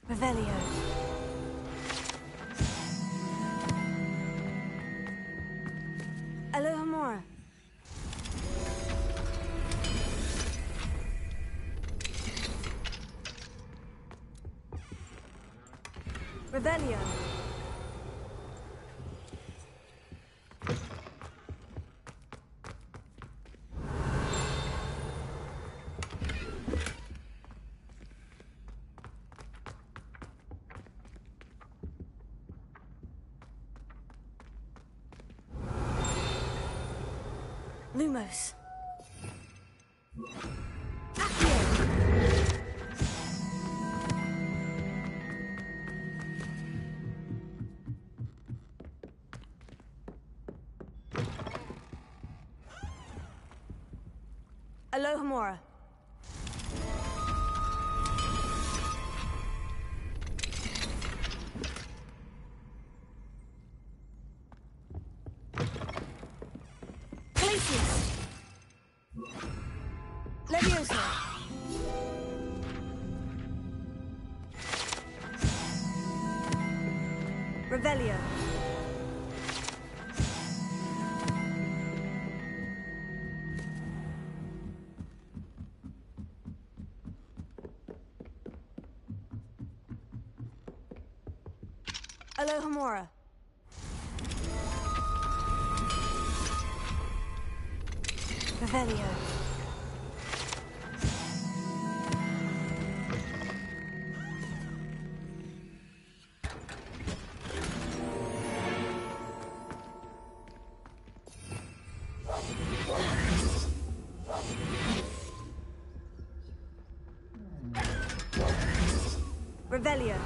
Revelio. Alohomora. Revelio. Lumos. Alohomora. Glacius. Leviosa. Revelio. Alohomora. Revelio. Revelio.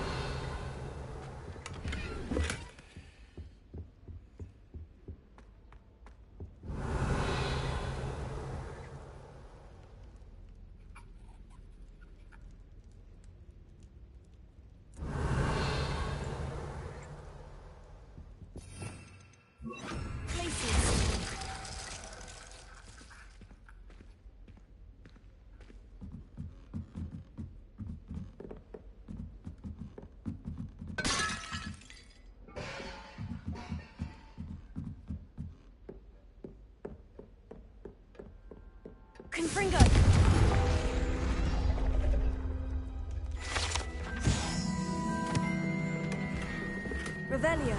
Confringo. Revelio.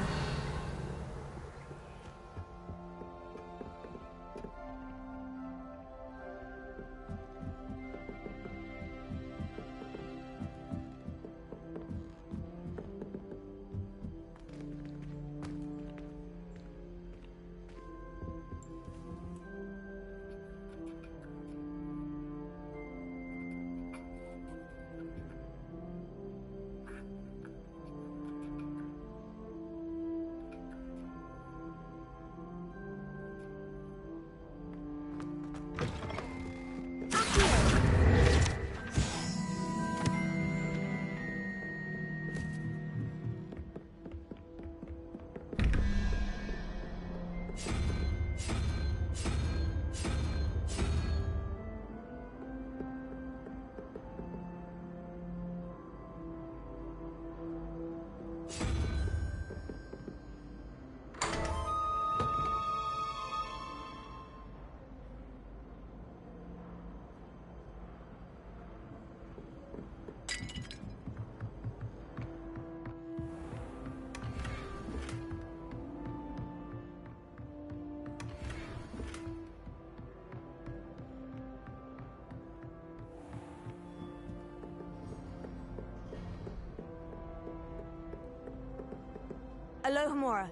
Alohomora.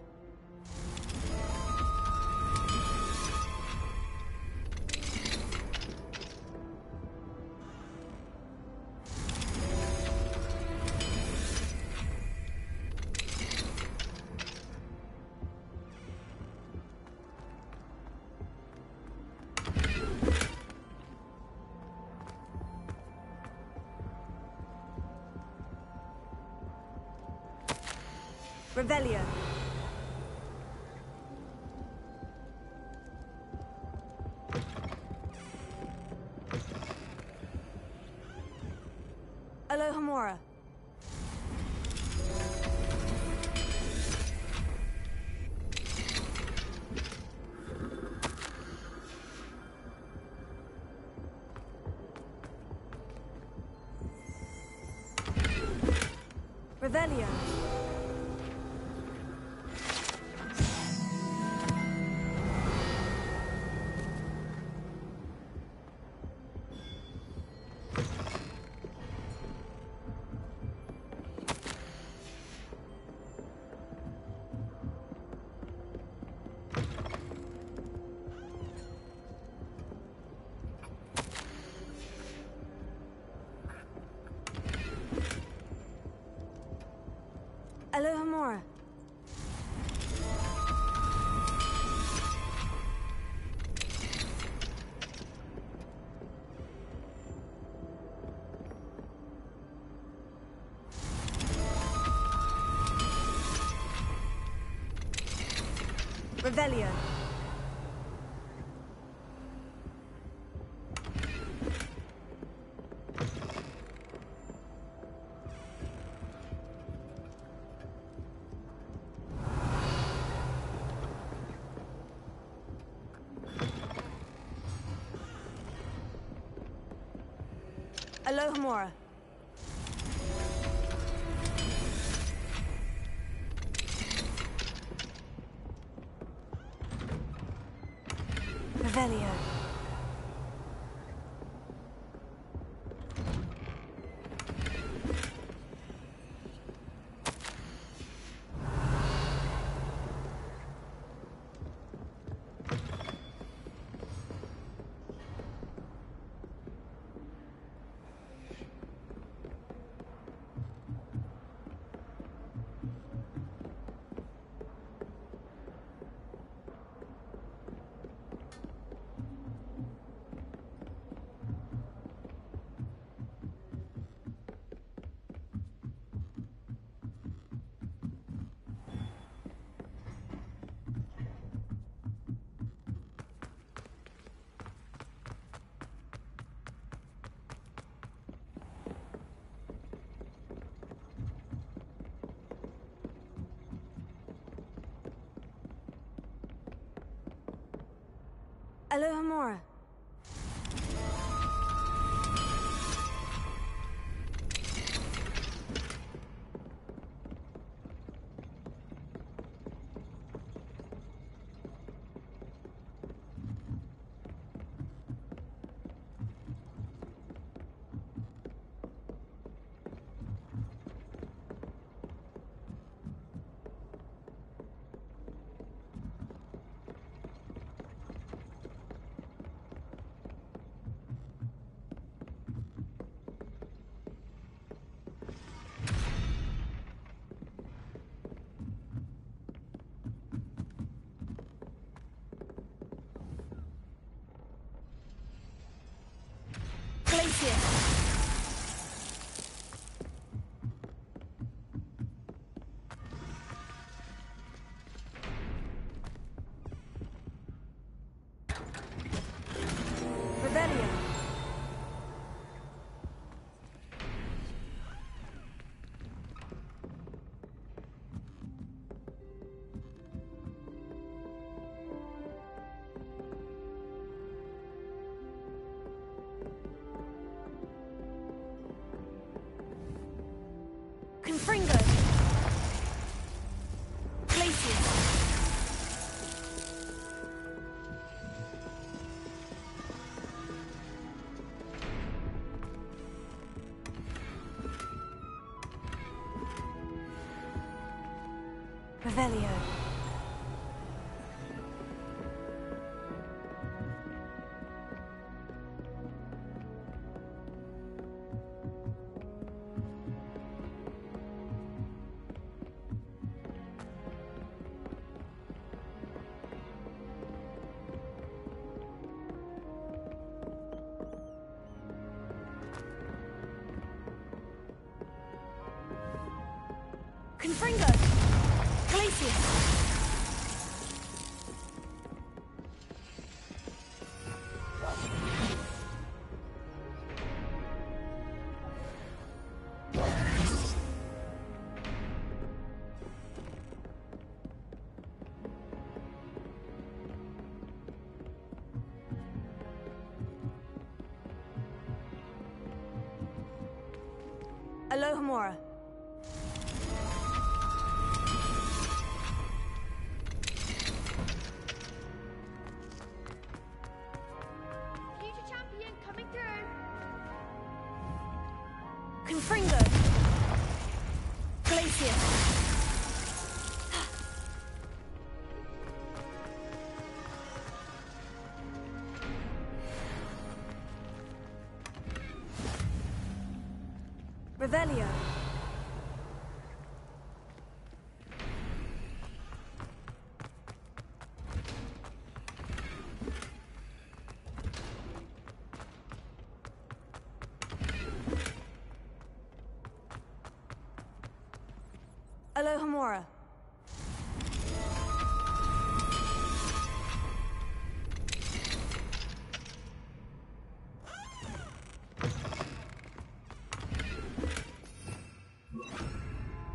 Revelio. Alohomora. Revelio. Alohomora. Revelio. Alohomora. Revelio. Alohomora. Glacier. Revelio. Confringo. Glacier. Revelio. Confringo. Glacier. Alohomora. Confringo. Glacius. Revelio. Alohomora.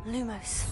Lumos.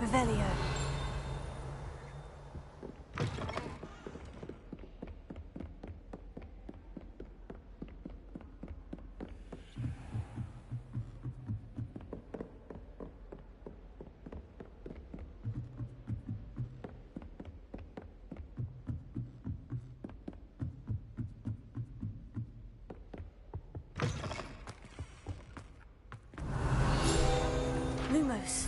Revelio. Lumos.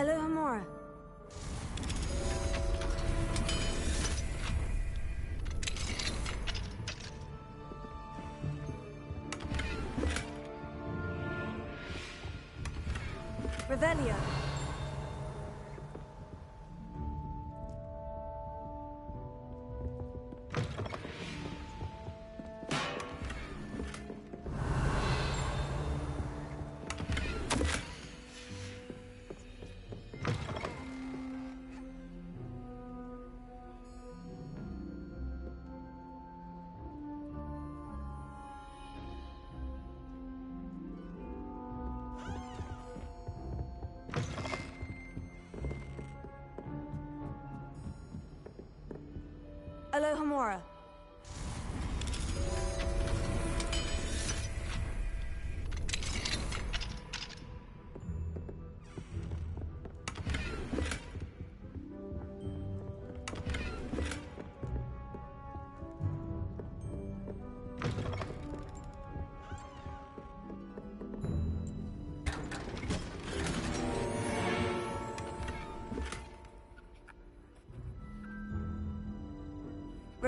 Alohomora. Revelio. Alohomora.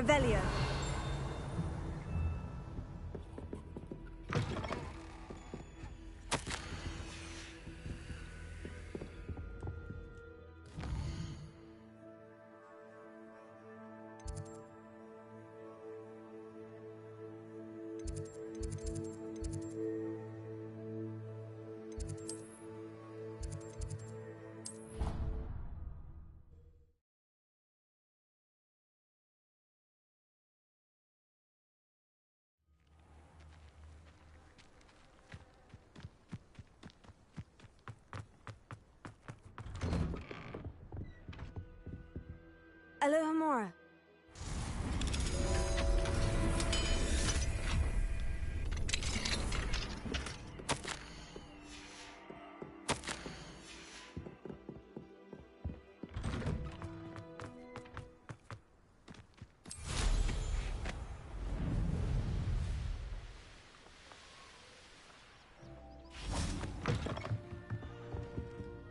Revelio. Alohomora.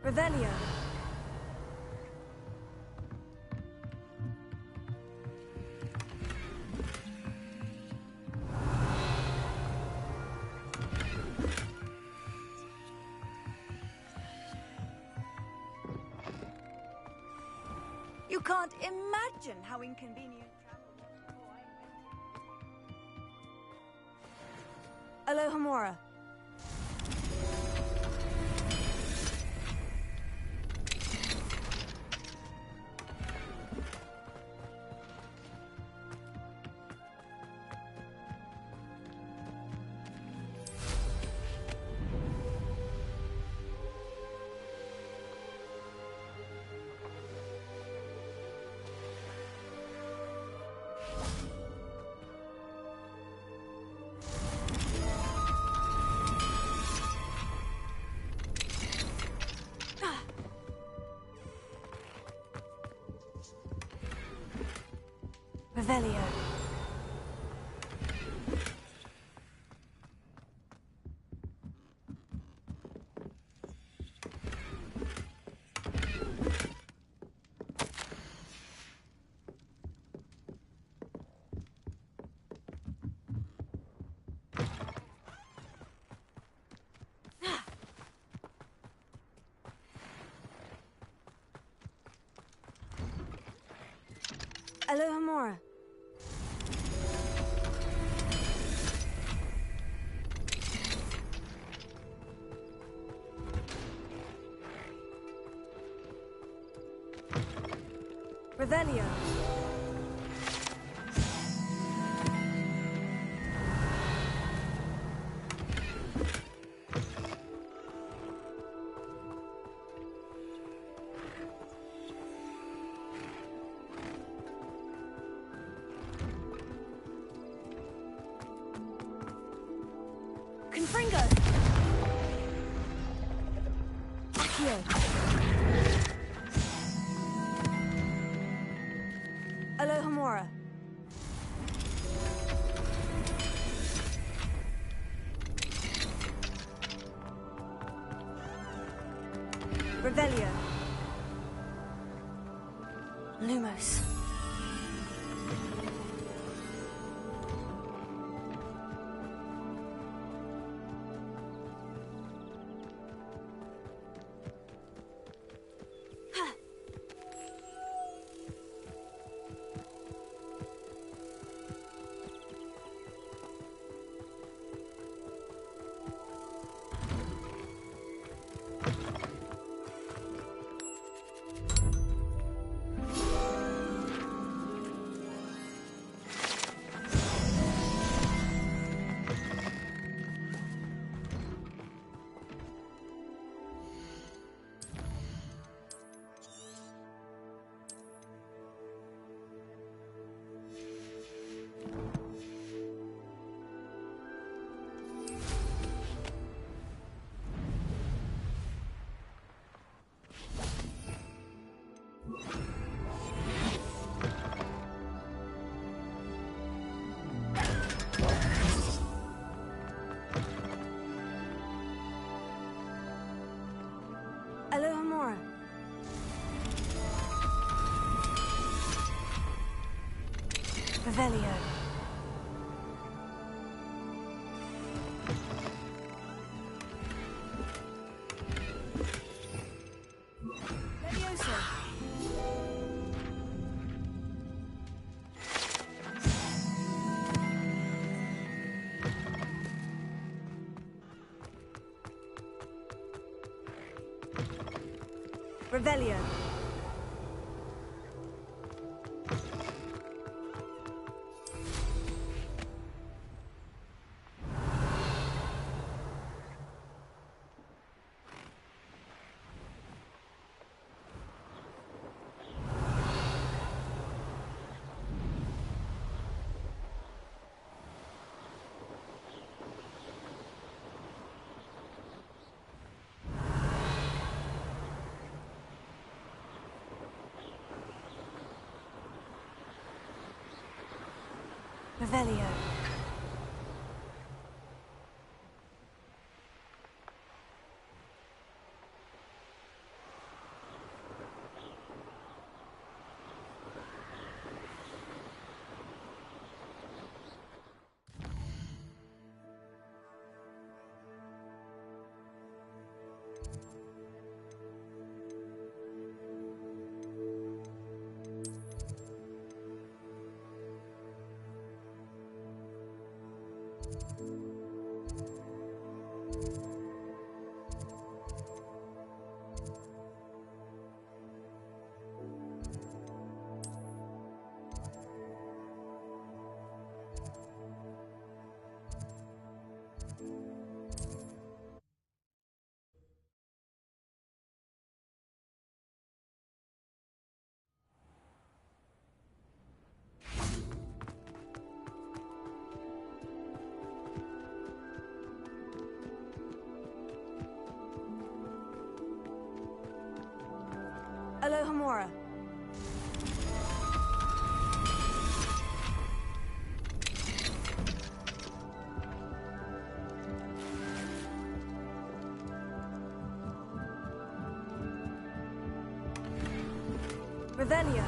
Revelio. You can't imagine how inconvenient travel was before I invented it. Alohomora. Revelio. Alohomora. Revelio. Confringo. Accio. Alohomora. Revelio. Lumos. Revelio. Levioso. Revelio. Revelio. Alohomora. Revelio.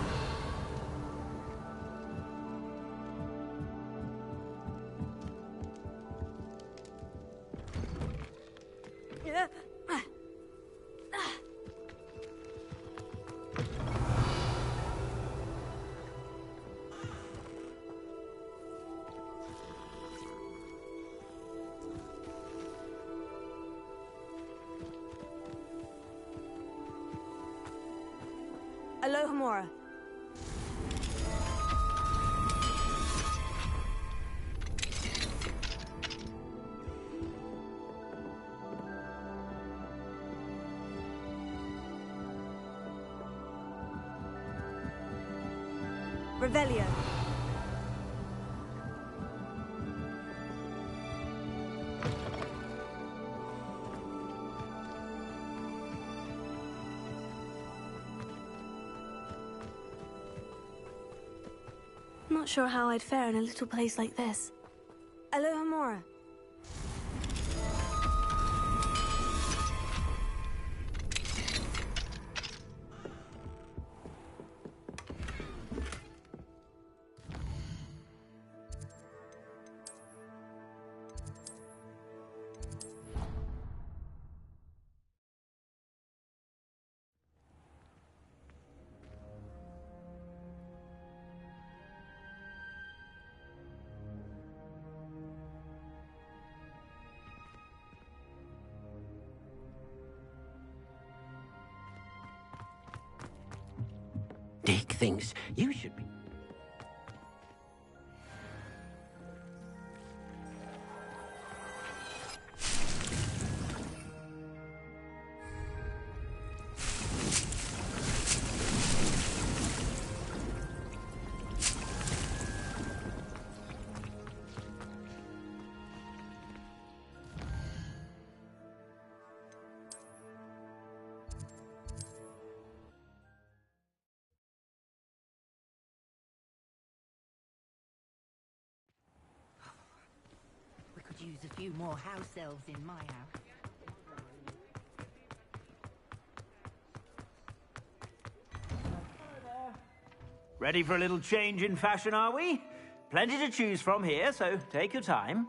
Alohomora. Revelio. Not sure how I'd fare in a little place like this. Alohomora. Dick thinks you should be... Use a few more house elves in my house. Ready for a little change in fashion, are we? Plenty to choose from here, so take your time.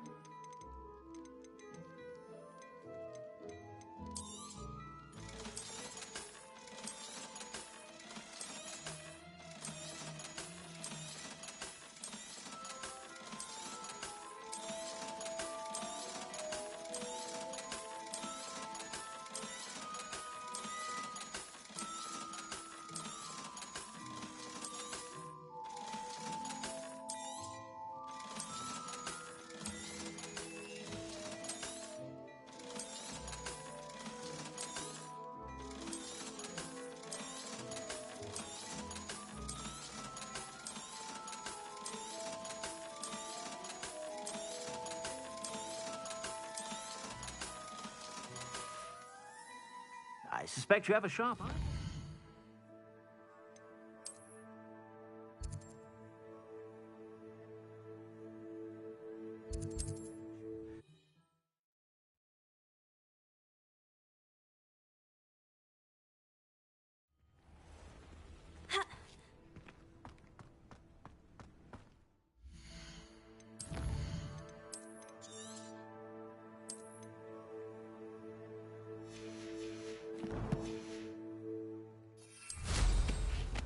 I suspect you have a sharp eye.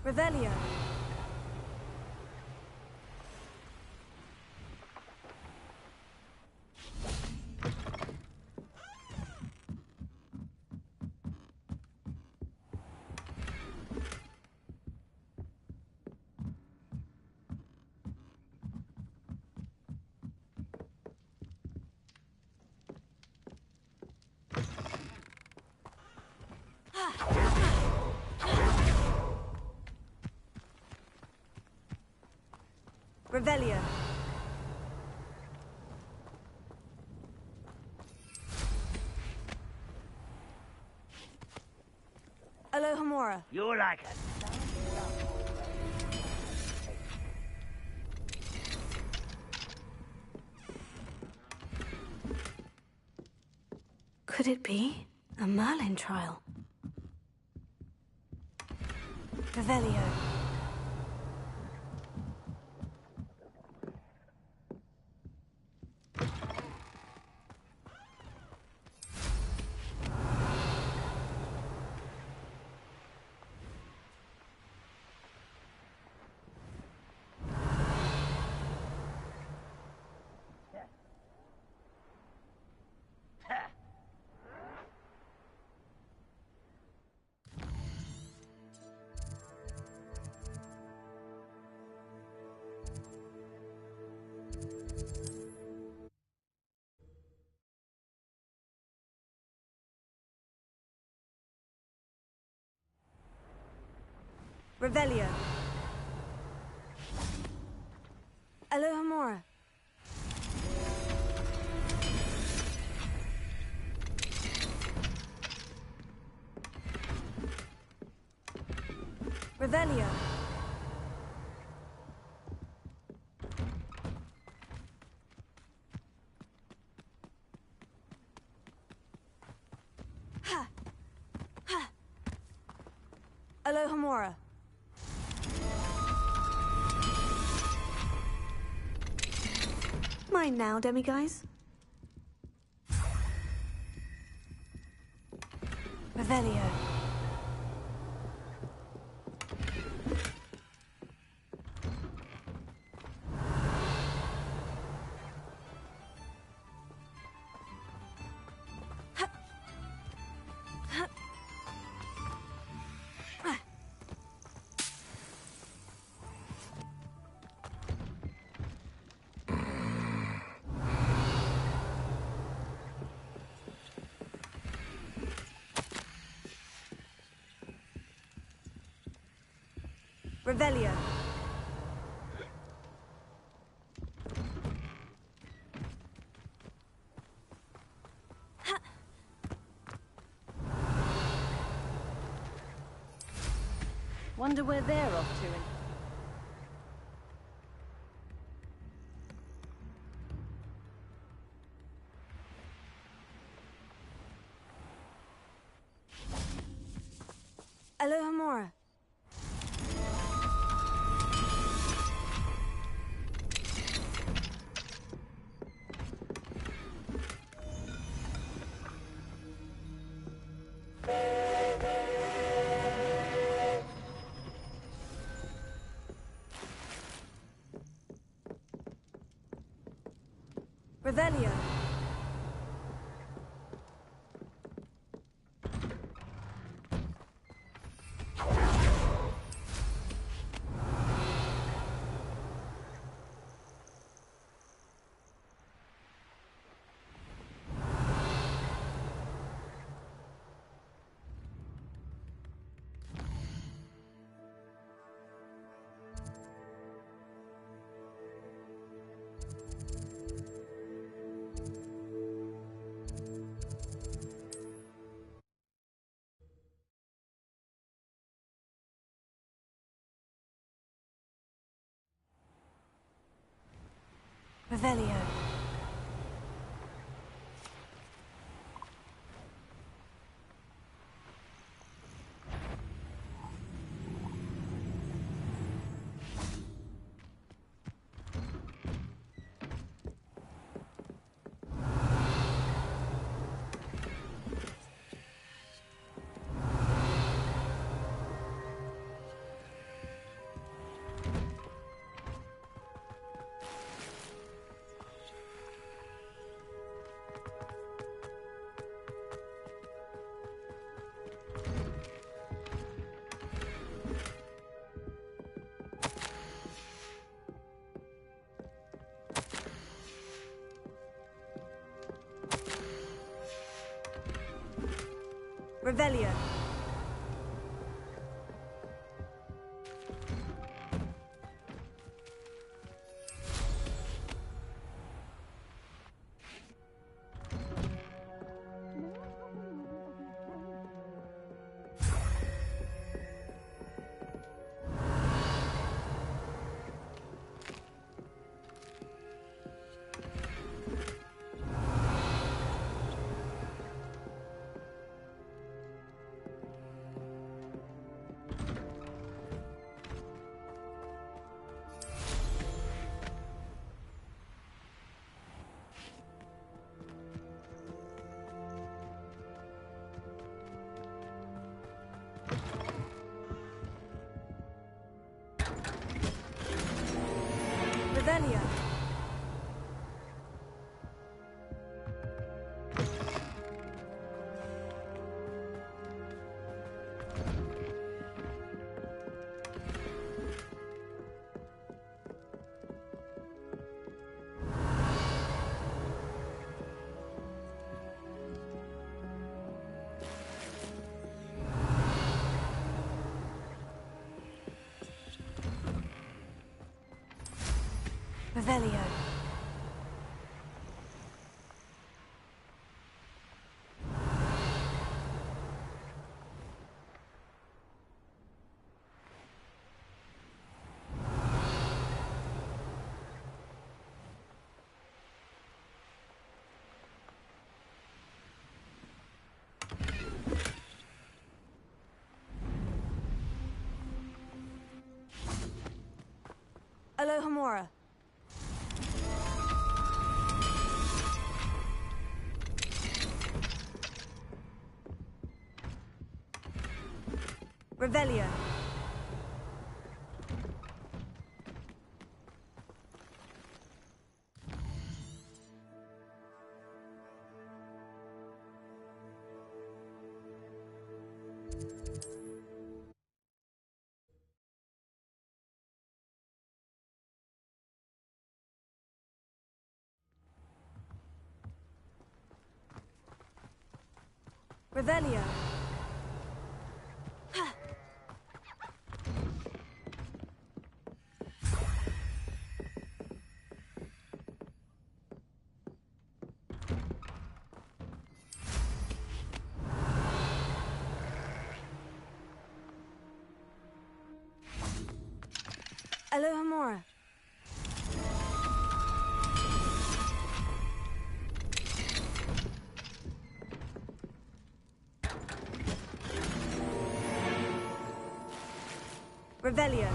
Revelio. Revelio. Alohomora. You like it. Could it be a Merlin trial? Revelio. Revelio. Alohomora. Revelio. Ha. Ha. Alohomora. Mine now, demiguise. Revelio. Revelio. Wonder where they're off to. Alohomora. Revelio. Revelio. Revelio. Revelio. Revelio. Alohomora. Revelio. Revelio. Alohomora. Revelio.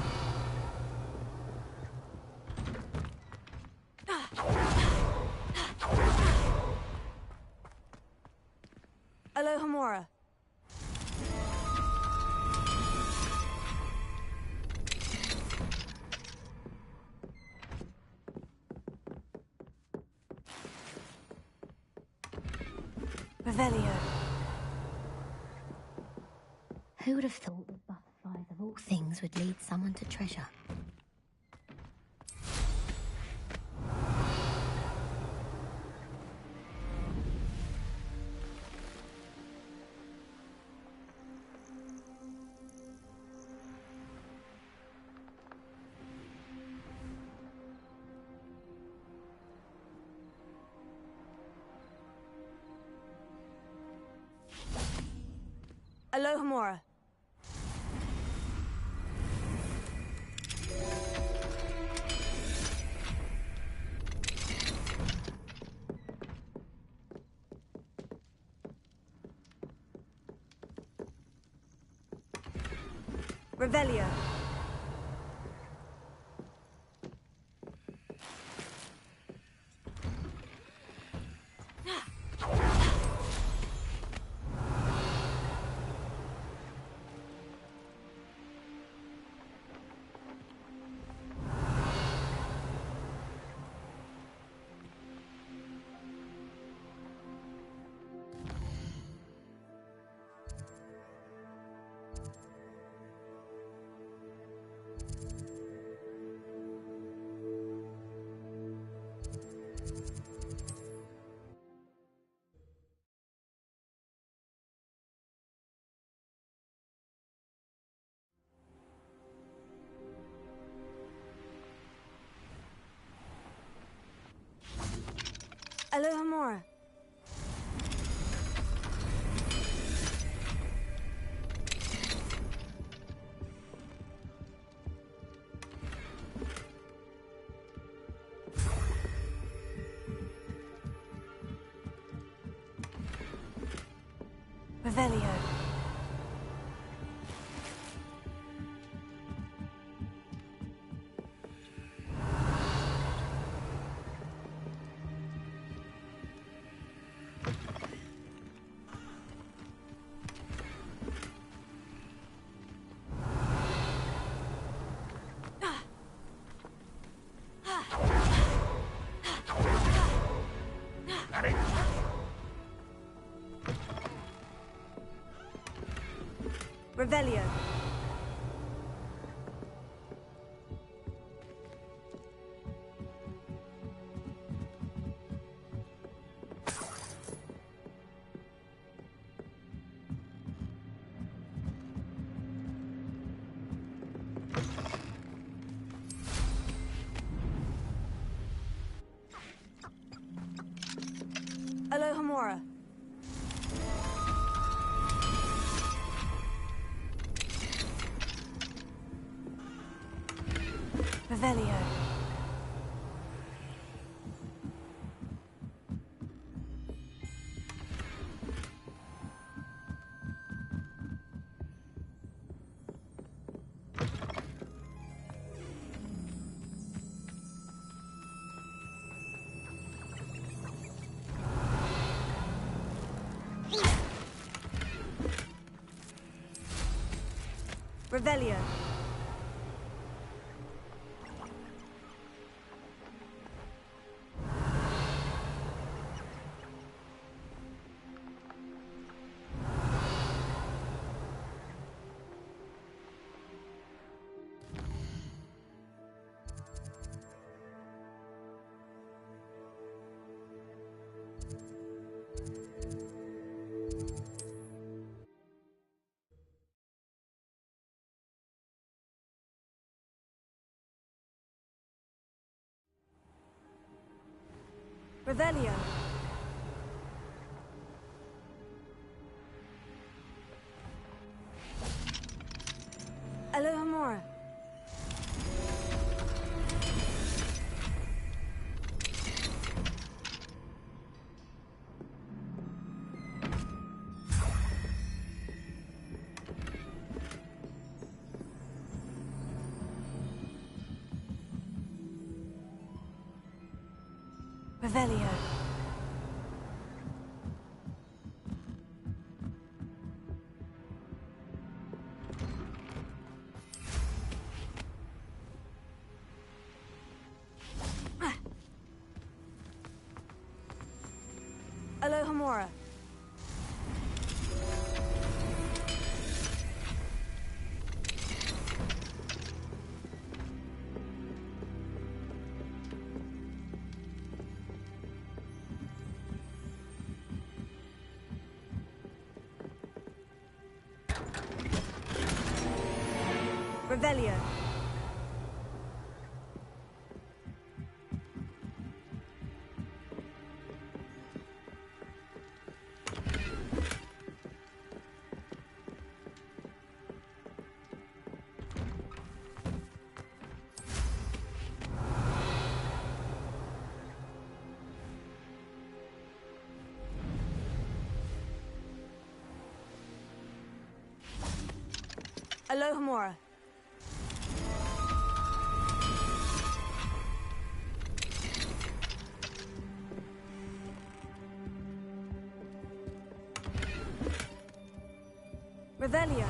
Alohomora. Revelio. Who would have thought that butterflies of all things would lead someone to treasure? Alohomora. Revelio. Alohomora. Revelio. Revelio. Alohomora. Revelio. Revelio. Revelio. Alohomora. Revelio. Alohomora. Revelio. Alohomora. Revelio.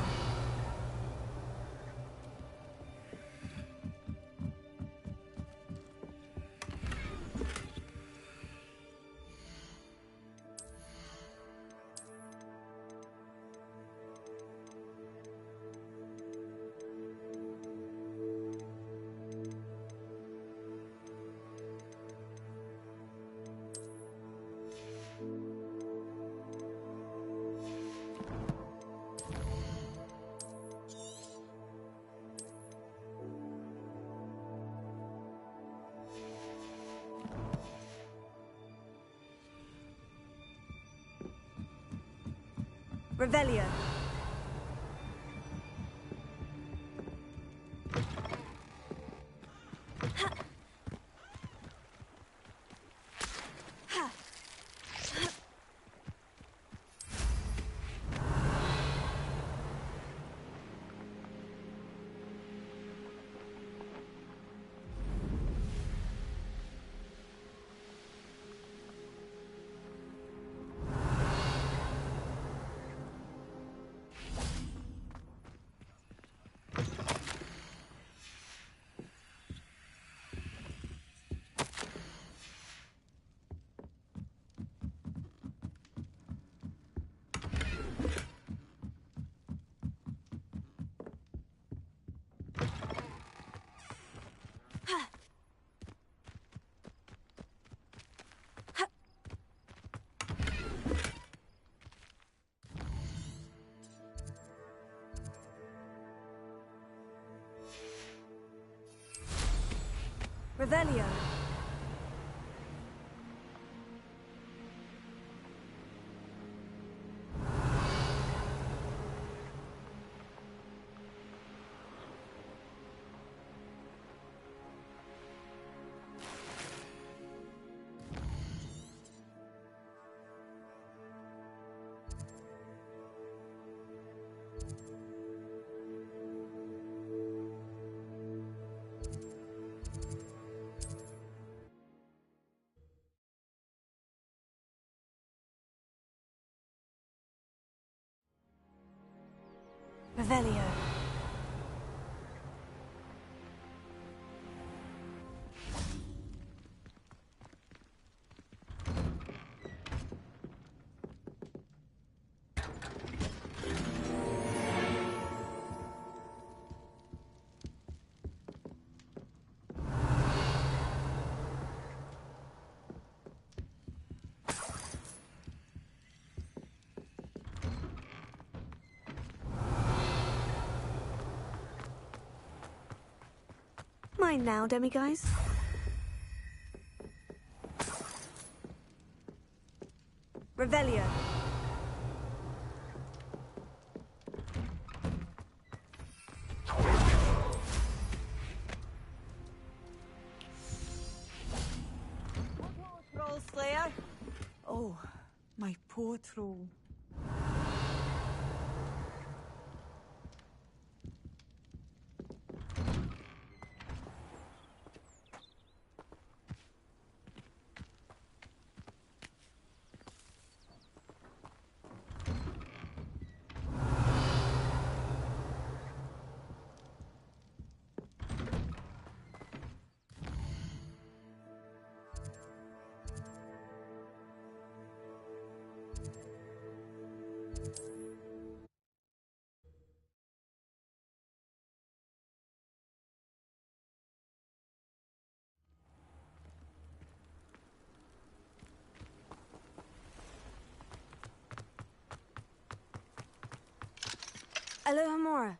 Revelio. Revelio. Revelio. Mine now, demiguise. Revelio. Troll Slayer. Oh, my poor troll. Alohomora.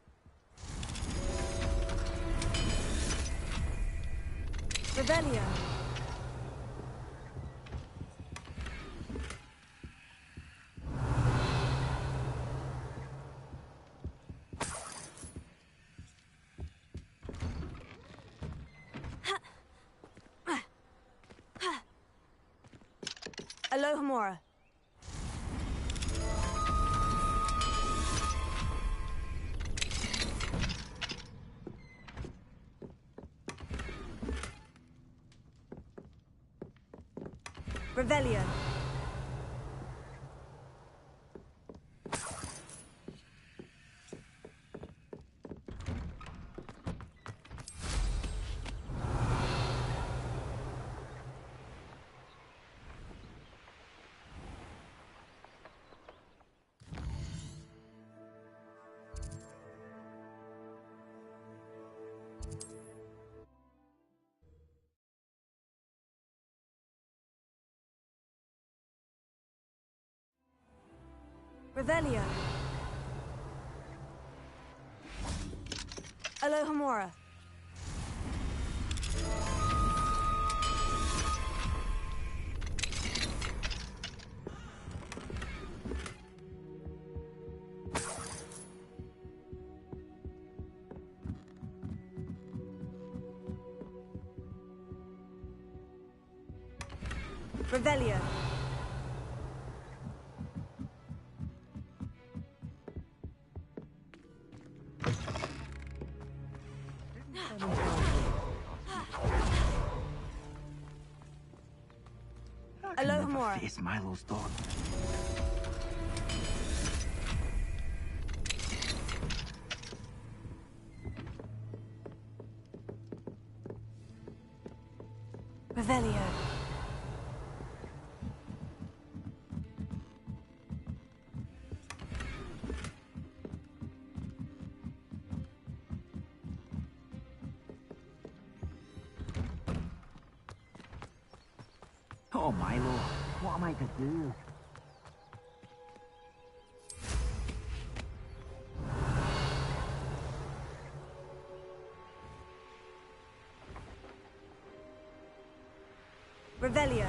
Revelio. Alohomora. Revelio. Revelio. Alohomora. Revelio. Alohomora. Face Milo's thought. Revelio. Oh, Milo, what am I to do? Revelio.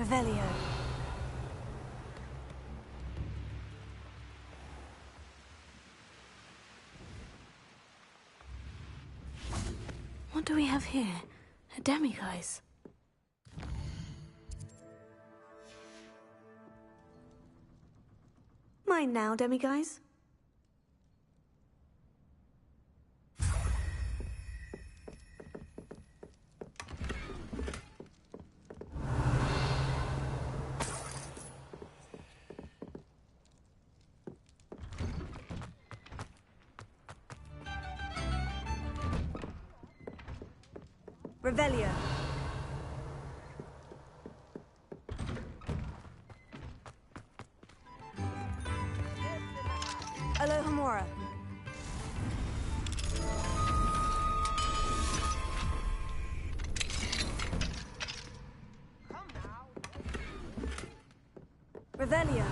Revelio. What do we have here? A demiguise. Mine now, demiguise. Revelio. Alohomora. Revelio.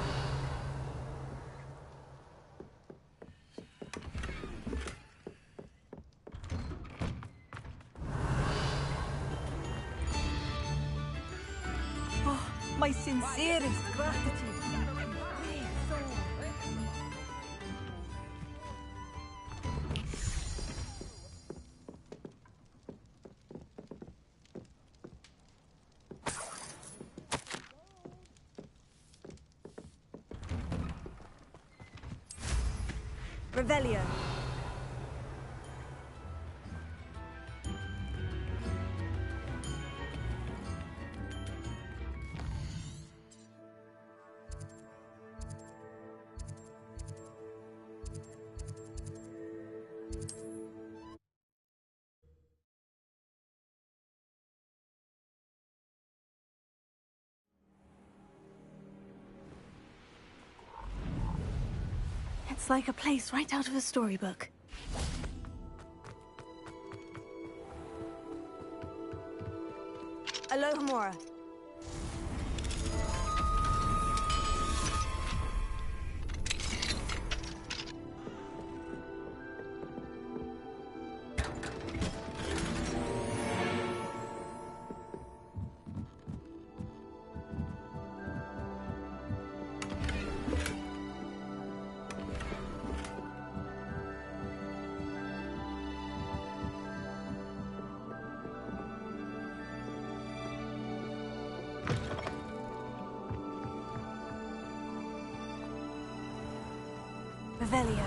My sincerest gratitude. Revelio. It's like a place right out of a storybook. Alohomora. Revelio.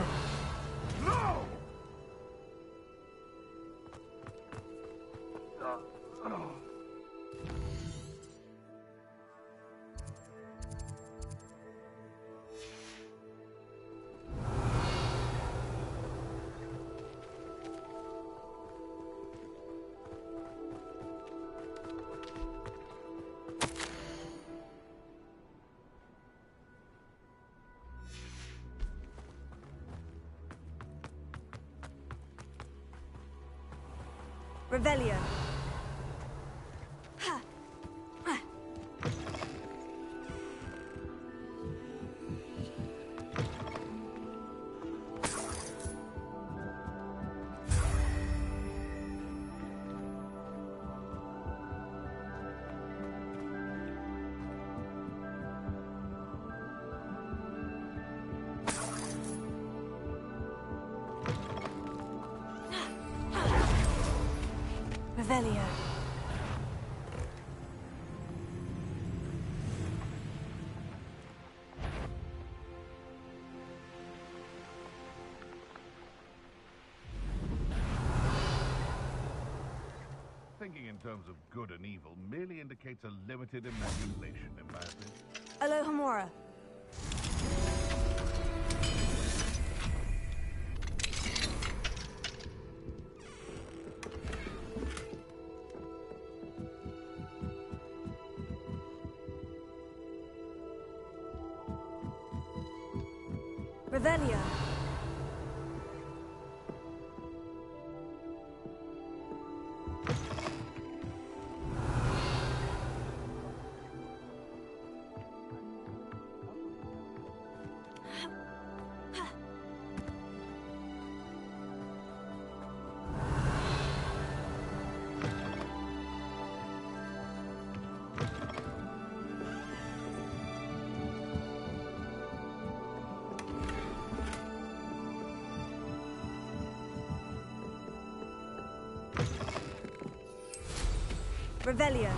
Revelio. Revelio. Thinking in terms of good and evil merely indicates a limited imagination, in my opinion. Alohomora. Revelio. Revelio.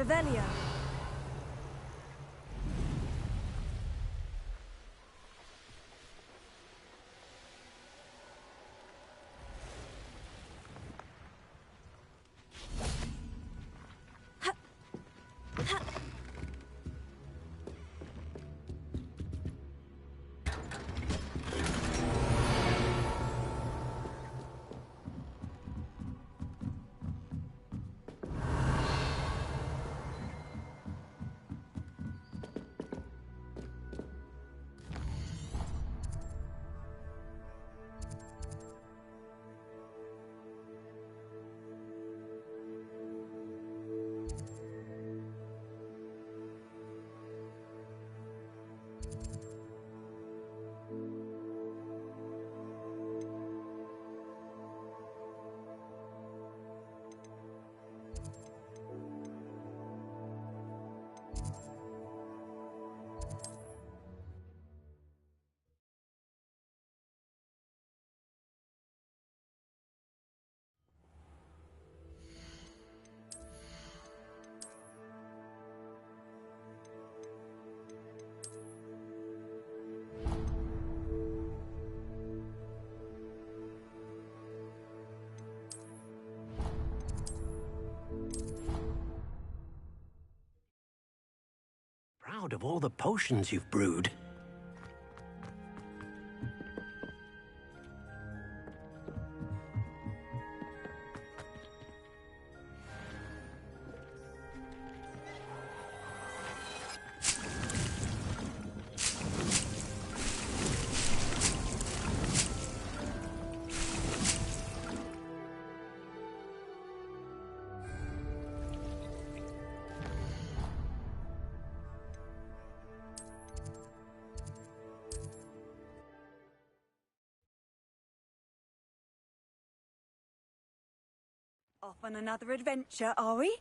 Revelio. proud of all the potions you've brewed. Off on another adventure, are we?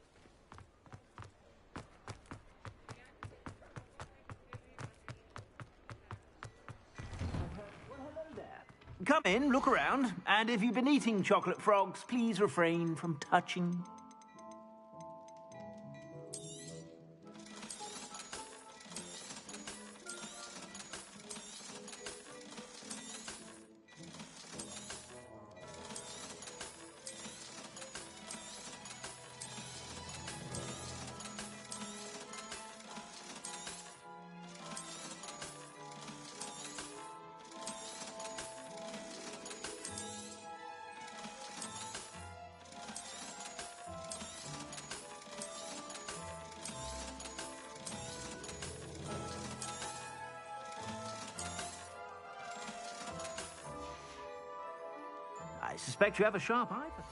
Come in, look around, and if you've been eating chocolate frogs, please refrain from touching. I suspect you have a sharp eye for...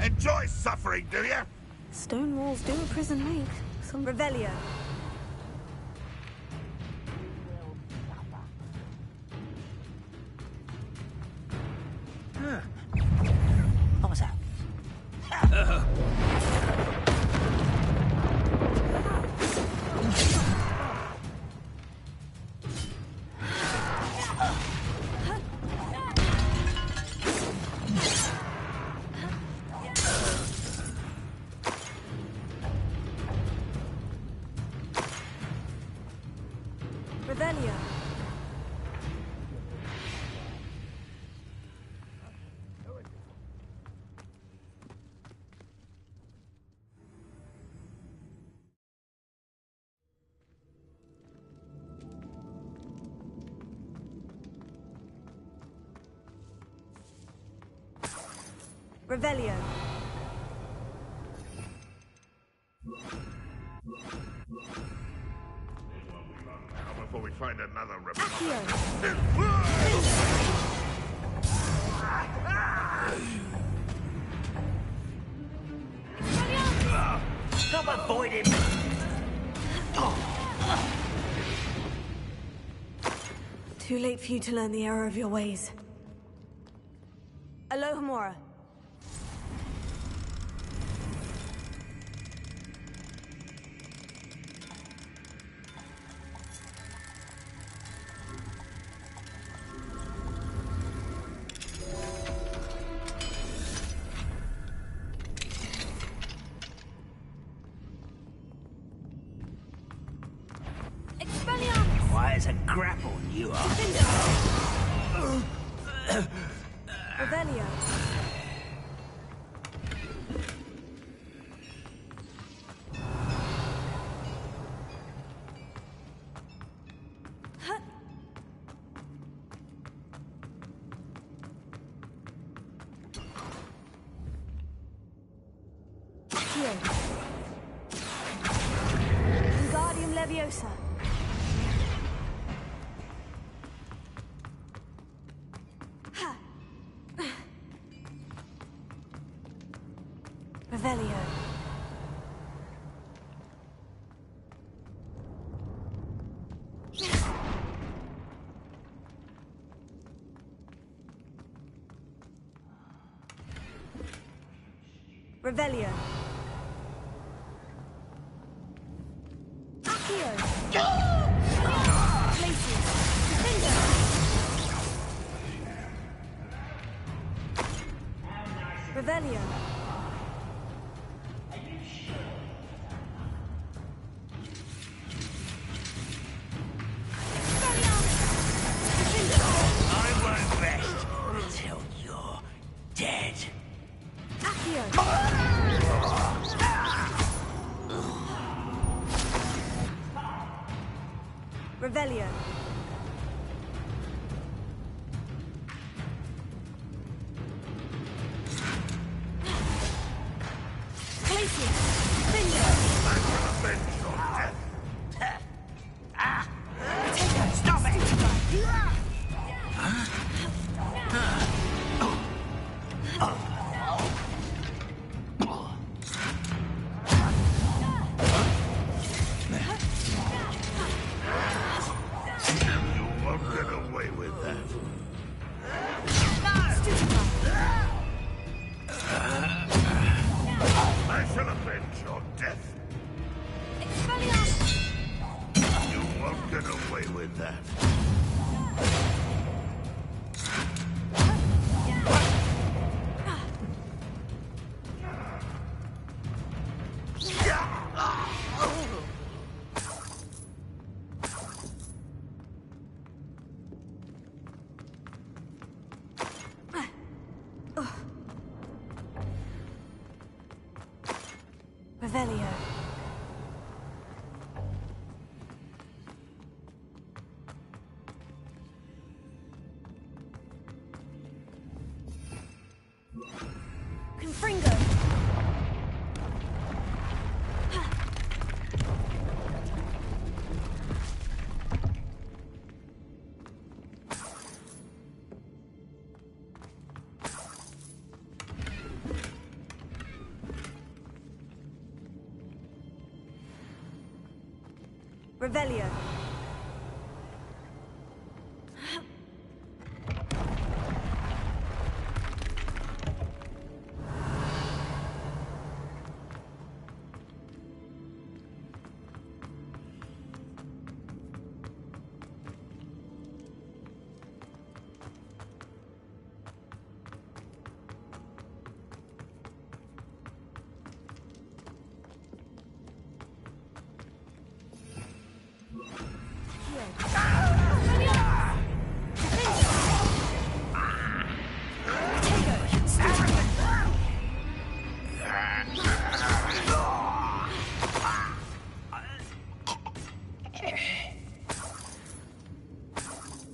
Enjoy suffering, do you? Stone walls do a prison make. Some Revelio. What was that? Revelio. Revelio. Now, before we find another Stop avoiding me! Too late for you to learn the error of your ways. Alohomora. Why is a grapple you are? Revelio. Wingardium Leviosa. Revelio. Revelio. Accio. Places. Defender. Revelio. I won't rest until you're dead. Accio. Revelio. Places. Defender. Stop it! You won't get away with that. I shall avenge your death. You won't get away with that. Revelio. Confringo. Revelio.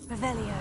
Revelio.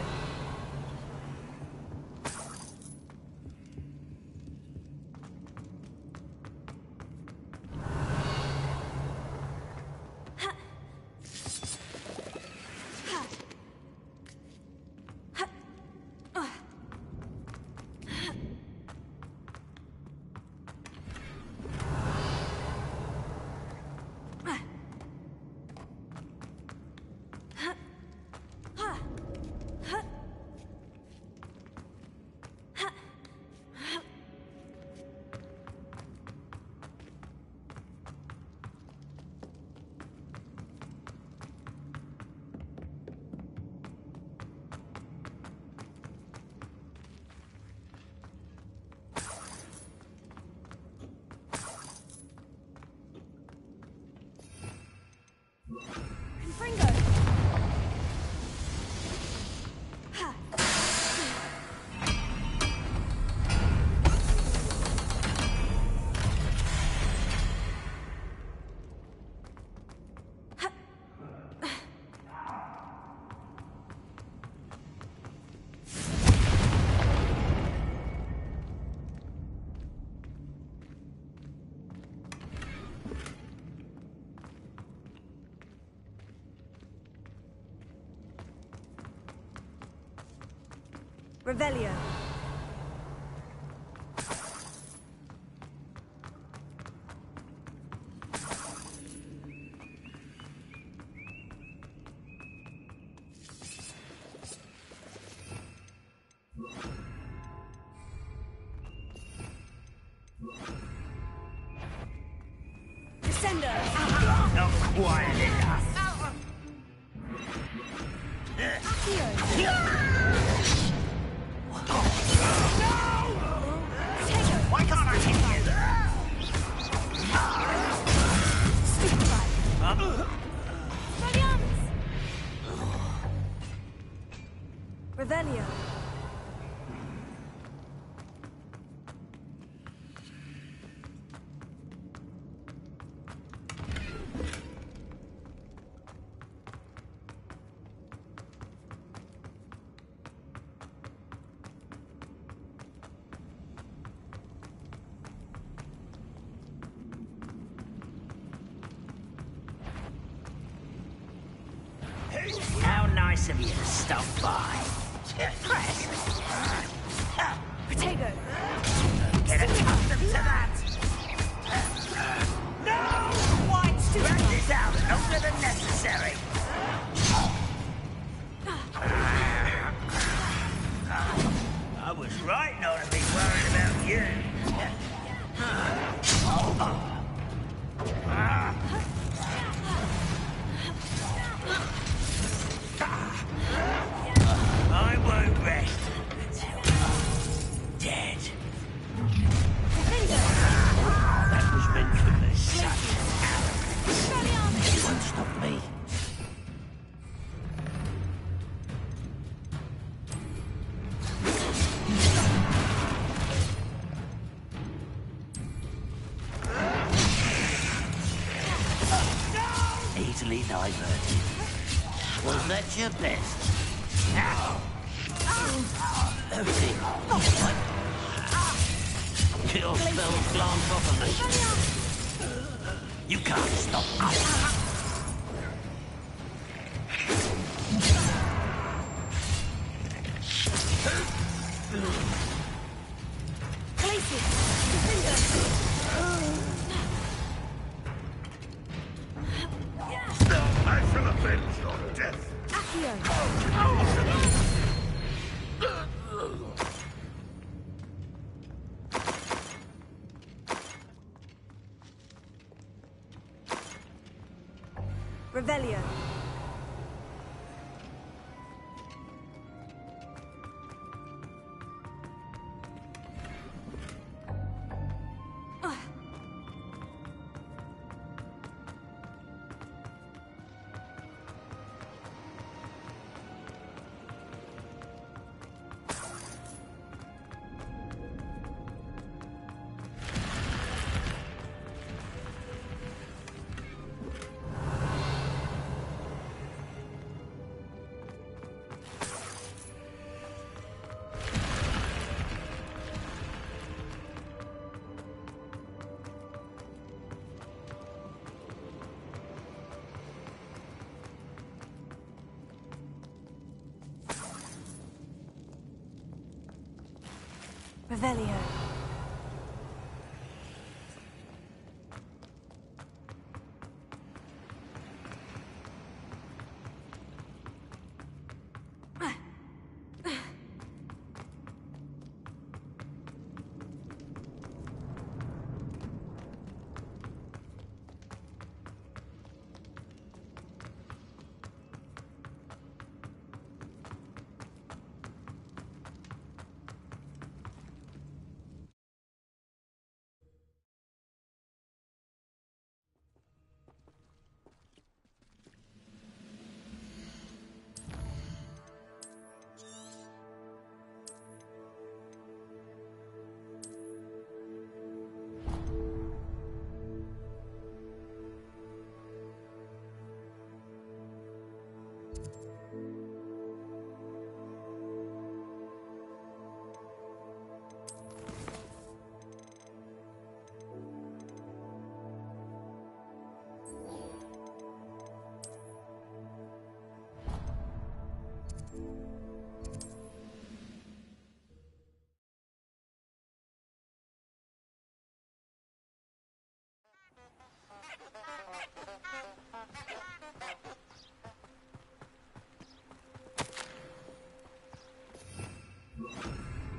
Confringo. Revelio. not quite enough. Why can't I hit you? Revelio. How nice of you to stop by. Press. Protego. Get accustomed to that. No! Wide stupid. Drag this out longer than necessary. I was right not to be worried about you. I won't rest until you're dead. That was meant for me. Such arrogance. You won't stop me. Easily diverted. Was that your best? Your spells glance off of me. You can't stop us. I shall avenge your death. Revelio. Revelio.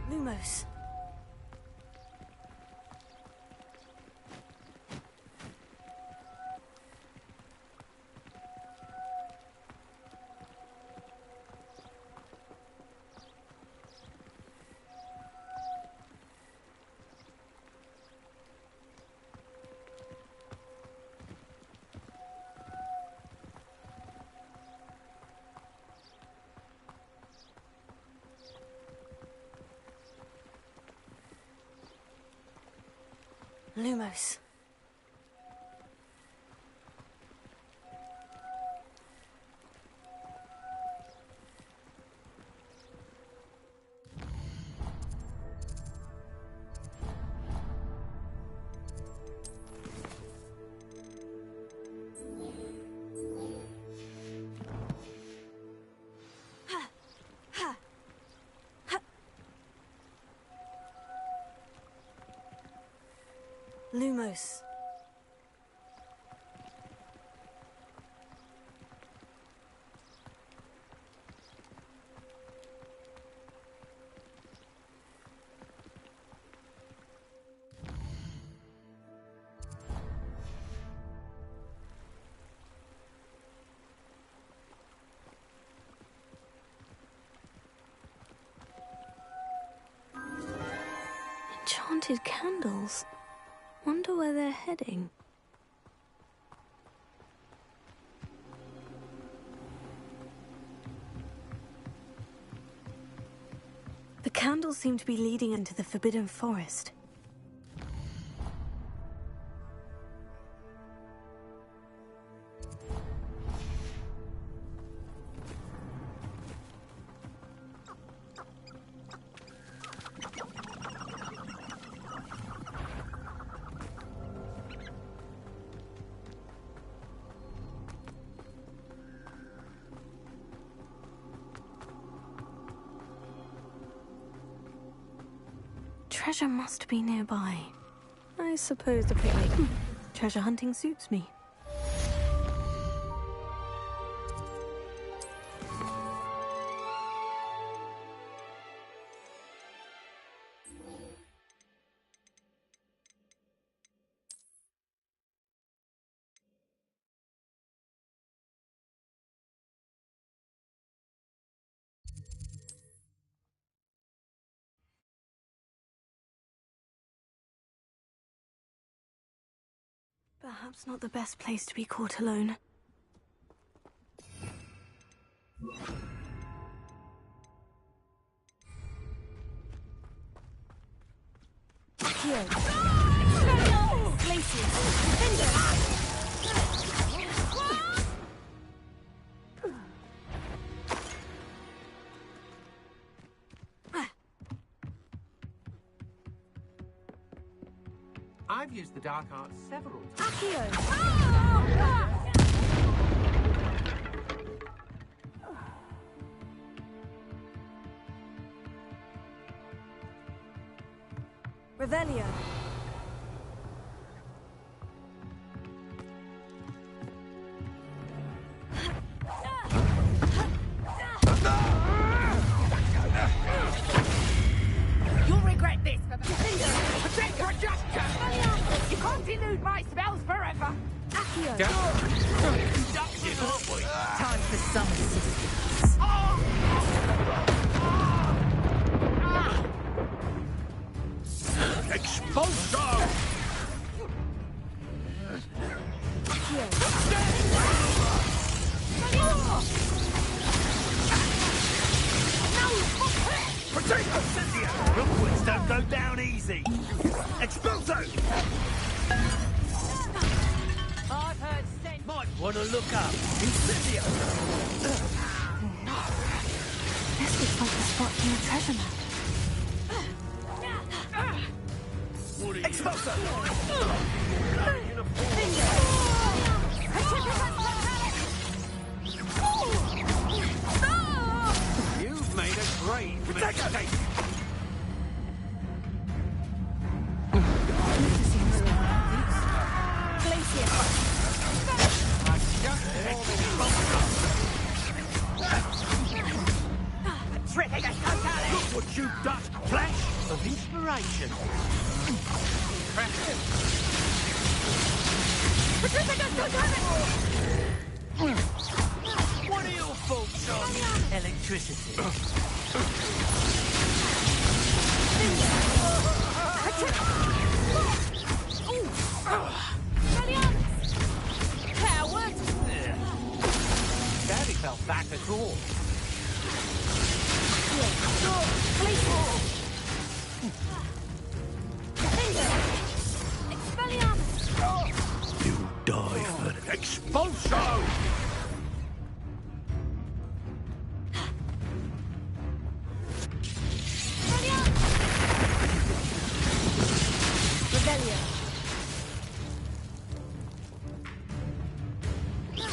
Lumos. Lumos. Lumos. Enchanted candles. Wonder where they're heading. The candles seem to be leading into the Forbidden Forest. Treasure must be nearby. I suppose the picnic treasure hunting suits me. Perhaps not the best place to be caught alone. Here. I've used the dark arts several times. Revelio. You'll regret this. Protect your justice. You can't elude my spells forever. Time for some assistance. Expulso! Potato Cynthia! Rookwoods don't go down easy! Expulso! I've heard sense. Might want to look up. Incendio! This looks like the spot from the treasure map. Expulso! You've made a great mistake. Look what you've done! Flash of inspiration! What are your thoughts on electricity? Barely felt that at all. Expulso!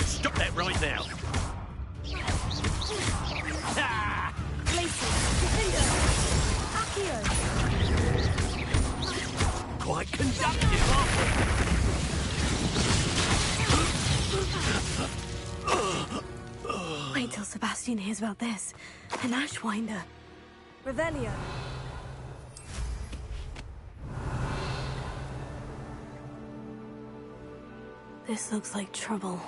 Stop that right now. Ah! Quite conductive, aren't we? Wait till Sebastian hears about this. An Ashwinder. Revelio. This looks like trouble.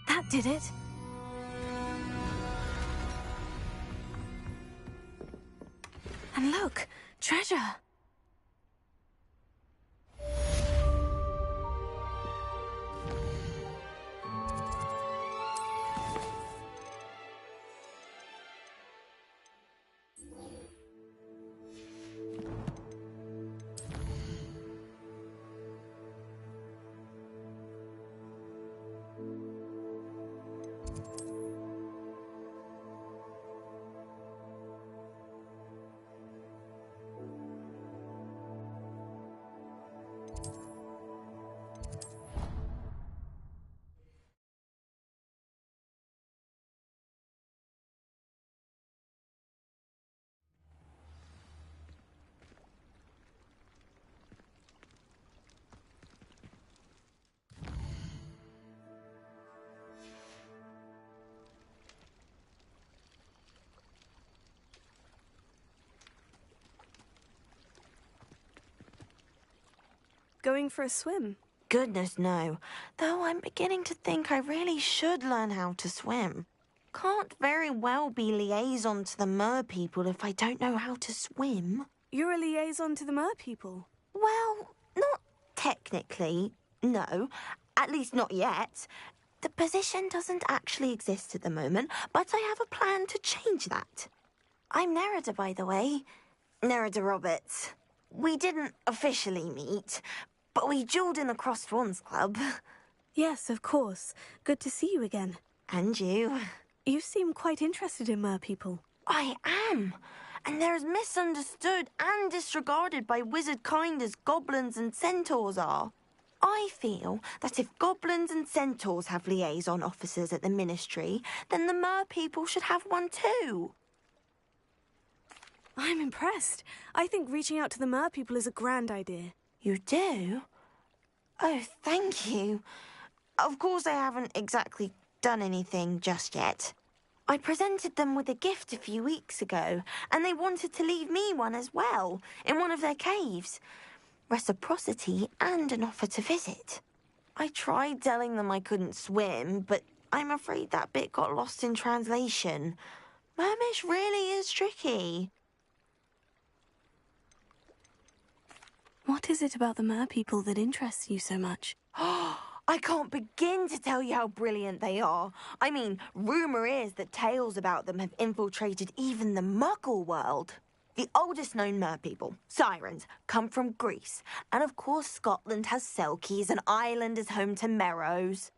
That did it. And look, treasure. Going for a swim? Goodness, no. Though I'm beginning to think I really should learn how to swim. Can't very well be liaison to the mer people if I don't know how to swim. You're a liaison to the mer people? Well, not technically, no. At least not yet. The position doesn't actually exist at the moment, but I have a plan to change that. I'm Nerida, by the way. Nerida Roberts. We didn't officially meet, but we duelled in the Crossed Swans Club. Yes, of course. Good to see you again. And you. You seem quite interested in mer people. I am. And they're as misunderstood and disregarded by wizard kind as goblins and centaurs are. I feel that if goblins and centaurs have liaison officers at the ministry, then the mer people should have one too. I'm impressed. I think reaching out to the mer people is a grand idea. You do? Oh, thank you. Of course I haven't exactly done anything just yet. I presented them with a gift a few weeks ago, and they wanted to leave me one as well, in one of their caves. Reciprocity and an offer to visit. I tried telling them I couldn't swim, but I'm afraid that bit got lost in translation. Mermish really is tricky. What is it about the mer-people that interests you so much? I can't begin to tell you how brilliant they are. I mean, rumour is that tales about them have infiltrated even the Muggle world. The oldest known mer-people, sirens, come from Greece. And of course Scotland has Selkies and Ireland is home to Merrows.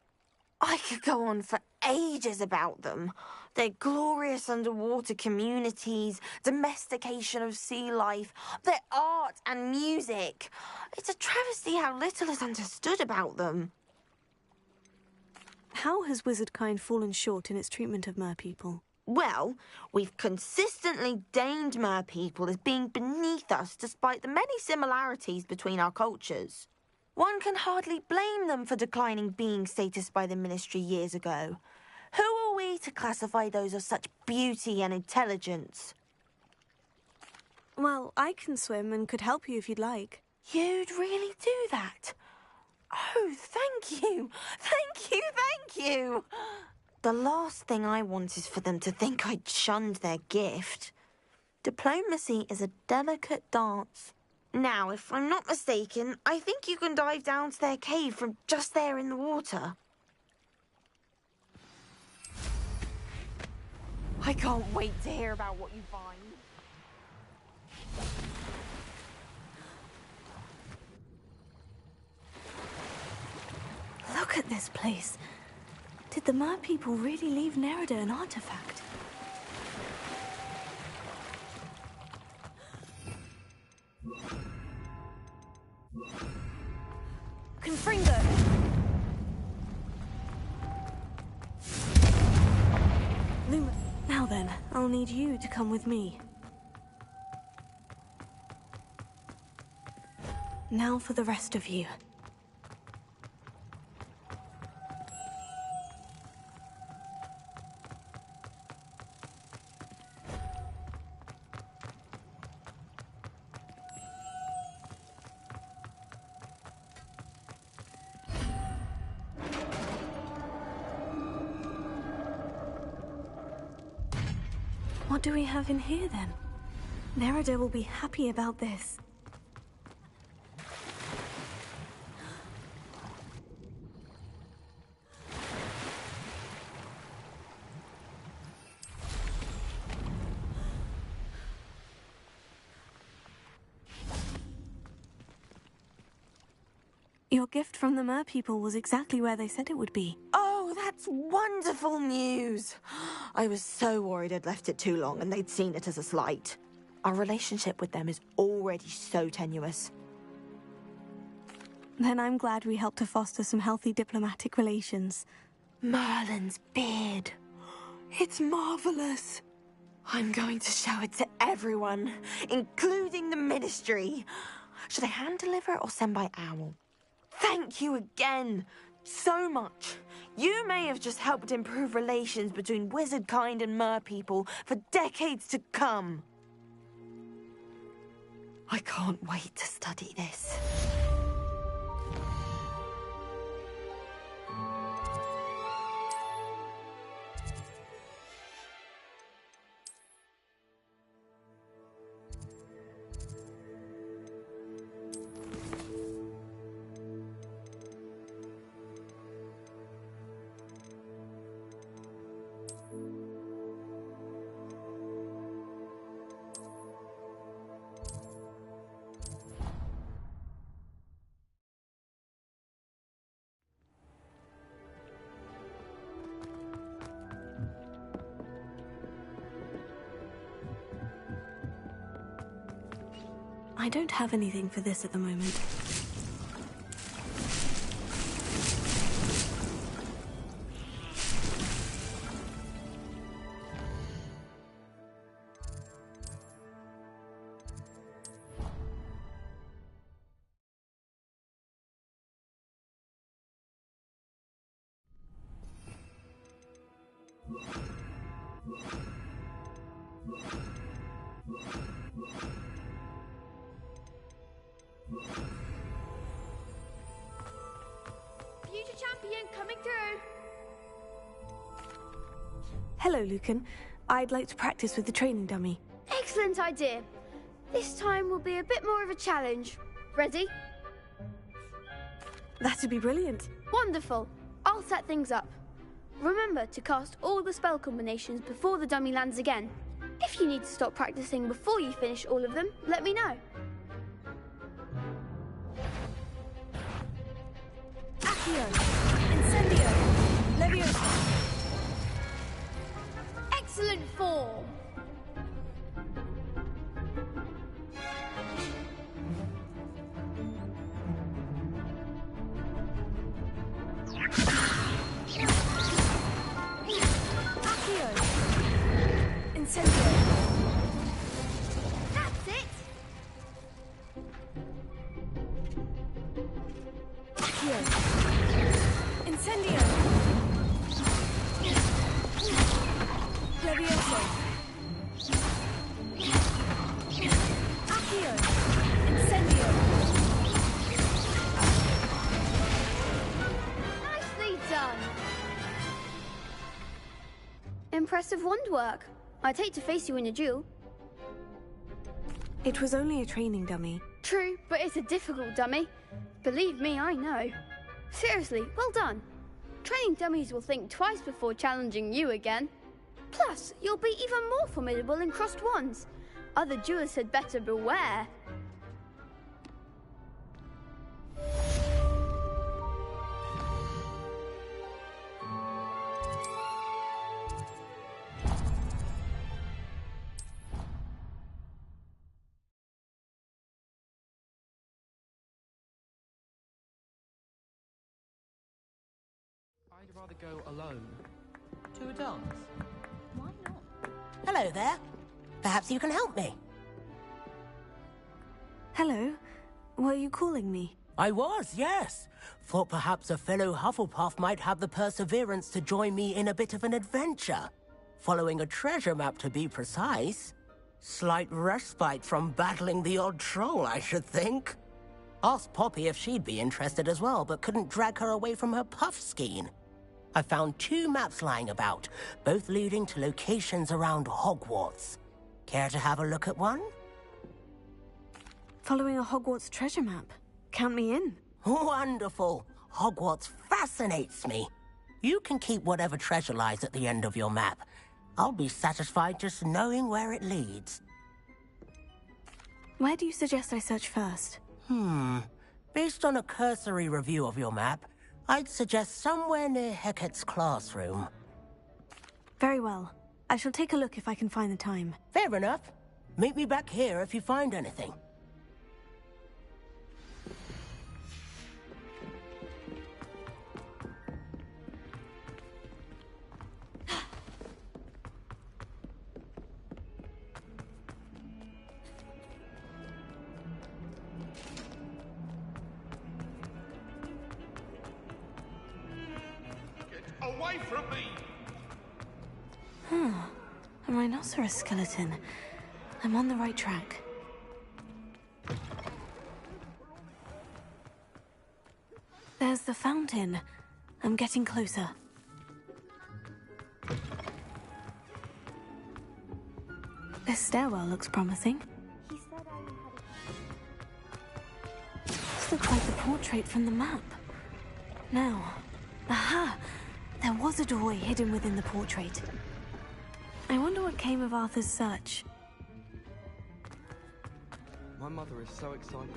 I could go on for ages about them. Their glorious underwater communities, domestication of sea life, their art and music. It's a travesty how little is understood about them. How has wizardkind fallen short in its treatment of mer-people? Well, we've consistently deemed mer-people as being beneath us despite the many similarities between our cultures. One can hardly blame them for declining being status by the Ministry years ago. Who are we to classify those of such beauty and intelligence? Well, I can swim and could help you if you'd like. You'd really do that? Oh, thank you! Thank you, thank you! The last thing I want is for them to think I'd shunned their gift. Diplomacy is a delicate dance. Now, if I'm not mistaken, I think you can dive down to their cave from just there in the water. I can't wait to hear about what you find. Look at this place. Did the mer-people really leave Nerida an artifact? Confringo! Luma, now then, I'll need you to come with me. Now for the rest of you. What do we have in here, then? Nerida will be happy about this. Your gift from the mer-people was exactly where they said it would be. Oh, that's wonderful news! I was so worried I'd left it too long and they'd seen it as a slight. Our relationship with them is already so tenuous. Then I'm glad we helped to foster some healthy diplomatic relations. Merlin's beard. It's marvellous. I'm going to show it to everyone, including the Ministry. Should I hand deliver or send by owl? Thank you again, so much. You may have just helped improve relations between wizardkind and mer-people for decades to come. I can't wait to study this. I don't have anything for this at the moment. Future champion coming through. Hello, Lucan. I'd like to practice with the training dummy. Excellent idea. This time will be a bit more of a challenge. Ready? That'd be brilliant. Wonderful. I'll set things up. Remember to cast all the spell combinations before the dummy lands again. If you need to stop practicing before you finish all of them, let me know. Accio! Incendio! Leviosa! Excellent form! Accio! Incendio! That's it! Accio! Incendio! Leviosa! Accio! Incendio! Nicely done! Impressive wand work. I'd hate to face you in a duel. It was only a training dummy. True, but it's a difficult dummy. Believe me, I know. Seriously, well done. Training dummies will think twice before challenging you again. Plus, you'll be even more formidable in crossed wands. Other duelists had better beware. I'd rather go alone. To a dance. Why not? Hello there. Perhaps you can help me. Hello? Were you calling me? I was, yes. Thought perhaps a fellow Hufflepuff might have the perseverance to join me in a bit of an adventure. Following a treasure map, to be precise. Slight respite from battling the odd troll, I should think. Asked Poppy if she'd be interested as well, but couldn't drag her away from her puff skein. I found 2 maps lying about, both leading to locations around Hogwarts. Care to have a look at one? Following a Hogwarts treasure map. Count me in. Wonderful. Hogwarts fascinates me. You can keep whatever treasure lies at the end of your map. I'll be satisfied just knowing where it leads. Where do you suggest I search first? Based on a cursory review of your map, I'd suggest somewhere near Hecat's classroom. Very well. I shall take a look if I can find the time. Fair enough. Meet me back here if you find anything. Away from me! A rhinoceros skeleton. I'm on the right track. There's the fountain. I'm getting closer. This stairwell looks promising. This looks like the portrait from the map. Now, aha! There was a doorway hidden within the portrait. I wonder what came of Arthur's search. My mother is so excited.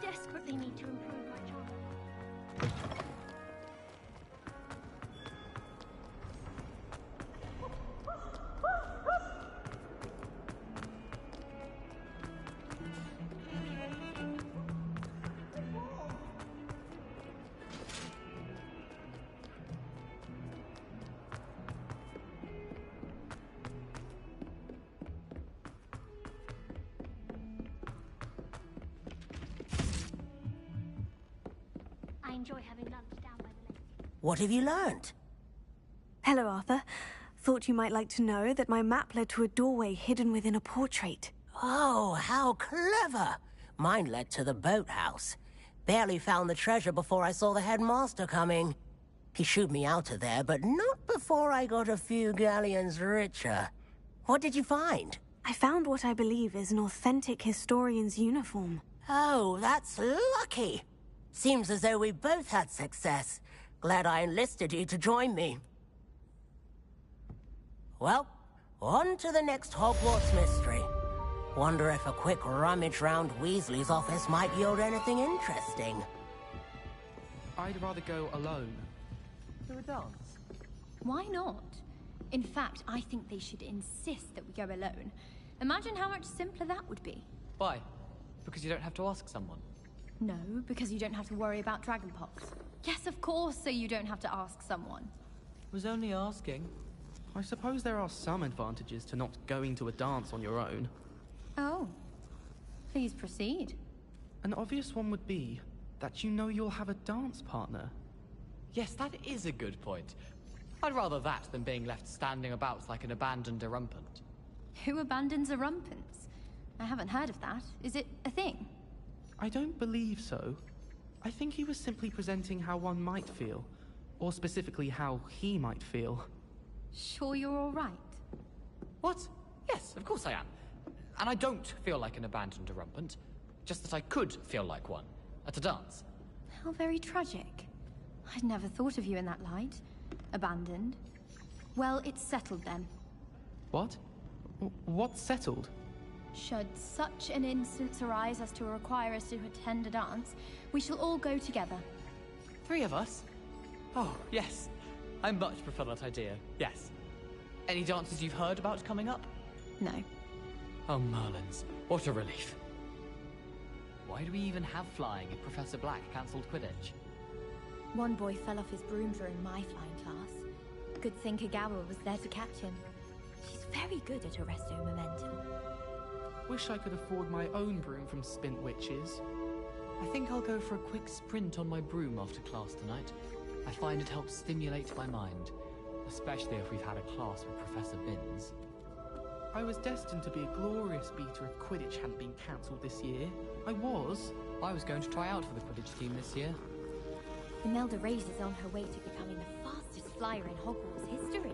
Desperately need to improve my child. I enjoy having lunch down by the lake. What have you learned? Hello, Arthur. Thought you might like to know that my map led to a doorway hidden within a portrait. Oh, how clever! Mine led to the boathouse. Barely found the treasure before I saw the headmaster coming. He shooed me out of there, but not before I got a few galleons richer. What did you find? I found what I believe is an authentic historian's uniform. Oh, that's lucky. Seems as though we both had success. Glad I enlisted you to join me. Well, on to the next Hogwarts mystery. Wonder if a quick rummage round Weasley's office might yield anything interesting. I'd rather go alone. To a dance? Why not? In fact, I think they should insist that we go alone. Imagine how much simpler that would be. Why? Because you don't have to ask someone. No, because you don't have to worry about Dragonpox. Yes, of course, so you don't have to ask someone. Was only asking. I suppose there are some advantages to not going to a dance on your own. Oh. Please proceed. An obvious one would be that you know you'll have a dance partner. Yes, that is a good point. I'd rather that than being left standing about like an abandoned erumpent. Who abandons erumpents? I haven't heard of that. Is it a thing? I don't believe so. I think he was simply presenting how one might feel. Or specifically how he might feel. Sure you're all right? What? Yes, of course I am. And I don't feel like an abandoned erumpent. Just that I could feel like one. At a dance. How very tragic. I'd never thought of you in that light. Abandoned. Well, it's settled then. What? What's settled? Should such an instance arise as to require us to attend a dance, we shall all go together. 3 of us? Oh, yes. I much prefer that idea, yes. Any dances you've heard about coming up? No. Oh, Merlins. What a relief. Why do we even have flying if Professor Black cancelled Quidditch? One boy fell off his broom during my flying class. Good thing Kagawa was there to catch him. She's very good at arresto momentum. Wish I could afford my own broom from Spint Witches. I think I'll go for a quick sprint on my broom after class tonight. I find it helps stimulate my mind, especially if we've had a class with Professor Binns. I was destined to be a glorious beater if Quidditch hadn't been cancelled this year. I was going to try out for the Quidditch team this year. Imelda Reyes is on her way to becoming the fastest flyer in Hogwarts history.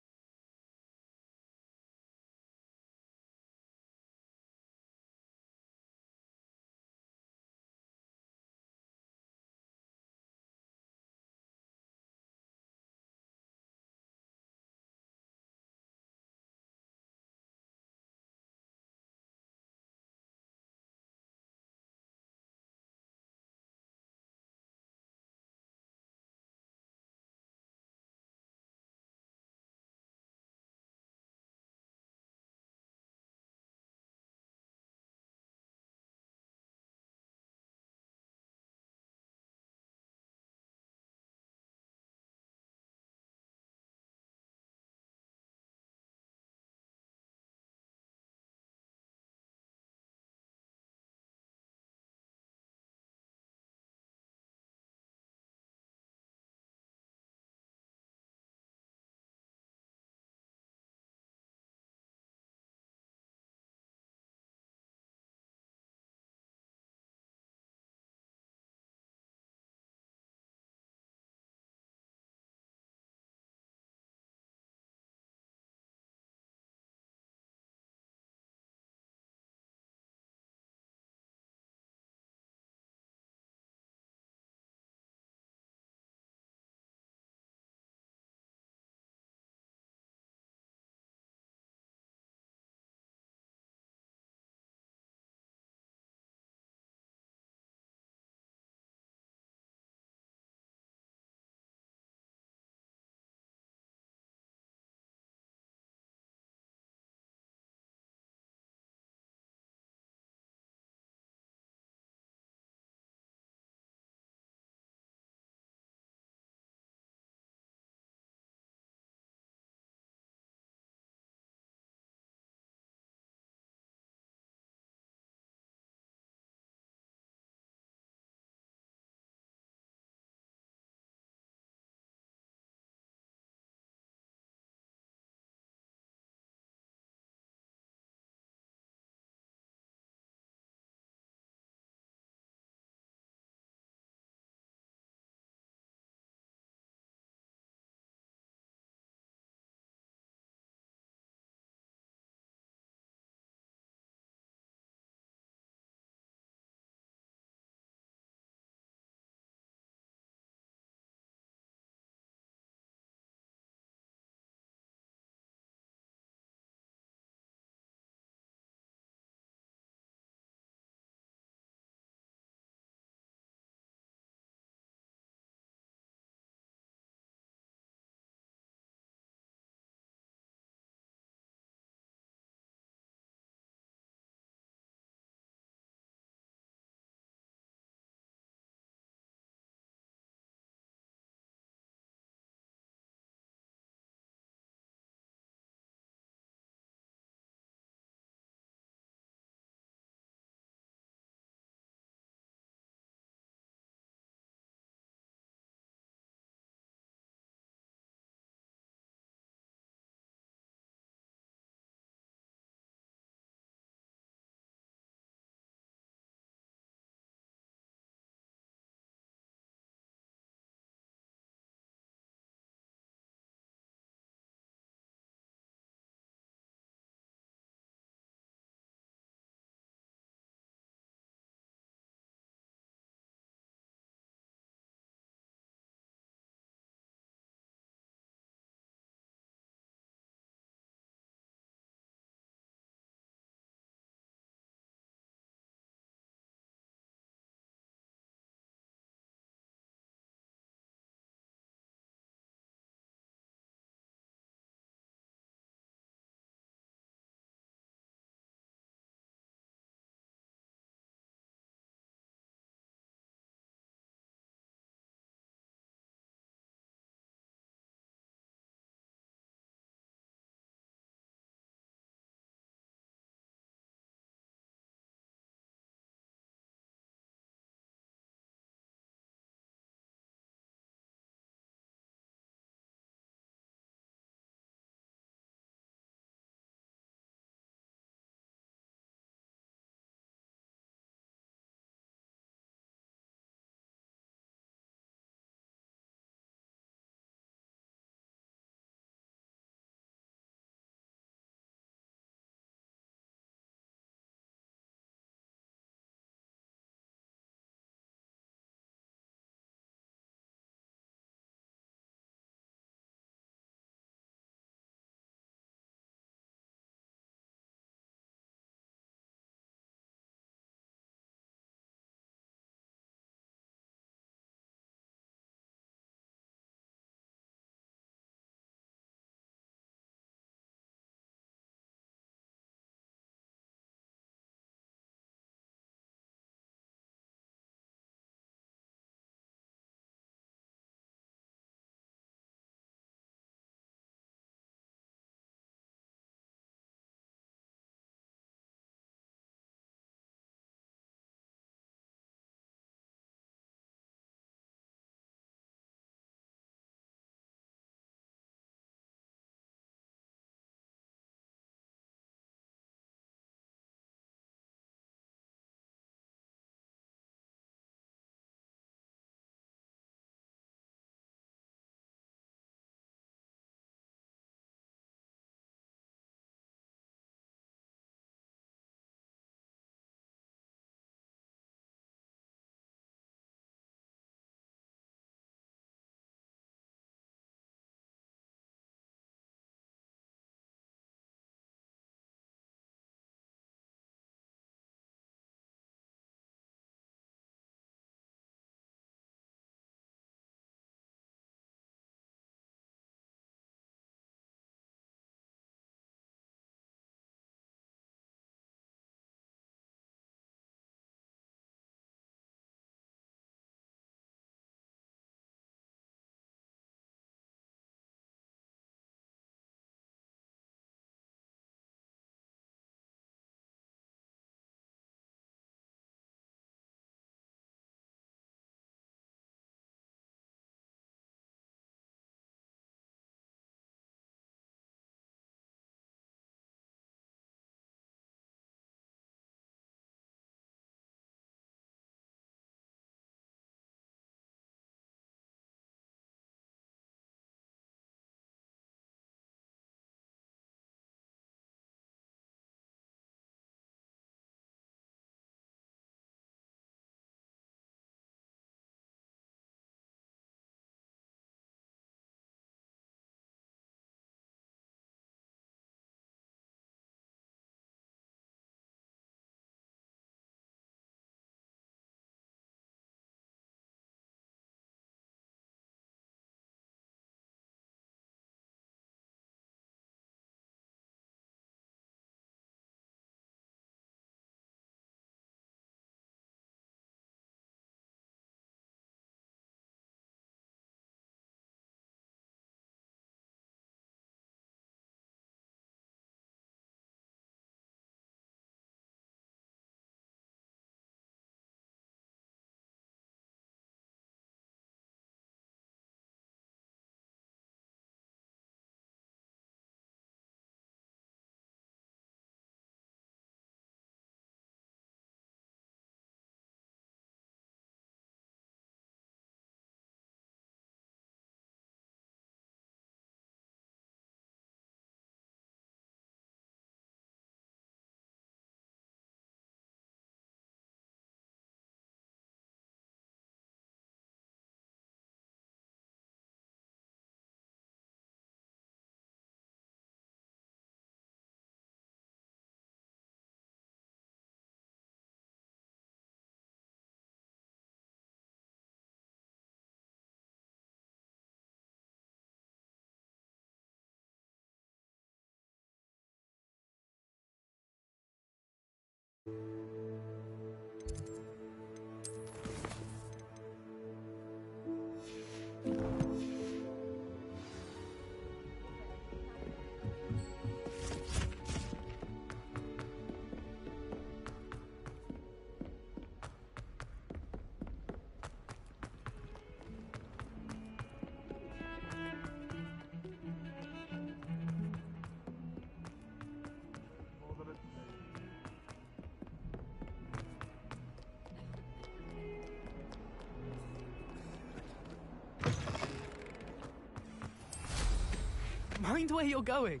Mind where you're going.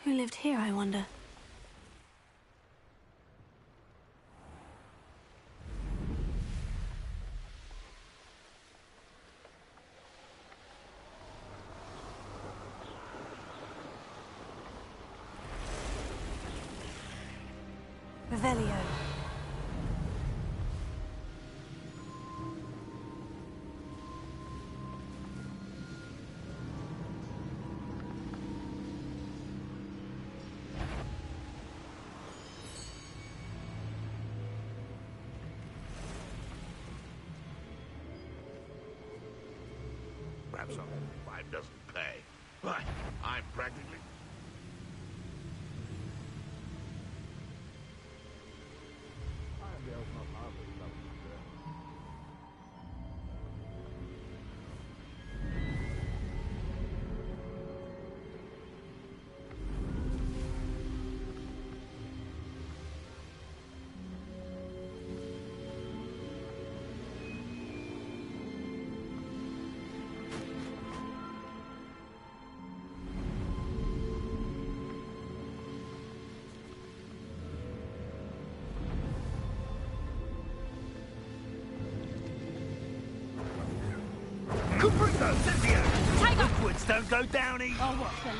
Who lived here, I wonder? Revelio. Perhaps a whole life doesn't pay. But I'm practically... Cynthia! Tiger! Liquids don't go down easy. Oh, what the...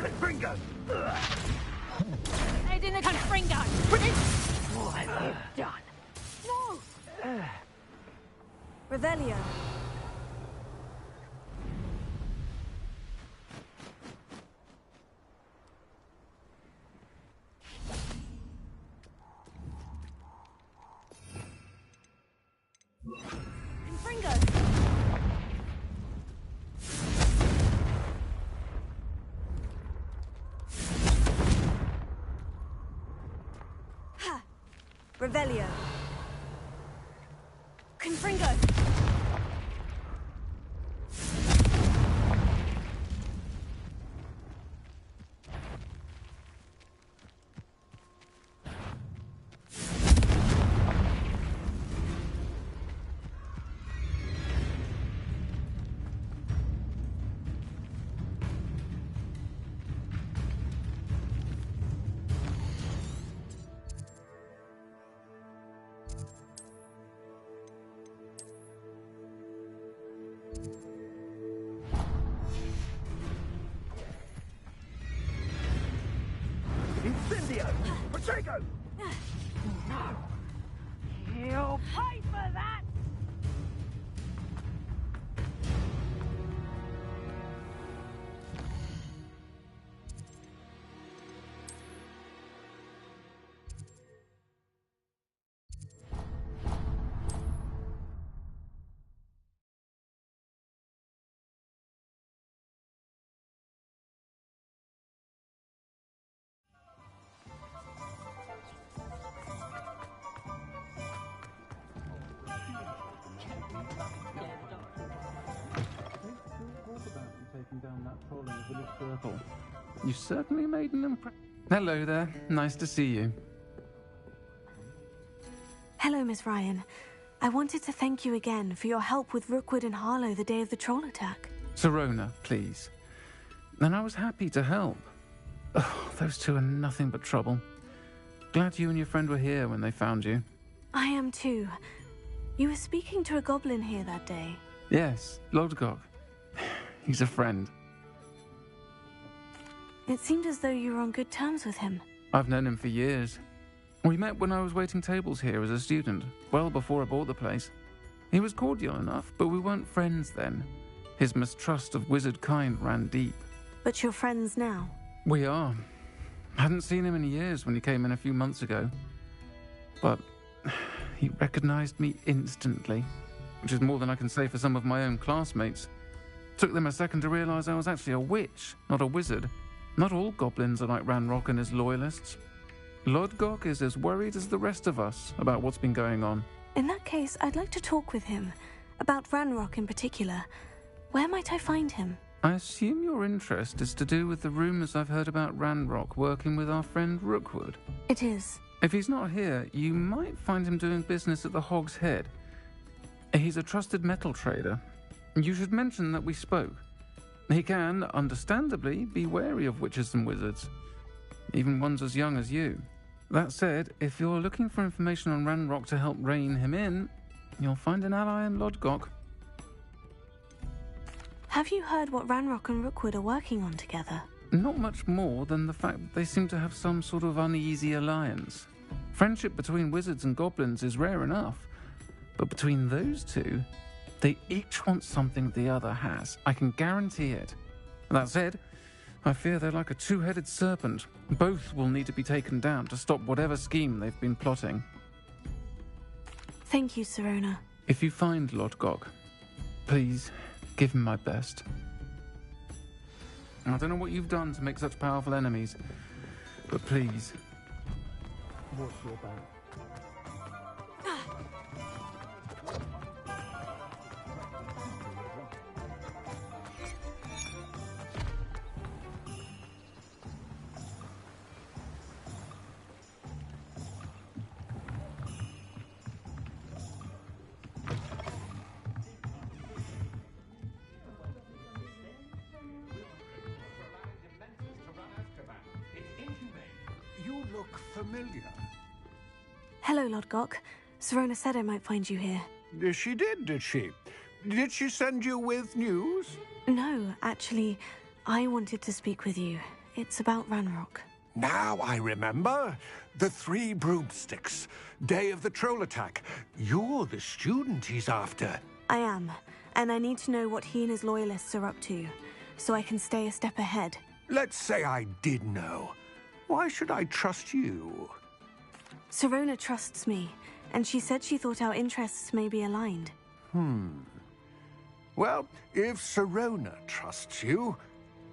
Confringo! I didn't Confringo! What have you done? No! Revelio. Revelio. Confringo! Incendio! Pacheco! No! You'll pay for that! You certainly made an impression. Hello there. Nice to see you. Hello, Miss Ryan. I wanted to thank you again for your help with Rookwood and Harlow the day of the troll attack. Serona, please. And I was happy to help. Oh, those two are nothing but trouble. Glad you and your friend were here when they found you. I am too. You were speaking to a goblin here that day. Yes, Lodgok. He's a friend. It seemed as though you were on good terms with him. I've known him for years. We met when I was waiting tables here as a student, well before I bought the place. He was cordial enough, but we weren't friends then. His mistrust of wizard kind ran deep. But you're friends now? We are. Hadn't seen him in years when he came in a few months ago. But He recognized me instantly, which is more than I can say for some of my own classmates. Took them a second to realize I was actually a witch, not a wizard. Not all goblins are like Ranrock and his loyalists. Lodgok is as worried as the rest of us about what's been going on. In that case, I'd like to talk with him. About Ranrock in particular. Where might I find him? I assume your interest is to do with the rumors I've heard about Ranrock working with our friend Rookwood. It is. If he's not here, you might find him doing business at the Hog's Head. He's a trusted metal trader. You should mention that we spoke. He can, understandably, be wary of witches and wizards, even ones as young as you. That said, if you're looking for information on Ranrock to help rein him in, you'll find an ally in Lodgok. Have you heard what Ranrock and Rookwood are working on together? Not much more than the fact that they seem to have some sort of uneasy alliance. Friendship between wizards and goblins is rare enough, but between those two, they each want something the other has. I can guarantee it. That said, I fear they're like a two-headed serpent. Both will need to be taken down to stop whatever scheme they've been plotting. Thank you, Sirona. If you find Lodgok, please give him my best. I don't know what you've done to make such powerful enemies, but please. What's your band? You look familiar. Hello, Lodgok. Sirona said I might find you here. She did she? Did she send you with news? No, actually, I wanted to speak with you. It's about Ranrock. Now I remember. The 3 broomsticks. Day of the troll attack. You're the student he's after. I am, and I need to know what he and his loyalists are up to, so I can stay a step ahead. Let's say I did know. Why should I trust you? Sirona trusts me, and she said she thought our interests may be aligned. Well, if Sirona trusts you,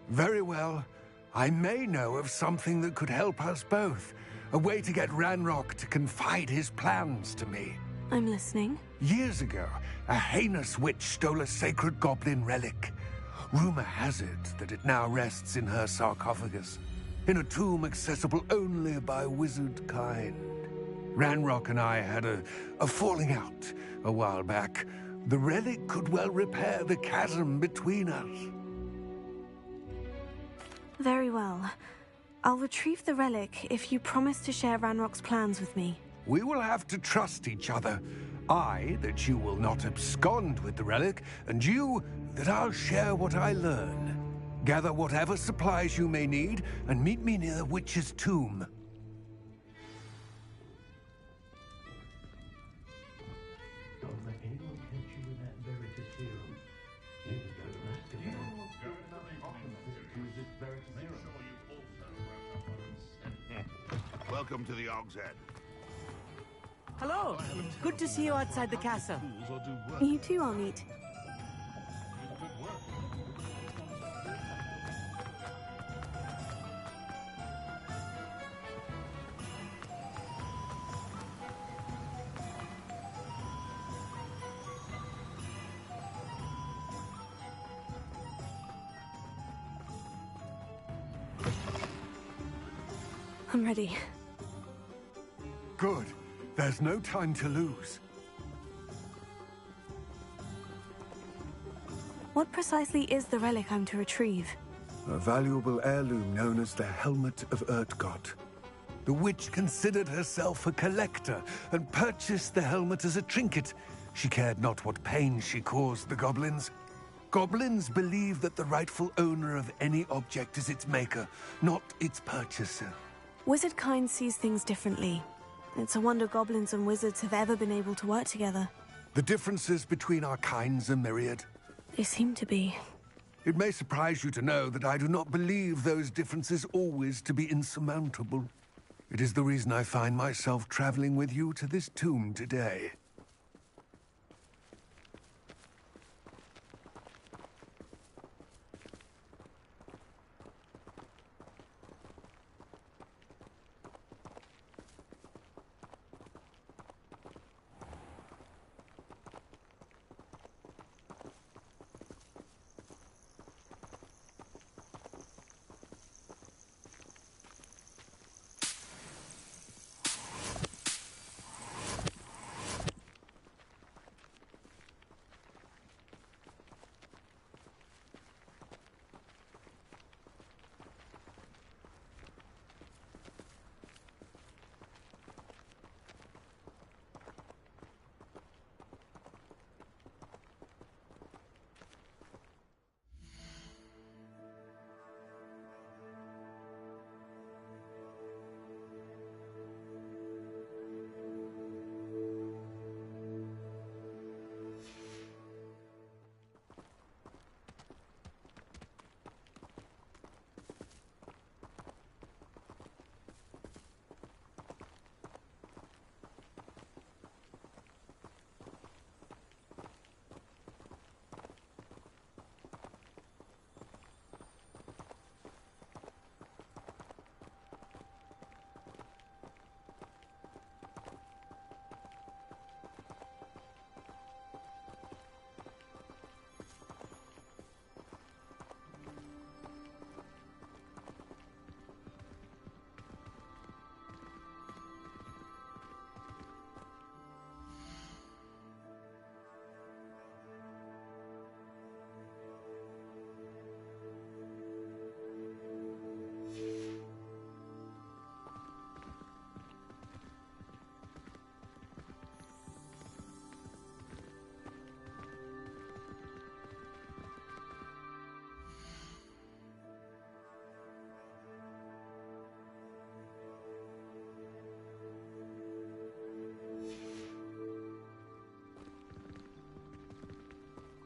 very well. I may know of something that could help us both. A way to get Ranrock to confide his plans to me. I'm listening. Years ago, a heinous witch stole a sacred goblin relic. Rumor has it that it now rests in her sarcophagus, in a tomb accessible only by wizard kind. Ranrock and I had a falling out a while back. The relic could well repair the chasm between us. Very well. I'll retrieve the relic if you promise to share Ranrock's plans with me. We will have to trust each other. I, that you will not abscond with the relic, and you, that I'll share what I learn. Gather whatever supplies you may need, and meet me near the witch's tomb. Don't let anyone catch you with that Veritas serum. You can go to Azkaban. Use this Veritas serum. Welcome to the Hog's Head. Hello. Good to see you outside the castle. You too, I'll meet. I'm ready. Good. There's no time to lose. What precisely is the relic I'm to retrieve? A valuable heirloom known as the Helmet of Urtgott. The witch considered herself a collector and purchased the helmet as a trinket. She cared not what pain she caused the goblins. Goblins believe that the rightful owner of any object is its maker, not its purchaser. Wizard kind sees things differently. It's a wonder goblins and wizards have ever been able to work together. The differences between our kinds are myriad. They seem to be. It may surprise you to know that I do not believe those differences always to be insurmountable. It is the reason I find myself traveling with you to this tomb today.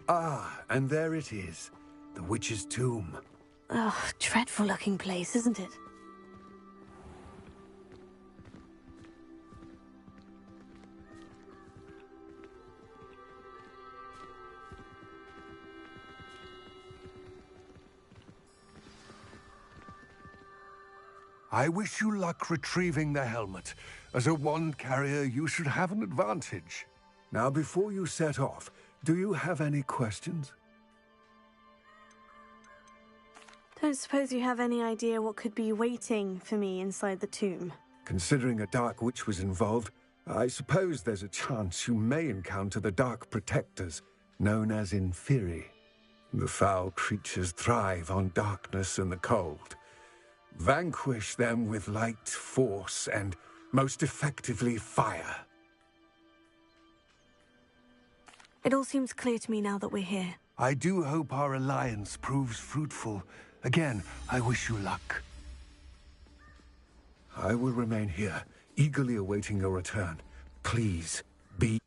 Ah, and there it is. The witch's tomb. Oh, dreadful looking place, isn't it? I wish you luck retrieving the helmet. As a wand carrier, you should have an advantage. Now, before you set off, do you have any questions? Don't suppose you have any idea what could be waiting for me inside the tomb? Considering a dark witch was involved, I suppose there's a chance you may encounter the Dark Protectors, known as Inferi. The foul creatures thrive on darkness and the cold. Vanquish them with light, force, and, most effectively, fire. It all seems clear to me now that we're here. I do hope our alliance proves fruitful. Again, I wish you luck. I will remain here, eagerly awaiting your return. Please, be...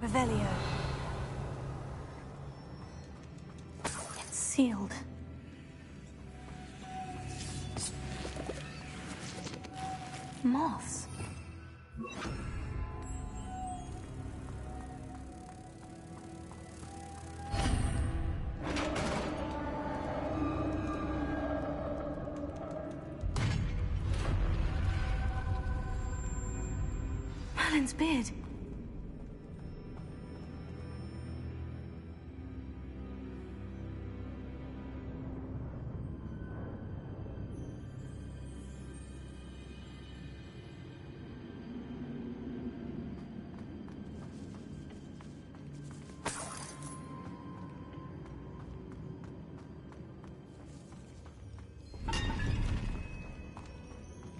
Revelio. It's sealed. Moths. Merlin's beard.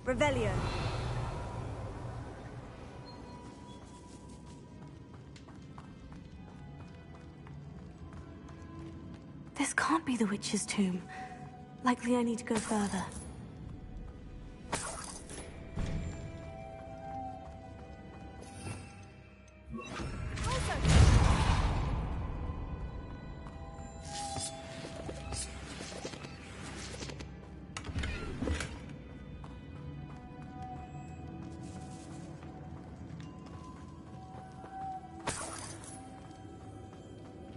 Revelio. be the witch's tomb. Likely I need to go further.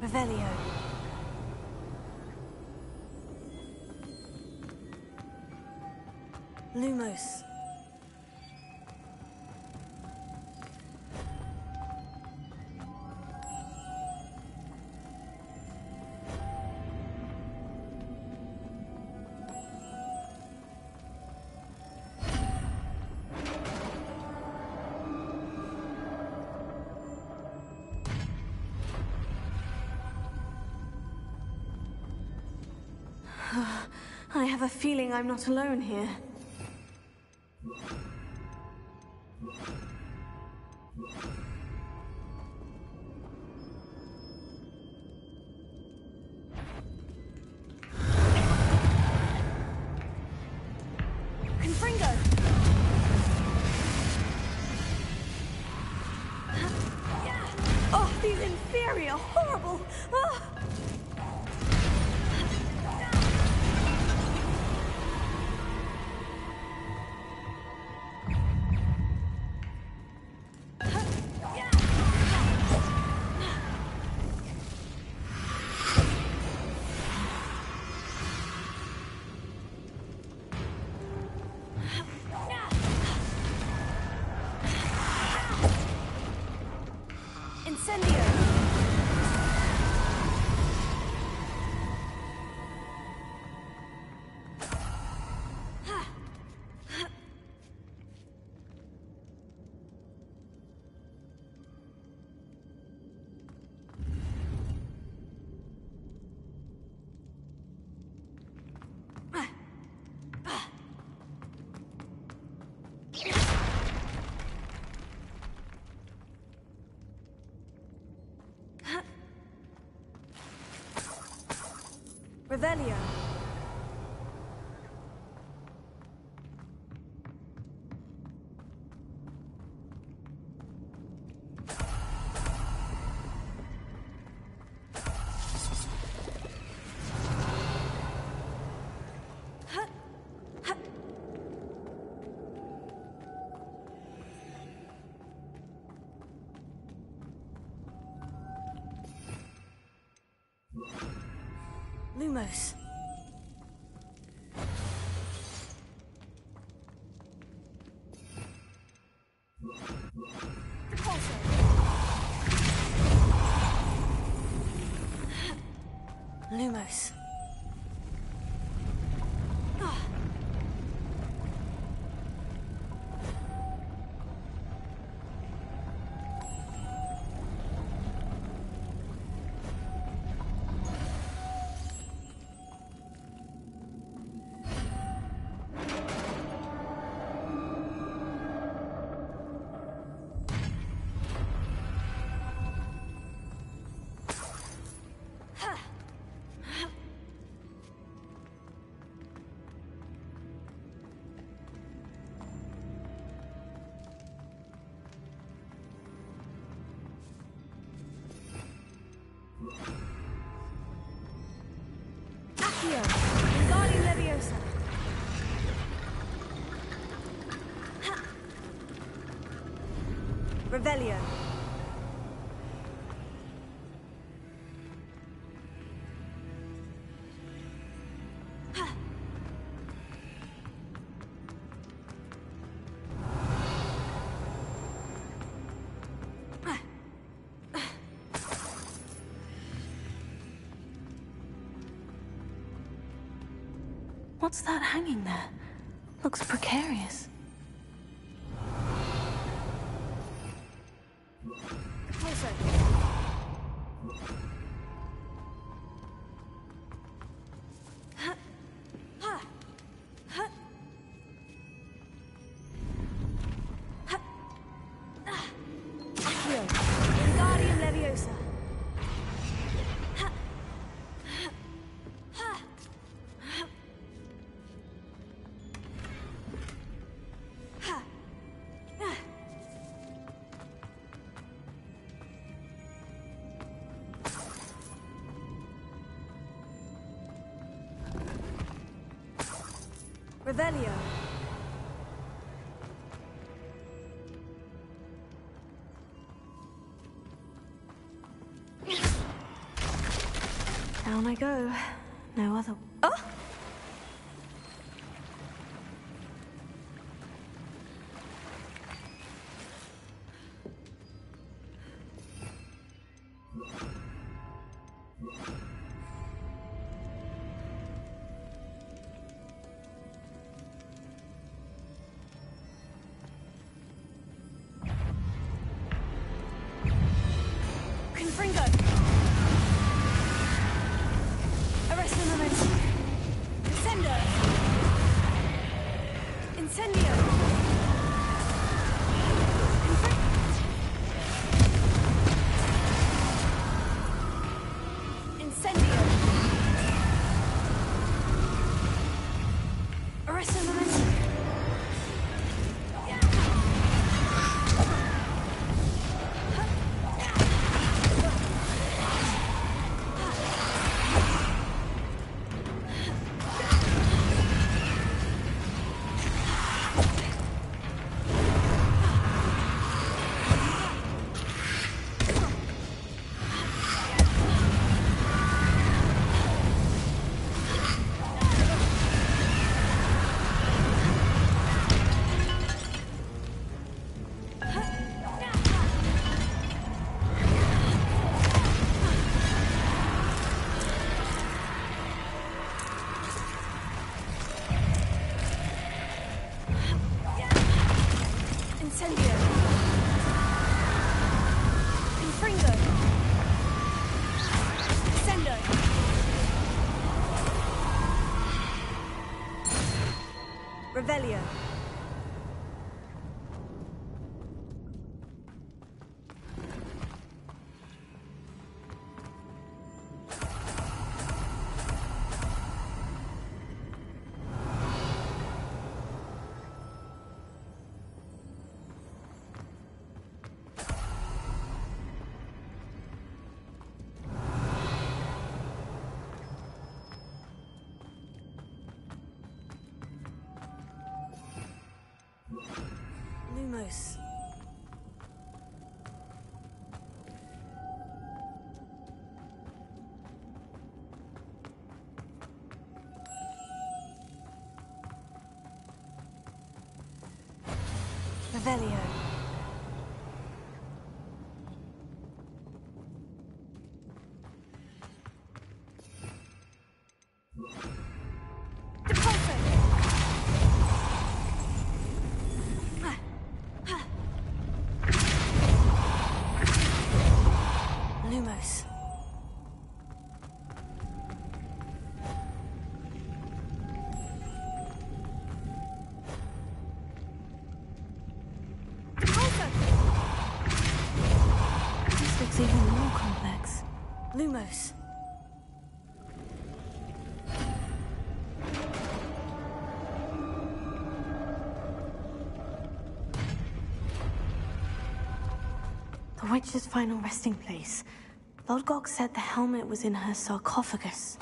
Revelio. Lumos. I have a feeling I'm not alone here. Confringo! Oh, these inferior, horrible! Oh. Revelio. Lumos. Lumos. Revelio. What's that hanging there? Looks precarious. Revelio. Down I go. No other... Oh! Confringo! Arrest the momentum! Descendo! Incendio! Incendio! Arrest the momentum! Incendio! Confringo! Descendo! Revelio! Lumos. Revelio. Lumos. This looks even more complex. Lumos. The witch's final resting place. Lodgok said the helmet was in her sarcophagus.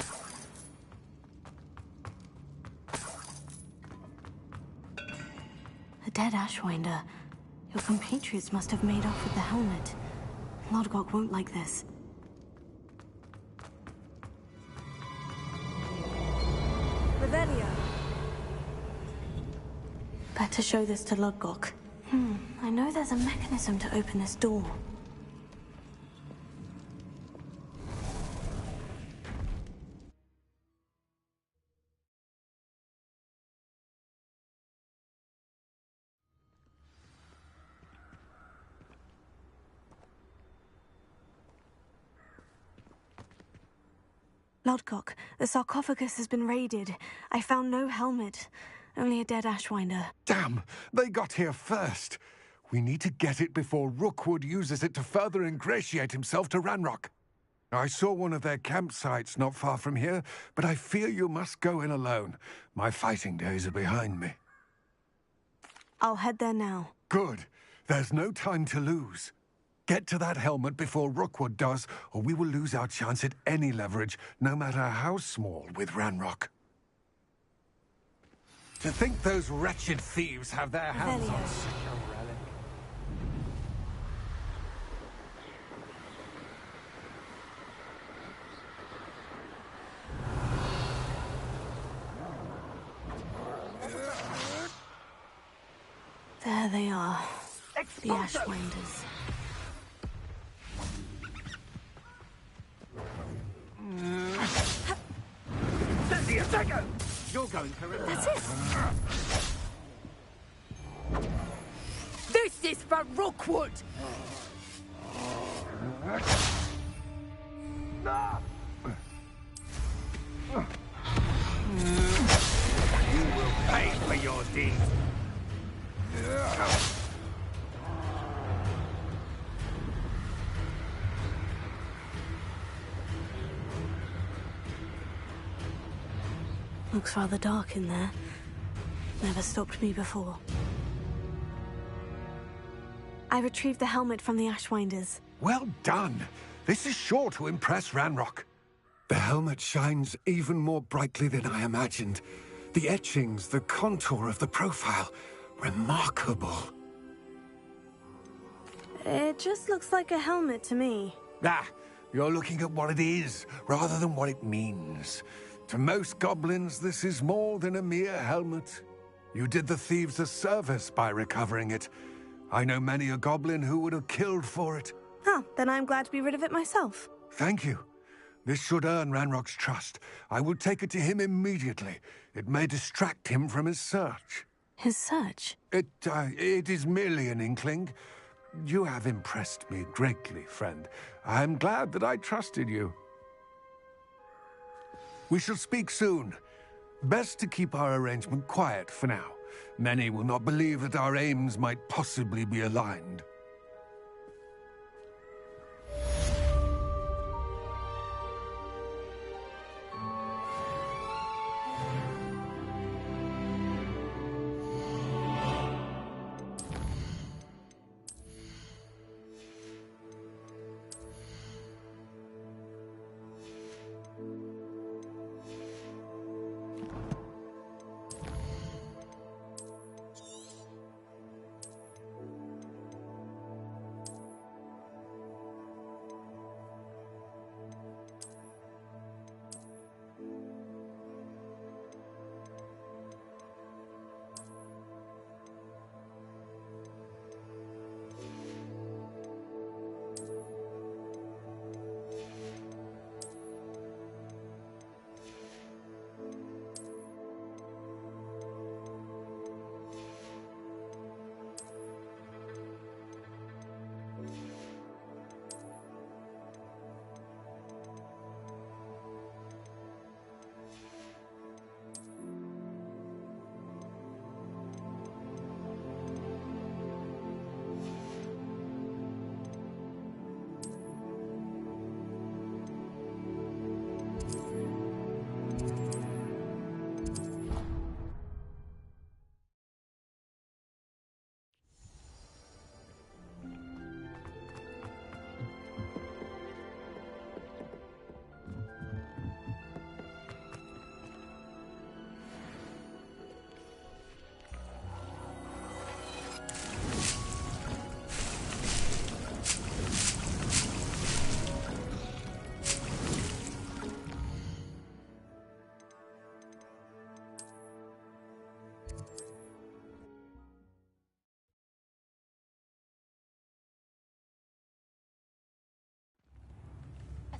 A dead Ashwinder. Your compatriots must have made off with the helmet. Lodgok won't like this. Revelio. Better show this to Lodgok. I know there's a mechanism to open this door. Lodgok, the sarcophagus has been raided. I found no helmet, only a dead Ashwinder. Damn! They got here first. We need to get it before Rookwood uses it to further ingratiate himself to Ranrock. I saw one of their campsites not far from here, but I fear you must go in alone. My fighting days are behind me. I'll head there now. Good. There's no time to lose. Get to that helmet before Rookwood does, or we will lose our chance at any leverage, no matter how small, with Ranrock. To think those wretched thieves have their hands on such a relic. There they are. The Ashwinders. That's the attacker! You're going for it. That's it! This is for Rookwood! You will pay for your deeds. Looks rather dark in there. Never stopped me before. I retrieved the helmet from the Ashwinders. Well done. This is sure to impress Ranrock. The helmet shines even more brightly than I imagined. The etchings, the contour of the profile. Remarkable. It just looks like a helmet to me. Ah, you're looking at what it is, rather than what it means. To most goblins, this is more than a mere helmet. You did the thieves a service by recovering it. I know many a goblin who would have killed for it. Oh, then I'm glad to be rid of it myself. Thank you. This should earn Ranrock's trust. I will take it to him immediately. It may distract him from his search. His search? It is merely an inkling. You have impressed me greatly, friend. I am glad that I trusted you. We shall speak soon. Best to keep our arrangement quiet for now. Many will not believe that our aims might possibly be aligned.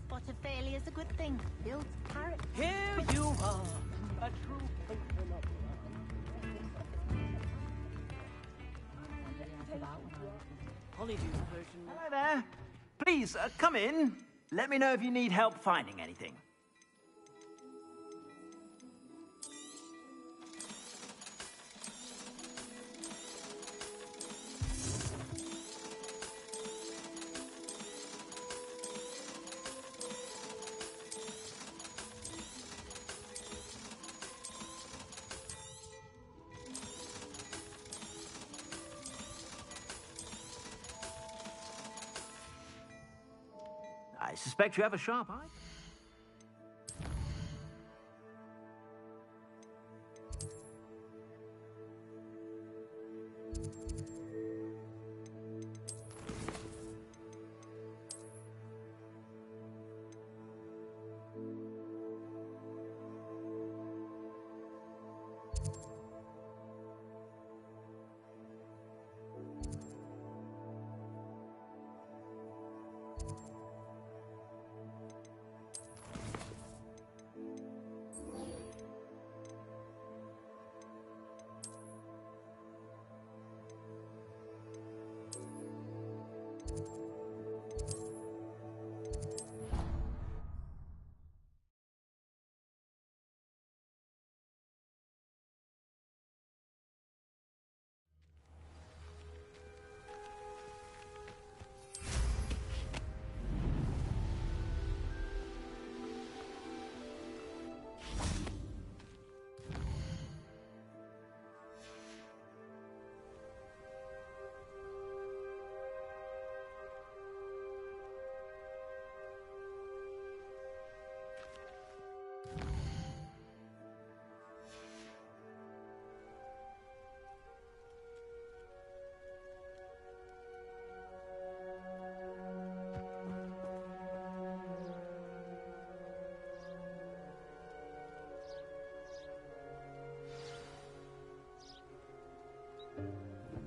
Spot of failure's a good thing. Builds character. Here you are, a true patron of Honeydew potion. Hello there. Please, come in. Let me know if you need help finding anything. I suspect you have a sharp eye.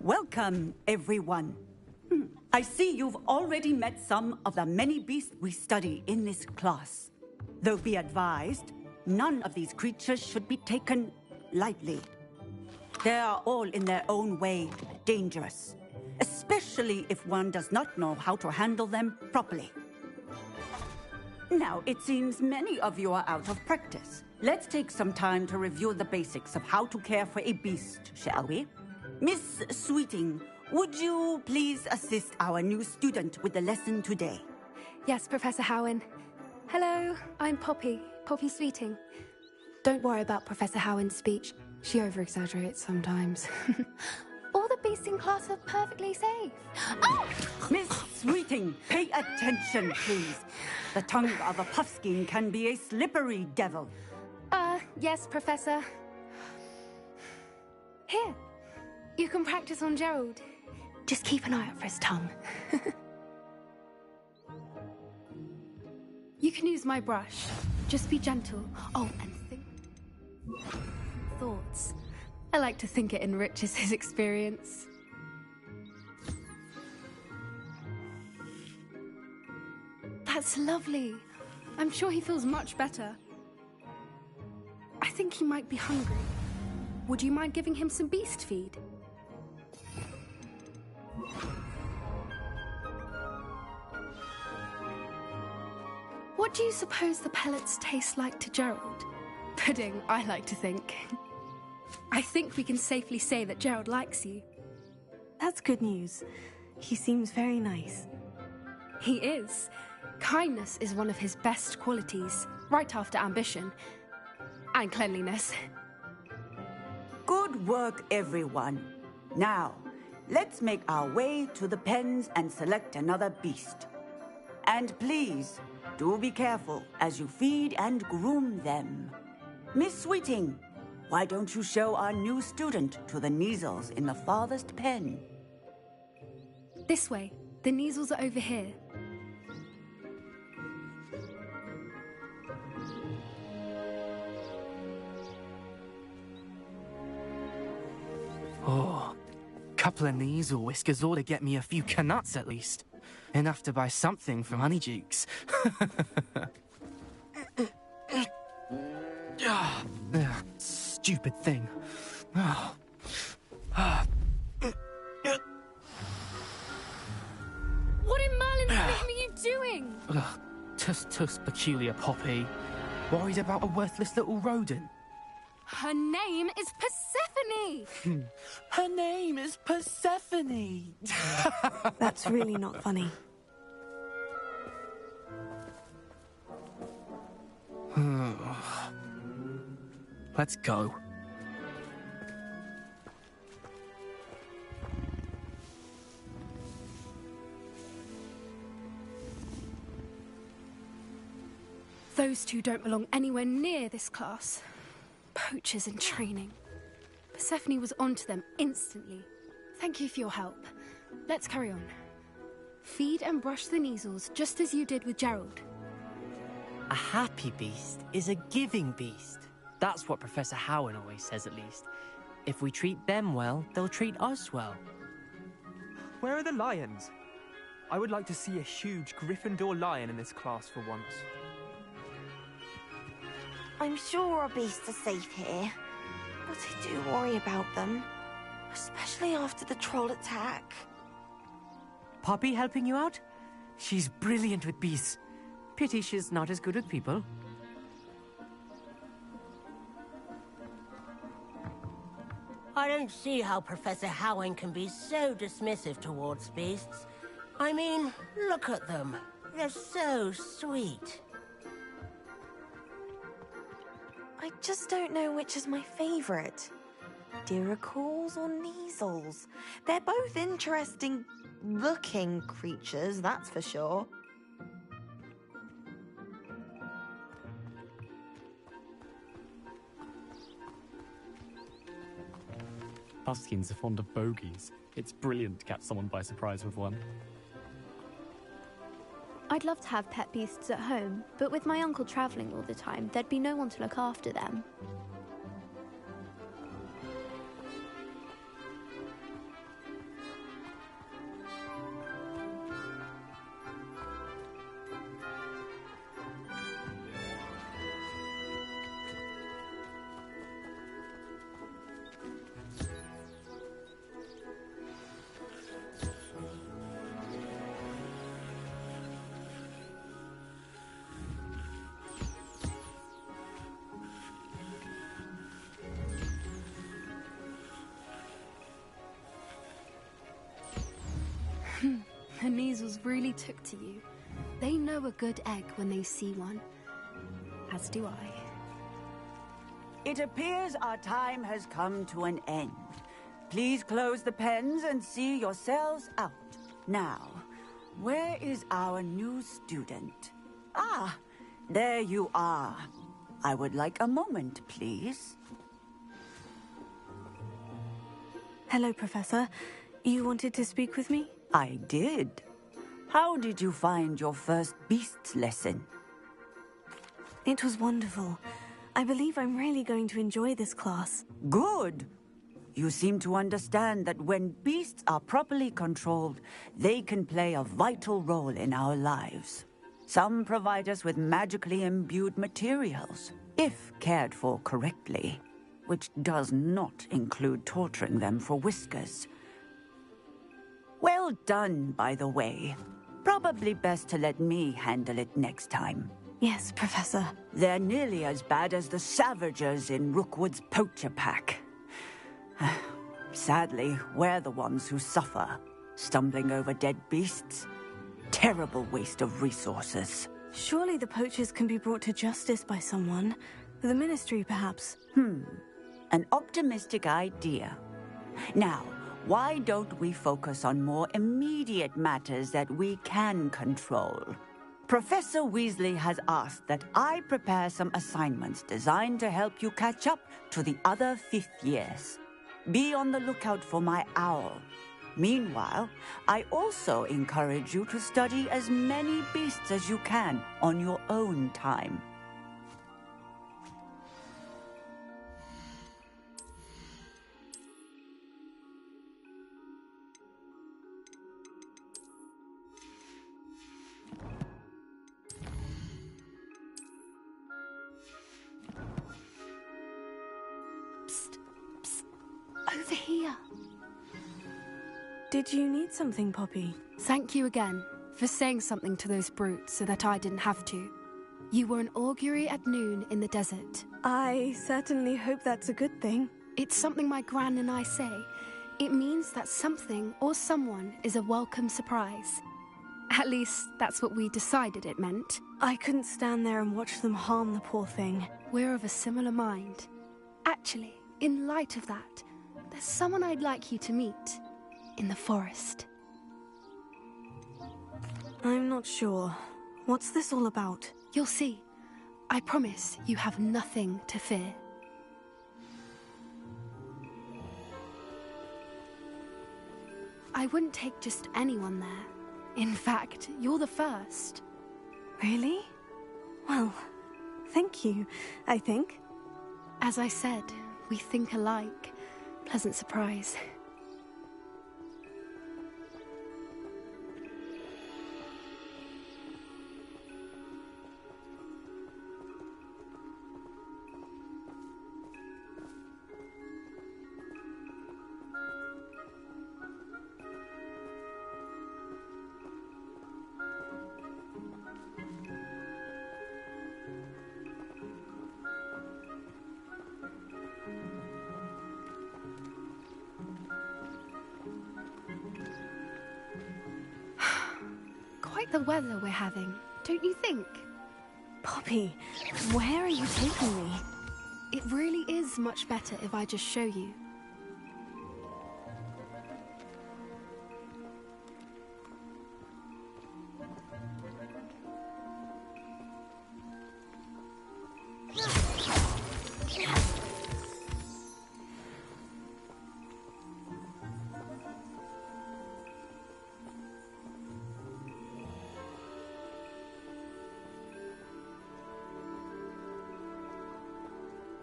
Welcome, everyone. I see you've already met some of the many beasts we study in this class. Though be advised, none of these creatures should be taken lightly. They are all in their own way dangerous, especially if one does not know how to handle them properly. Now, it seems many of you are out of practice. Let's take some time to review the basics of how to care for a beast, shall we? Miss Sweeting, would you please assist our new student with the lesson today? Yes, Professor Howen. Hello, I'm Poppy Sweeting. Don't worry about Professor Howen's speech. She over-exaggerates sometimes. All the beasts in class are perfectly safe. Oh! Miss Sweeting, pay attention, please. The tongue of a puffskein can be a slippery devil. Yes, Professor. Here, you can practice on Gerald. Just keep an eye out for his tongue. You can use my brush. Just be gentle. Oh, and think thoughts. I like to think it enriches his experience. That's lovely. I'm sure he feels much better. I think he might be hungry. Would you mind giving him some beast feed? What do you suppose the pellets taste like to Gerald? Pudding, I like to think. I think we can safely say that Gerald likes you. That's good news. He seems very nice. He is. Kindness is one of his best qualities, right after ambition. And cleanliness. Good work, everyone. Now, let's make our way to the pens and select another beast. And please, do be careful as you feed and groom them. Miss Sweeting, why don't you show our new student to the Neasels in the farthest pen? This way. The Neasels are over here. Oh, couple of Neasel whiskers ought to get me a few canuts at least. Enough to buy something from Honeydukes. Stupid thing. What in Merlin's name are you doing? Tuss, peculiar Poppy. Worried about a worthless little rodent. Her name is Persephone! Her name is Persephone! That's really not funny. Let's go. Those two don't belong anywhere near this class. Poachers in training. Persephone was onto them instantly. Thank you for your help. Let's carry on. Feed and brush the Neasels just as you did with Gerald. A happy beast is a giving beast. That's what Professor Howen always says, at least. If we treat them well, they'll treat us well. Where are the lions? I would like to see a huge Gryffindor lion in this class for once. I'm sure our beasts are safe here, but I do worry about them, especially after the troll attack. Poppy helping you out? She's brilliant with beasts. Pity she's not as good with people. I don't see how Professor Howen can be so dismissive towards beasts. I mean, look at them. They're so sweet. I just don't know which is my favourite. Diracles or Neasels? They're both interesting-looking creatures, that's for sure. Puffskins are fond of bogies. It's brilliant to catch someone by surprise with one. I'd love to have pet beasts at home, but with my uncle travelling all the time, there'd be no one to look after them. measles really took to you. They know a good egg when they see one. As do I. It appears our time has come to an end. Please close the pens and see yourselves out. Now, where is our new student? Ah, there you are. I would like a moment, please. Hello, Professor. You wanted to speak with me? I did. How did you find your first beasts lesson? It was wonderful. I believe I'm really going to enjoy this class. Good. You seem to understand that when beasts are properly controlled, they can play a vital role in our lives. Some provide us with magically imbued materials, if cared for correctly, which does not include torturing them for whiskers. Well done, by the way. Probably best to let me handle it next time. Yes, Professor. They're nearly as bad as the Savagers in Rookwood's poacher pack. Sadly, we're the ones who suffer, stumbling over dead beasts. Terrible waste of resources. Surely the poachers can be brought to justice by someone. The Ministry, perhaps. An optimistic idea. Now, why don't we focus on more immediate matters that we can control? Professor Weasley has asked that I prepare some assignments designed to help you catch up to the other fifth years. Be on the lookout for my owl. Meanwhile, I also encourage you to study as many beasts as you can on your own time. Over here. Did you need something, Poppy? Thank you again for saying something to those brutes so that I didn't have to. You were an augury at noon in the desert. I certainly hope that's a good thing. It's something my gran and I say. It means that something or someone is a welcome surprise. At least, that's what we decided it meant. I couldn't stand there and watch them harm the poor thing. We're of a similar mind. Actually, in light of that, there's someone I'd like you to meet. In the forest. I'm not sure. What's this all about? You'll see. I promise you have nothing to fear. I wouldn't take just anyone there. In fact, you're the first. Really? Well, thank you, I think. As I said, we think alike. Pleasant surprise. Quite the weather we're having, don't you think? Poppy, where are you taking me? It really is much better if I just show you.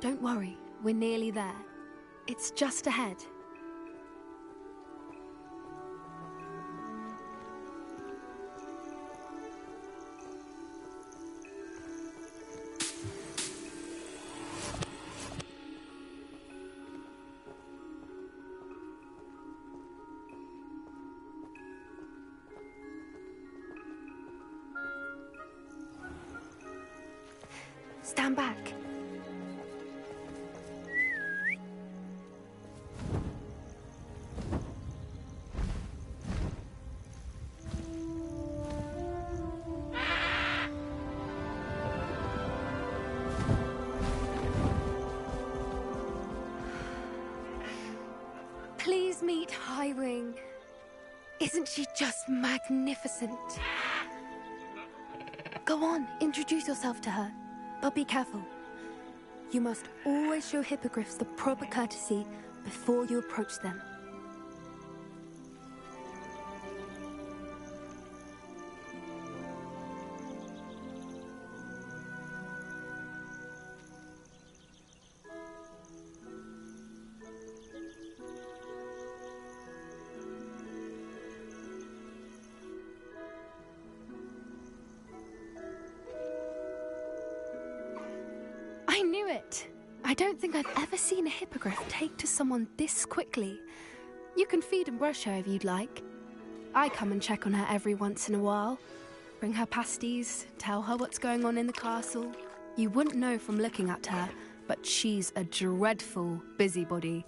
Don't worry, we're nearly there. It's just ahead. Stand back. Let's meet Highwing. Isn't she just magnificent? Go on, introduce yourself to her. But be careful. You must always show hippogriffs the proper courtesy before you approach them. I knew it! I don't think I've ever seen a hippogriff take to someone this quickly. You can feed and brush her if you'd like. I come and check on her every once in a while. Bring her pasties, tell her what's going on in the castle. You wouldn't know from looking at her, but she's a dreadful busybody.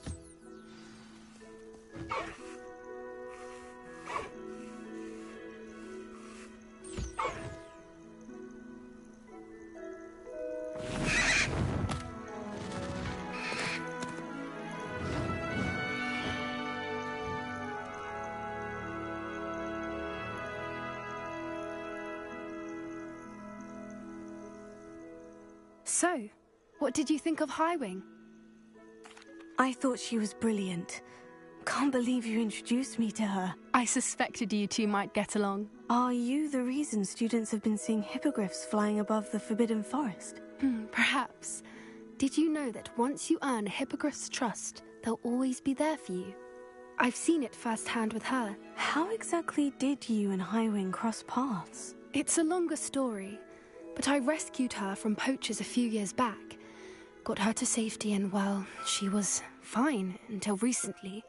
So, what did you think of Highwing? I thought she was brilliant. Can't believe you introduced me to her. I suspected you two might get along. Are you the reason students have been seeing hippogriffs flying above the Forbidden Forest? Perhaps. Did you know that once you earn a hippogriff's trust, they'll always be there for you? I've seen it firsthand with her. How exactly did you and Highwing cross paths? It's a longer story, but I rescued her from poachers a few years back. Got her to safety and, well, she was fine until recently.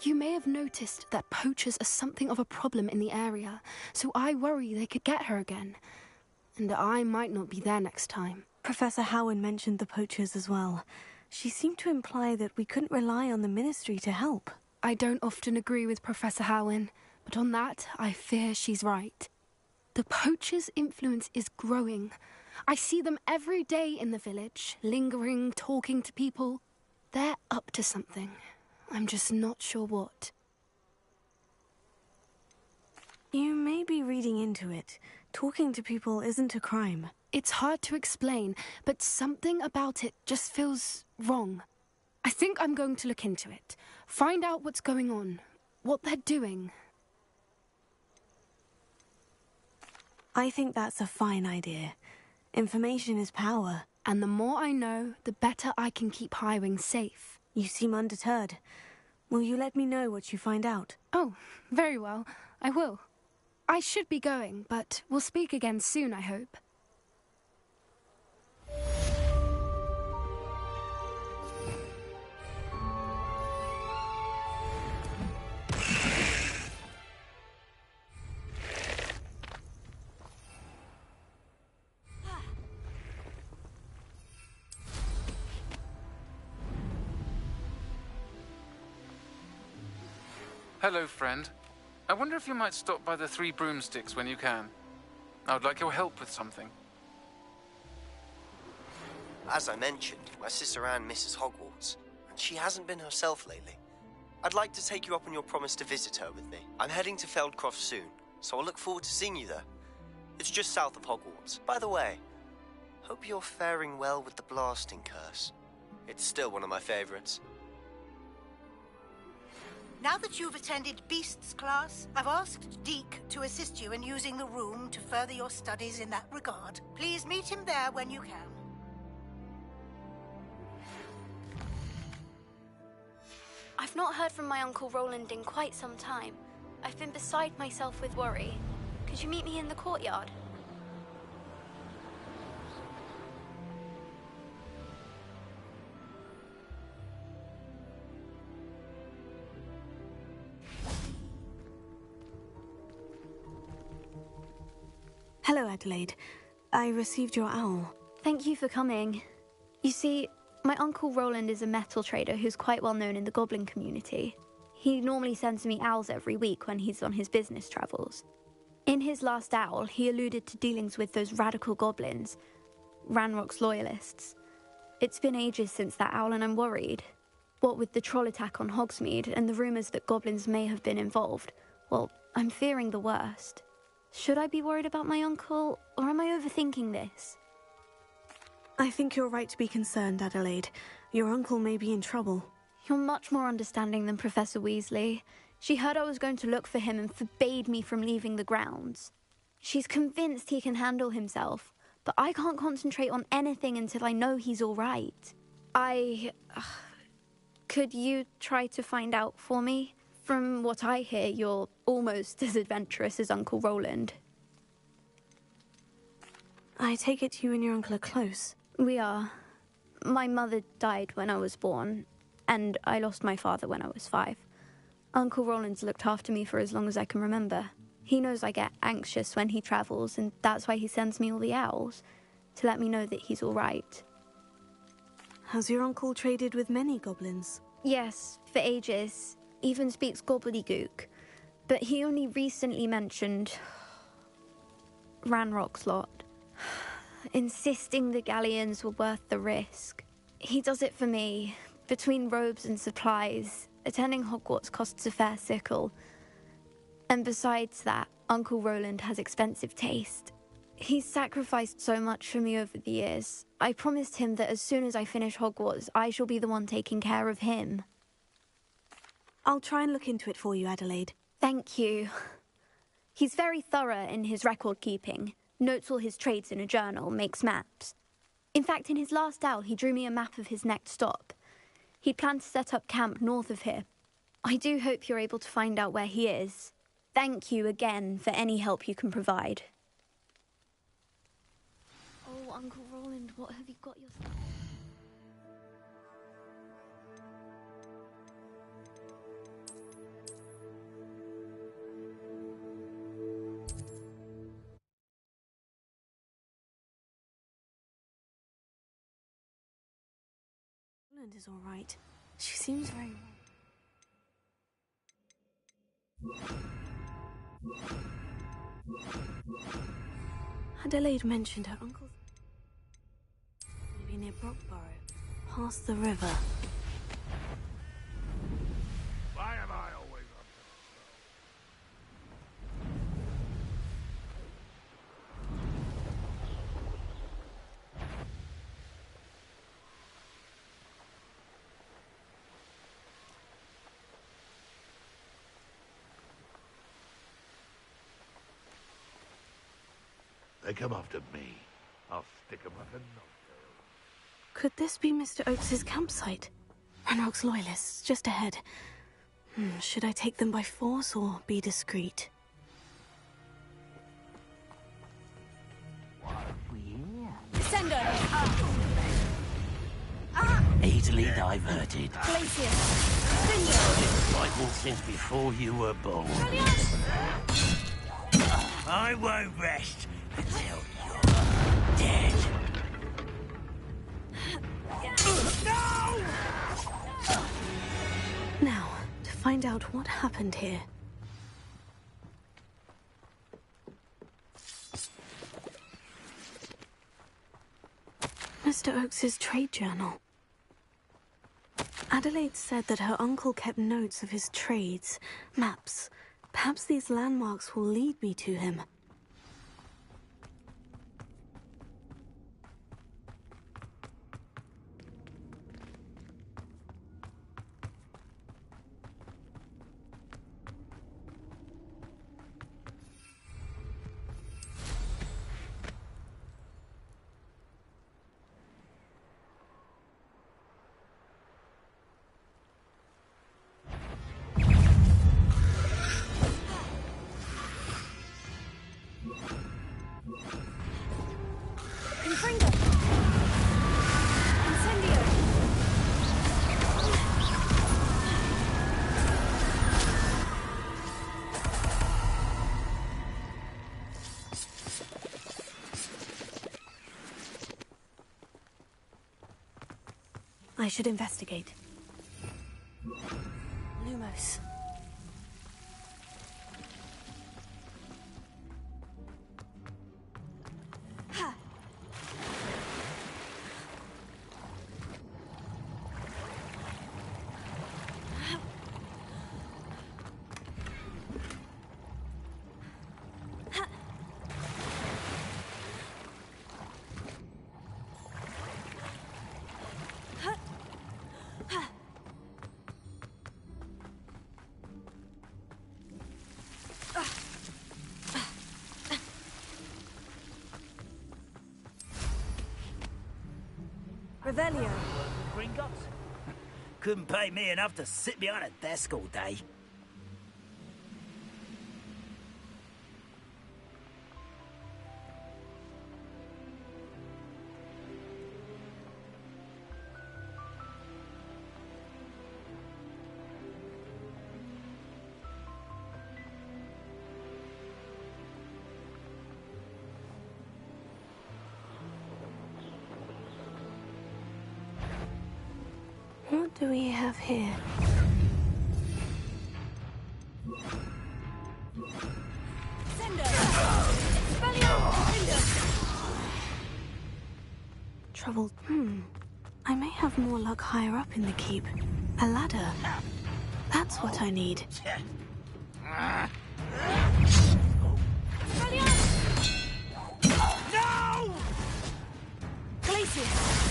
You may have noticed that poachers are something of a problem in the area, so I worry they could get her again. And I might not be there next time. Professor Howen mentioned the poachers as well. She seemed to imply that we couldn't rely on the Ministry to help. I don't often agree with Professor Howen, but on that, I fear she's right. The poachers' influence is growing. I see them every day in the village, lingering, talking to people. They're up to something. I'm just not sure what. You may be reading into it. Talking to people isn't a crime. It's hard to explain, but something about it just feels wrong. I think I'm going to look into it. Find out what's going on, what they're doing. I think that's a fine idea. Information is power. And the more I know, the better I can keep Highwing safe. You seem undeterred. Will you let me know what you find out? Oh, very well. I will. I should be going, but we'll speak again soon, I hope. Hello, friend. I wonder if you might stop by the Three Broomsticks when you can. I would like your help with something. As I mentioned, my sister Anne misses Hogwarts, and she hasn't been herself lately. I'd like to take you up on your promise to visit her with me. I'm heading to Feldcroft soon, so I'll look forward to seeing you there. It's just south of Hogwarts. By the way, hope you're faring well with the blasting curse. It's still one of my favorites. Now that you've attended Beasts class, I've asked Deke to assist you in using the room to further your studies in that regard. Please meet him there when you can. I've not heard from my Uncle Roland in quite some time. I've been beside myself with worry. Could you meet me in the courtyard? Hello, Adelaide. I received your owl. Thank you for coming. You see, my Uncle Roland is a metal trader who's quite well known in the goblin community. He normally sends me owls every week when he's on his business travels. In his last owl, he alluded to dealings with those radical goblins, Ranrock's loyalists. It's been ages since that owl and I'm worried. What with the troll attack on Hogsmeade and the rumours that goblins may have been involved, well, I'm fearing the worst. Should I be worried about my uncle, or am I overthinking this? I think you're right to be concerned, Adelaide. Your uncle may be in trouble. You're much more understanding than Professor Weasley. She heard I was going to look for him and forbade me from leaving the grounds. She's convinced he can handle himself, but I can't concentrate on anything until I know he's all right. Could you try to find out for me? From what I hear, you're almost as adventurous as Uncle Roland. I take it you and your uncle are close. We are. My mother died when I was born, and I lost my father when I was 5. Uncle Roland's looked after me for as long as I can remember. He knows I get anxious when he travels, and that's why he sends me all the owls, to let me know that he's all right. Has your uncle traded with many goblins? Yes, for ages. Even speaks gobbledygook. But he only recently mentioned Ranrock's lot, insisting the galleons were worth the risk. He does it for me. Between robes and supplies, attending Hogwarts costs a fair sickle. And besides that, Uncle Roland has expensive taste. He's sacrificed so much for me over the years. I promised him that as soon as I finish Hogwarts, I shall be the one taking care of him. I'll try and look into it for you, Adelaide. Thank you. He's very thorough in his record keeping, notes all his trades in a journal, makes maps. In fact, in his last owl, he drew me a map of his next stop. He'd planned to set up camp north of here. I do hope you're able to find out where he is. Thank you again for any help you can provide. Oh, Uncle Roland, what have you got yourself? Roland is all right. She seems very Adelaide mentioned her uncle's maybe near Brockborough, past the river. Why am I always up They come after me. I'll stick 'em up a nose. Could this be Mr. Oakes's campsite? Ranrock's loyalists, just ahead. Should I take them by force or be discreet? Descendo! Easily diverted. Glacier! Rifle since before you were born. I won't rest until you're dead. Now, to find out what happened here. Mr. Oakes's trade journal. Adelaide said that her uncle kept notes of his trades, maps. Perhaps these landmarks will lead me to him. I should investigate. Lumos. Ha! Revelio. Gringotts? Couldn't pay me enough to sit behind a desk all day. What do we have here? Trouble. I may have more luck higher up in the keep. A ladder. That's what I need. No! Glacius!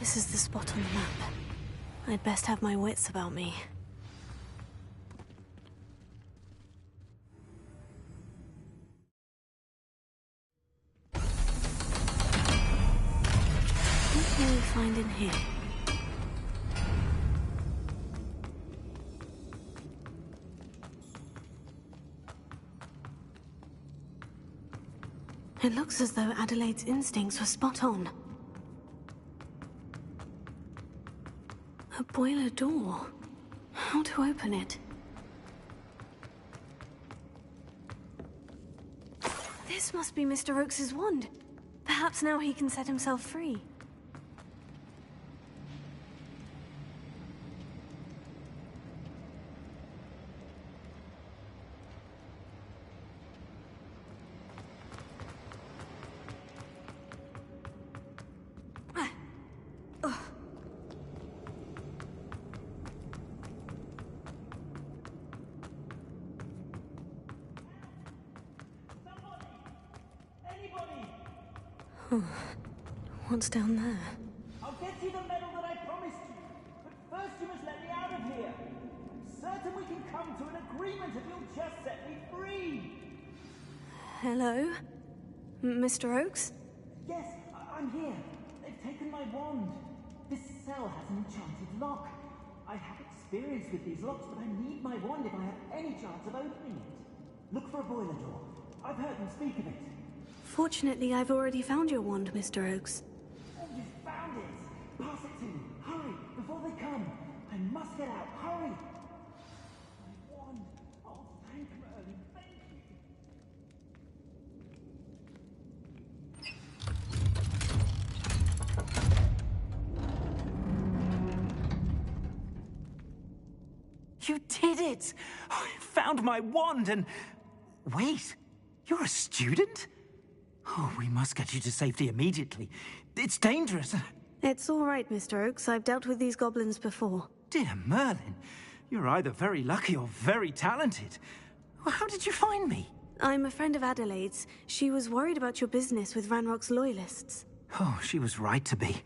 This is the spot on the map. I'd best have my wits about me. What can we find in here? It looks as though Adelaide's instincts were spot on. A boiler door. How to open it? This must be Mr. Oakes's wand. Perhaps now he can set himself free. What's down there? I'll get you the medal that I promised you, but first you must let me out of here. I'm certain we can come to an agreement if you'll just set me free. Hello? Mr. Oakes? Yes, I'm here. They've taken my wand. This cell has an enchanted lock. I have experience with these locks, but I need my wand if I have any chance of opening it. Look for a boiler door. I've heard them speak of it. Fortunately, I've already found your wand, Mr. Oakes. Oh, you found it! Pass it to me. Hurry, before they come. I must get out. Hurry! My wand. Oh, thank Merlin. Thank you. You did it! I found my wand and... Wait, you're a student? Oh, we must get you to safety immediately. It's dangerous. It's all right, Mr. Oakes. I've dealt with these goblins before. Dear Merlin, you're either very lucky or very talented. Well, how did you find me? I'm a friend of Adelaide's. She was worried about your business with Ranrock's loyalists. Oh, she was right to be.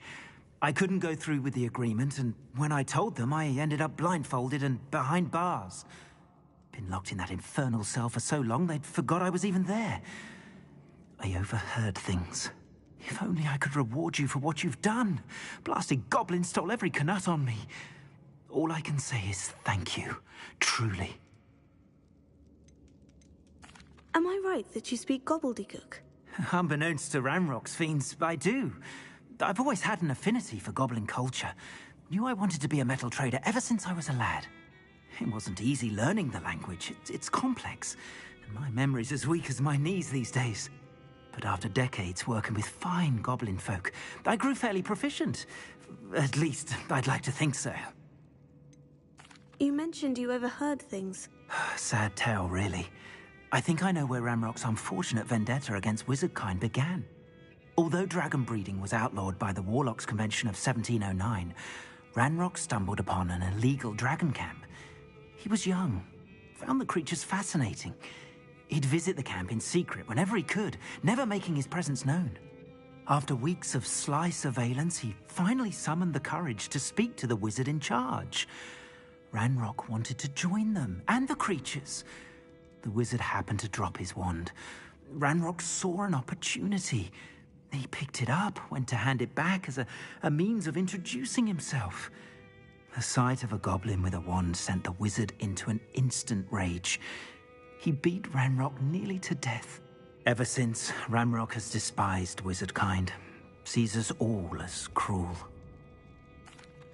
I couldn't go through with the agreement, and when I told them, I ended up blindfolded and behind bars. Been locked in that infernal cell for so long, they'd forgot I was even there. I overheard things. If only I could reward you for what you've done. Blasted goblin stole every knut on me. All I can say is thank you, truly. Am I right that you speak gobbledygook? Unbeknownst to Ranrock's fiends, I do. I've always had an affinity for goblin culture. Knew I wanted to be a metal trader ever since I was a lad. It wasn't easy learning the language. It's complex, and my memory's as weak as my knees these days. But after decades working with fine goblin folk, I grew fairly proficient. At least, I'd like to think so. You mentioned you overheard things. Sad tale, really. I think I know where Ranrock's unfortunate vendetta against wizardkind began. Although dragon breeding was outlawed by the Warlocks Convention of 1709, Ranrock stumbled upon an illegal dragon camp. He was young, found the creatures fascinating. He'd visit the camp in secret whenever he could, never making his presence known. After weeks of sly surveillance, he finally summoned the courage to speak to the wizard in charge. Ranrock wanted to join them, and the creatures. The wizard happened to drop his wand. Ranrock saw an opportunity. He picked it up, went to hand it back as a means of introducing himself. The sight of a goblin with a wand sent the wizard into an instant rage. He beat Ranrock nearly to death. Ever since, Ranrock has despised wizard kind, sees us all as cruel.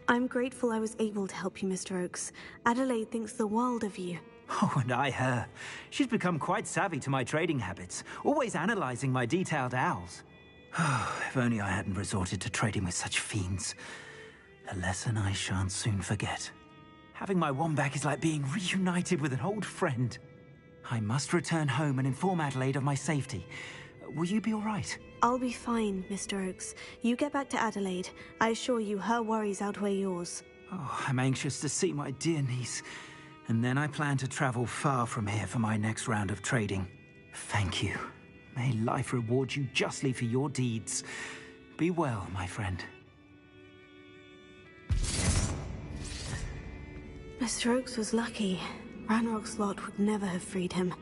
I'm grateful I was able to help you, Mr. Oakes. Adelaide thinks the world of you. Oh, and I her. She's become quite savvy to my trading habits, always analyzing my detailed owls. If only I hadn't resorted to trading with such fiends. A lesson I shan't soon forget. Having my wand back is like being reunited with an old friend. I must return home and inform Adelaide of my safety. Will you be all right? I'll be fine, Mr. Oakes. You get back to Adelaide. I assure you her worries outweigh yours. Oh, I'm anxious to see my dear niece. And then I plan to travel far from here for my next round of trading. Thank you. May life reward you justly for your deeds. Be well, my friend. Mr. Oakes was lucky. Ranrock's lot would never have freed him.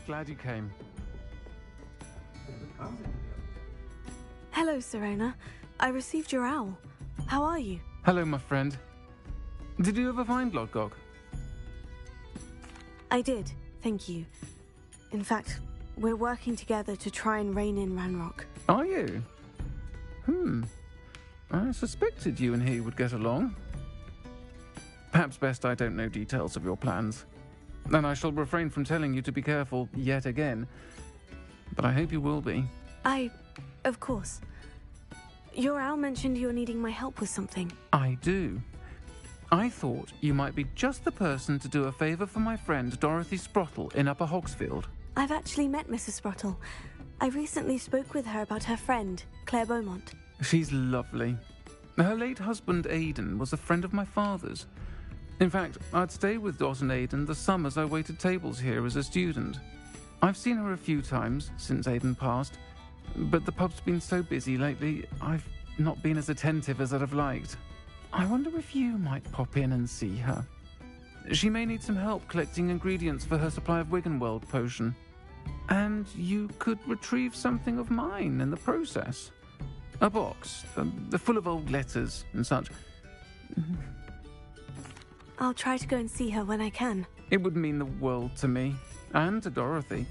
Glad you came. Hello, Serona. I received your owl. How are you? Hello, my friend. Did you ever find Lodgok? I did, thank you. In fact, we're working together to try and rein in Ranrock. Are you? I suspected you and he would get along. Perhaps best I don't know details of your plans. And I shall refrain from telling you to be careful yet again. But I hope you will be. Of course. Your owl mentioned you're needing my help with something. I do. I thought you might be just the person to do a favour for my friend Dorothy Sprottle in Upper Hogsfield. I've actually met Mrs. Sprottle. I recently spoke with her about her friend, Claire Beaumont. She's lovely. Her late husband Aidan was a friend of my father's. In fact, I'd stay with Dot and Aidan the summers I waited tables here as a student. I've seen her a few times since Aidan passed, but the pub's been so busy lately, I've not been as attentive as I'd have liked. I wonder if you might pop in and see her. She may need some help collecting ingredients for her supply of Wiggenweld potion. And you could retrieve something of mine in the process. A box, full of old letters and such. I'll try to go and see her when I can. It would mean the world to me, and to Dorothy.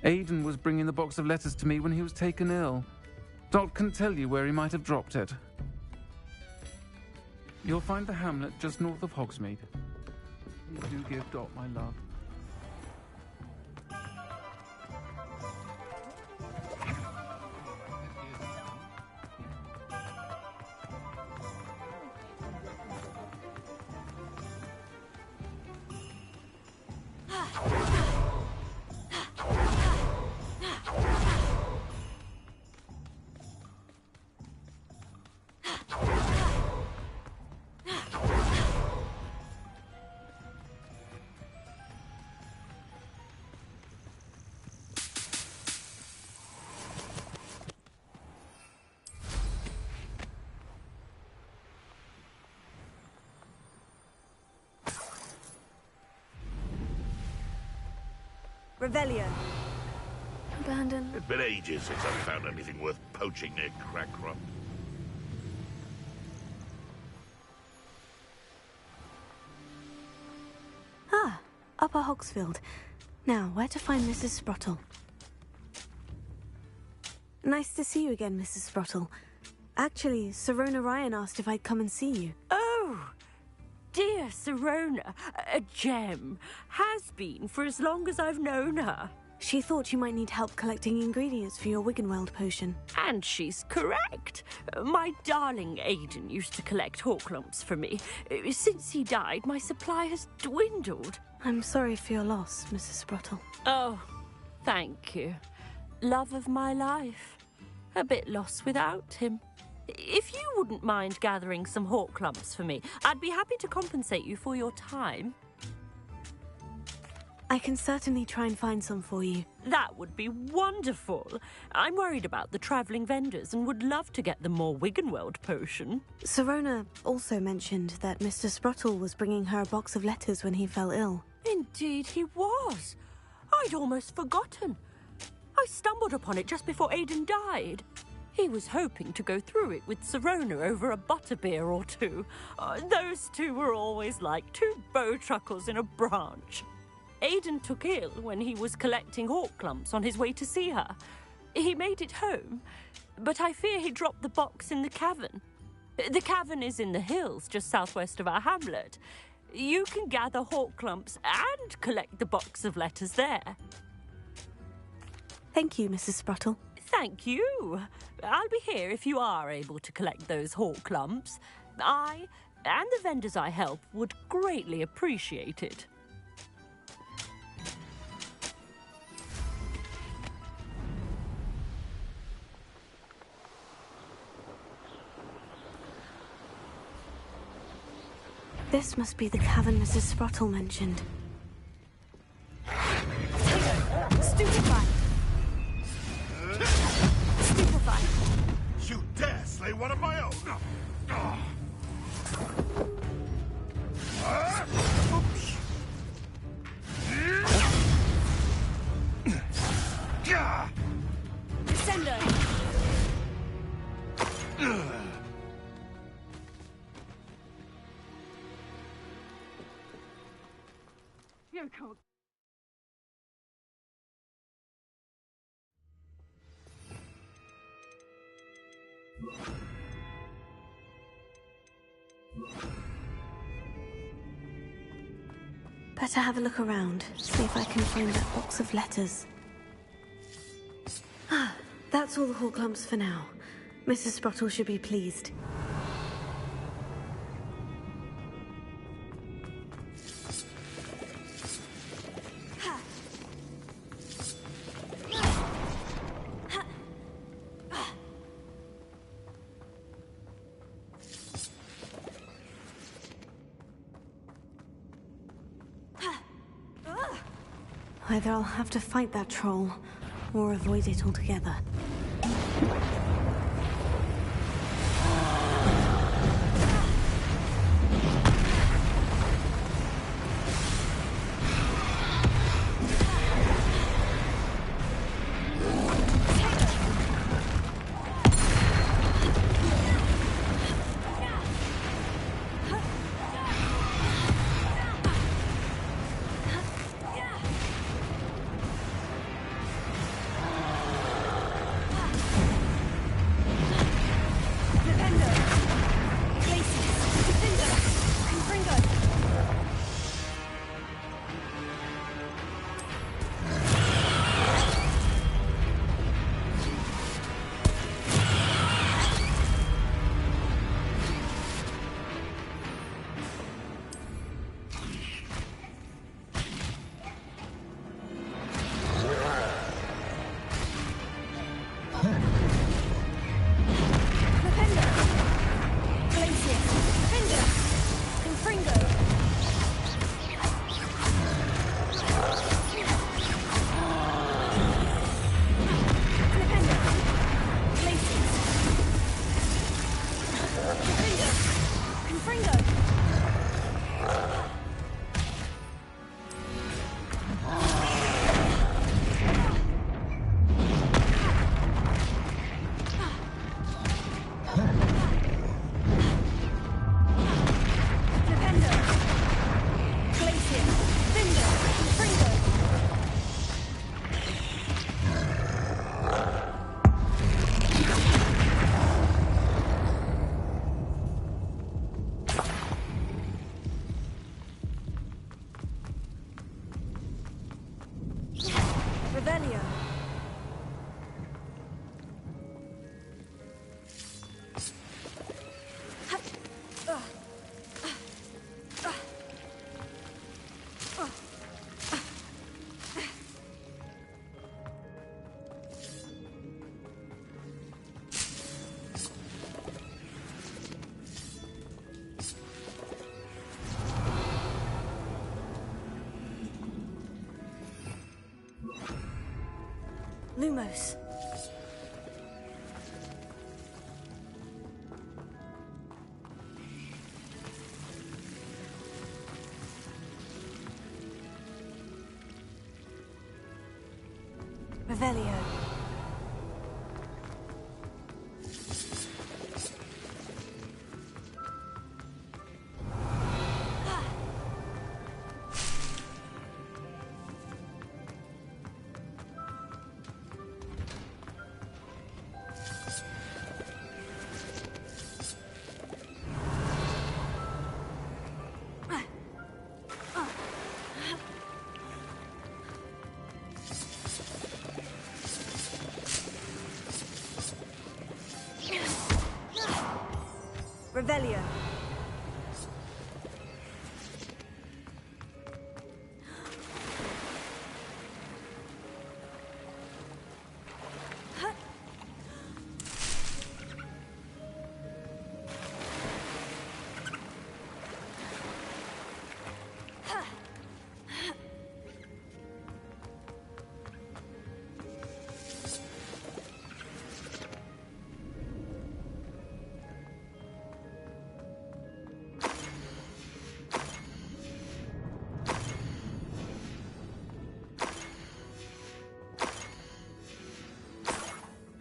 Aidan was bringing the box of letters to me when he was taken ill. Dot can tell you where he might have dropped it. You'll find the hamlet just north of Hogsmeade. Do give Dot my love. Revelio. Abandoned. It's been ages since I've found anything worth poaching near Crackcroft. Ah, Upper Hogsfield. Now, where to find Mrs. Sprottle? Nice to see you again, Mrs. Sprottle. Actually, Sirona Ryan asked if I'd come and see you. Oh, dear Sirona, a gem. Has been for as long as I've known her. She thought you might need help collecting ingredients for your Wiggenweld potion. And she's correct. My darling Aidan used to collect hawk lumps for me. Since he died, my supply has dwindled. I'm sorry for your loss, Mrs. Sprottle. Oh, thank you. Love of my life. A bit lost without him. If you wouldn't mind gathering some hawk lumps for me, I'd be happy to compensate you for your time. I can certainly try and find some for you. That would be wonderful. I'm worried about the travelling vendors and would love to get them more Wiggenweld potion. Sirona also mentioned that Mr. Sprottle was bringing her a box of letters when he fell ill. Indeed he was. I'd almost forgotten. I stumbled upon it just before Aidan died. He was hoping to go through it with Sirona over a butterbeer or two. Those two were always like two bowtruckles in a branch. Aidan took ill when he was collecting hawk lumps on his way to see her. He made it home, but I fear he dropped the box in the cavern. The cavern is in the hills just southwest of our hamlet. You can gather hawk lumps and collect the box of letters there. Thank you, Mrs. Sprottle. Thank you. I'll be here if you are able to collect those hawk lumps. I and the vendors I help would greatly appreciate it. This must be the cavern Mrs. Sprottle mentioned. Stupefy! Stupefy! You dare slay one of my own! Descender! You can't. Better have a look around, see if I can find that box of letters. Ah, that's all the hawk lumps for now. Mrs. Sprottle should be pleased. Either I'll have to fight that troll, or avoid it altogether. Lumos. Revelio. Revelio.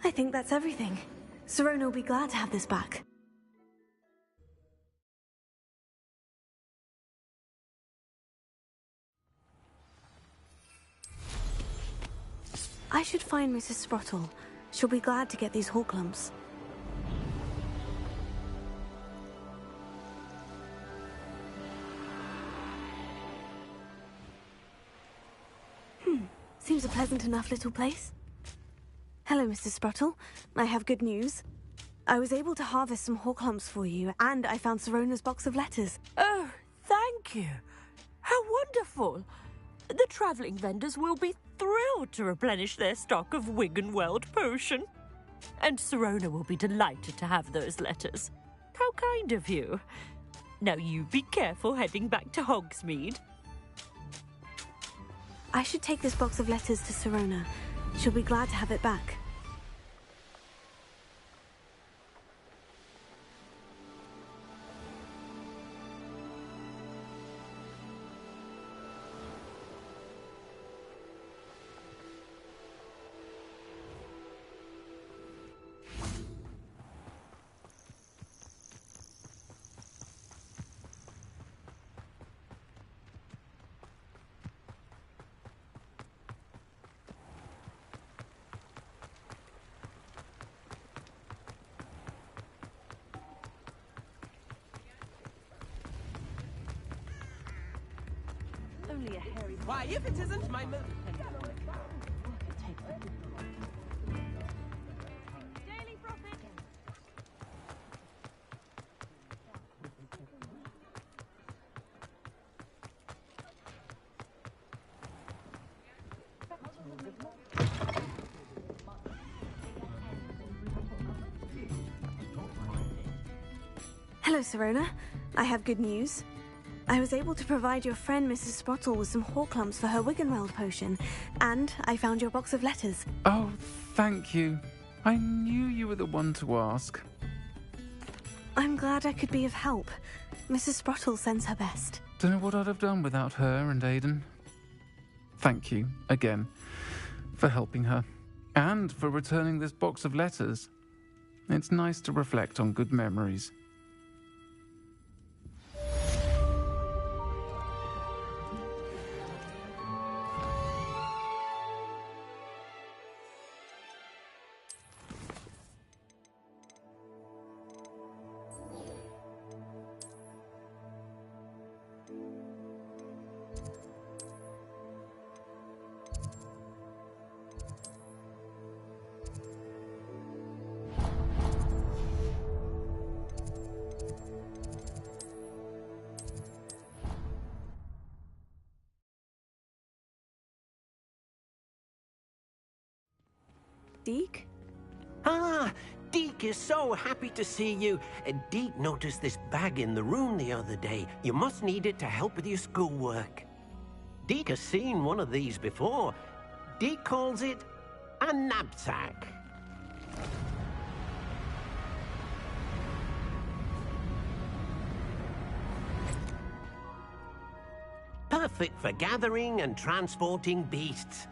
I think that's everything. Sirona will be glad to have this back. I should find Mrs. Sprottle. She'll be glad to get these Horklumps. Seems a pleasant enough little place. Hello, Mrs. Sprottle. I have good news. I was able to harvest some Horklumps for you, and I found Sirona's box of letters. Oh, thank you. How wonderful. The travelling vendors will be thrilled to replenish their stock of Wiggenweld potion. And Sirona will be delighted to have those letters. How kind of you. Now you be careful heading back to Hogsmeade. I should take this box of letters to Sirona. She'll be glad to have it back. Only a hairy... Why, if it isn't my move... Daily profit! Hello, Sirona. I have good news. I was able to provide your friend Mrs. Sprottle with some Horklumps for her Wiggenweld potion, and I found your box of letters. Oh, thank you. I knew you were the one to ask. I'm glad I could be of help. Mrs. Sprottle sends her best. Don't know what I'd have done without her and Aidan. Thank you, again, for helping her, and for returning this box of letters. It's nice to reflect on good memories. Deke? Ah, Deke is so happy to see you. Deke noticed this bag in the room the other day. You must need it to help with your schoolwork. Deke has seen one of these before. Deke calls it a knapsack. Perfect for gathering and transporting beasts.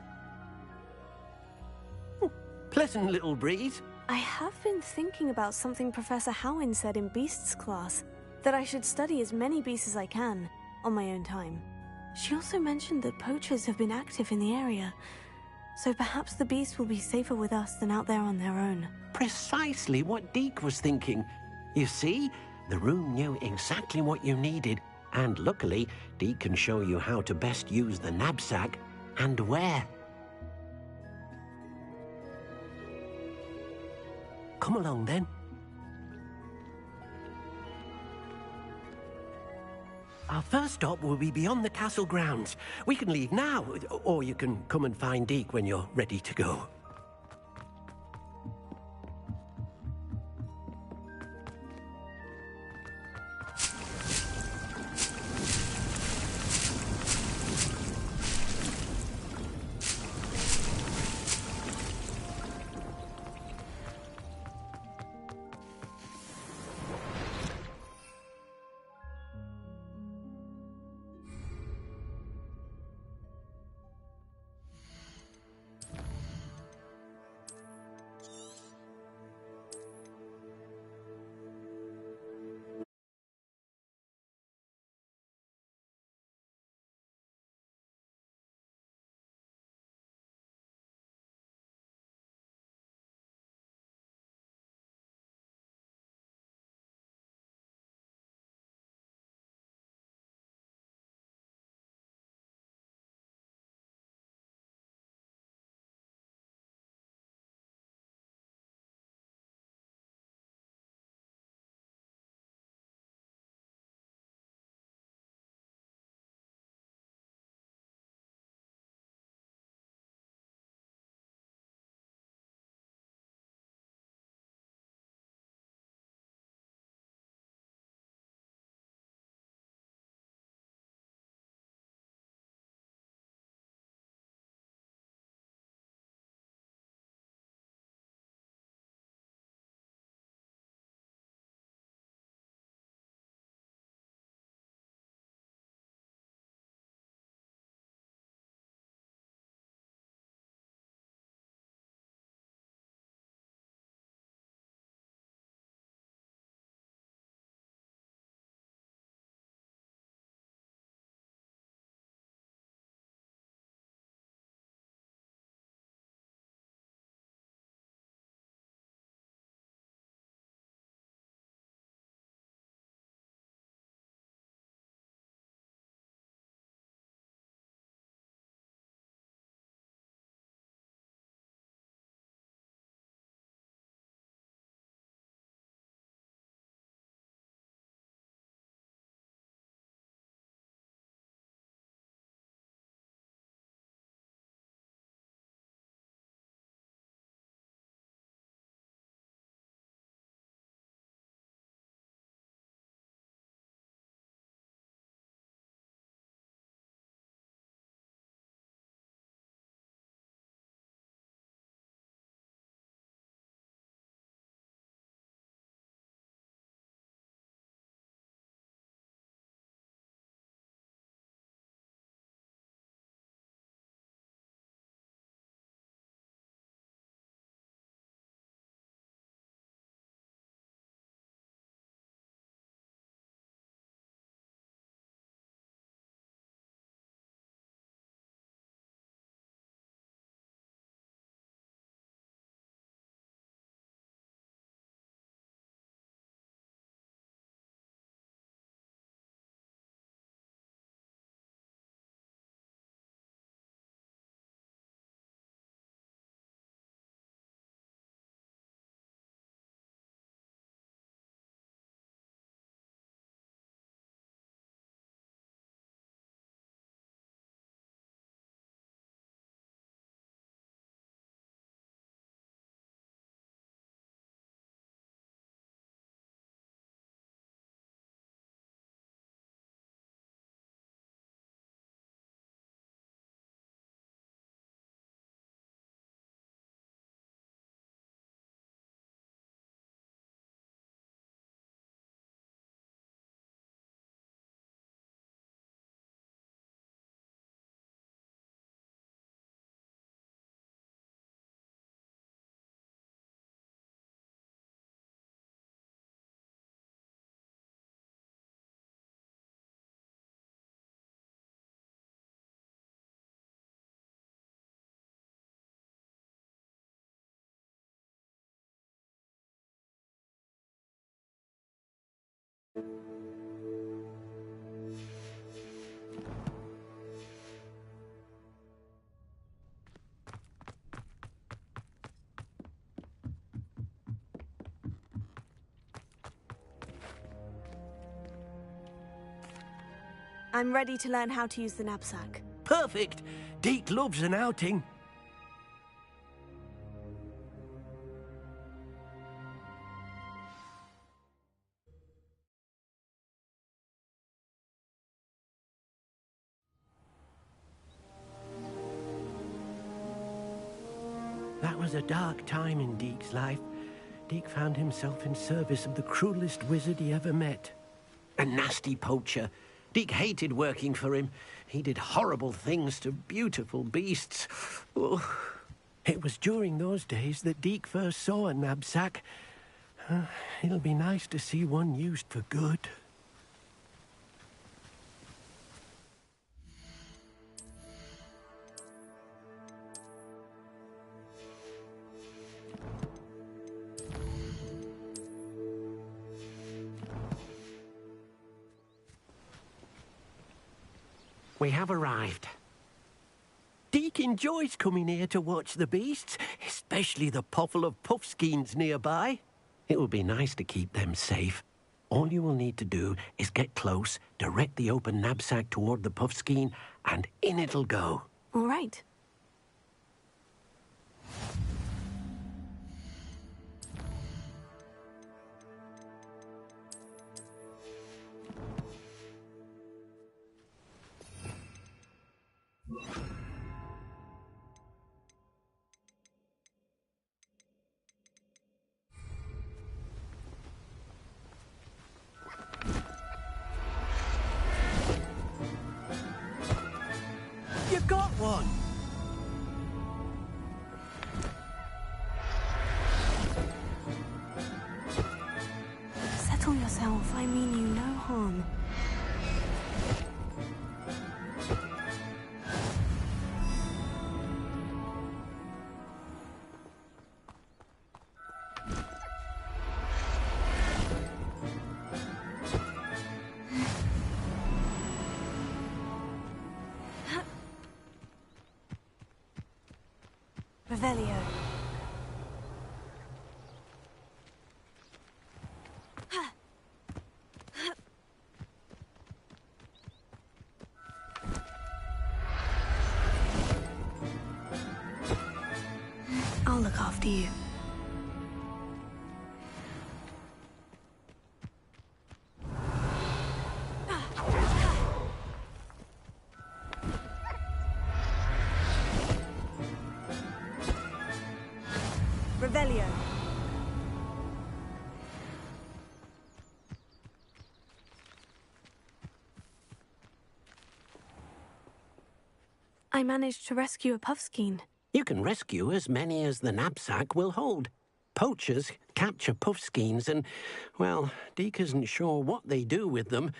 Pleasant little breeze. I have been thinking about something Professor Howin said in Beasts class, that I should study as many beasts as I can, on my own time. She also mentioned that poachers have been active in the area, so perhaps the beasts will be safer with us than out there on their own. Precisely what Deke was thinking. You see, the room knew exactly what you needed, and luckily, Deke can show you how to best use the knapsack and where. Come along, then. Our first stop will be beyond the castle grounds. We can leave now, or you can come and find Deke when you're ready to go. I'm ready to learn how to use the knapsack. Perfect. Deke loves an outing. That was a dark time in Deke's life. Deke found himself in service of the cruelest wizard he ever met. A nasty poacher. Deke hated working for him. He did horrible things to beautiful beasts. Oh. It was during those days that Deke first saw a knapsack. It'll be nice to see one used for good. We have arrived. Deke enjoys coming here to watch the beasts, especially the potful of puffskeins nearby. It will be nice to keep them safe. All you will need to do is get close, direct the open knapsack toward the puffskein, and in it'll go. All right. You got one! Settle yourself. I mean you no harm. Revelio. I'll look after you. Revelio. I managed to rescue a puffskein. You can rescue as many as the knapsack will hold. Poachers capture puffskeins and, well, Deke isn't sure what they do with them.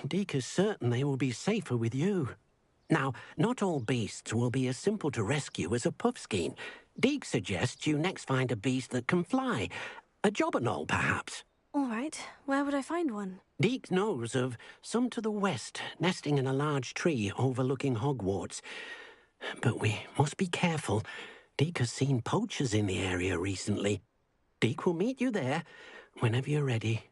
Deke is certain they will be safer with you. Now, not all beasts will be as simple to rescue as a puffskein. Deke suggests you next find a beast that can fly. A jobberknoll, perhaps. All right. Where would I find one? Deke knows of some to the west, nesting in a large tree overlooking Hogwarts. But we must be careful. Deke has seen poachers in the area recently. Deke will meet you there whenever you're ready.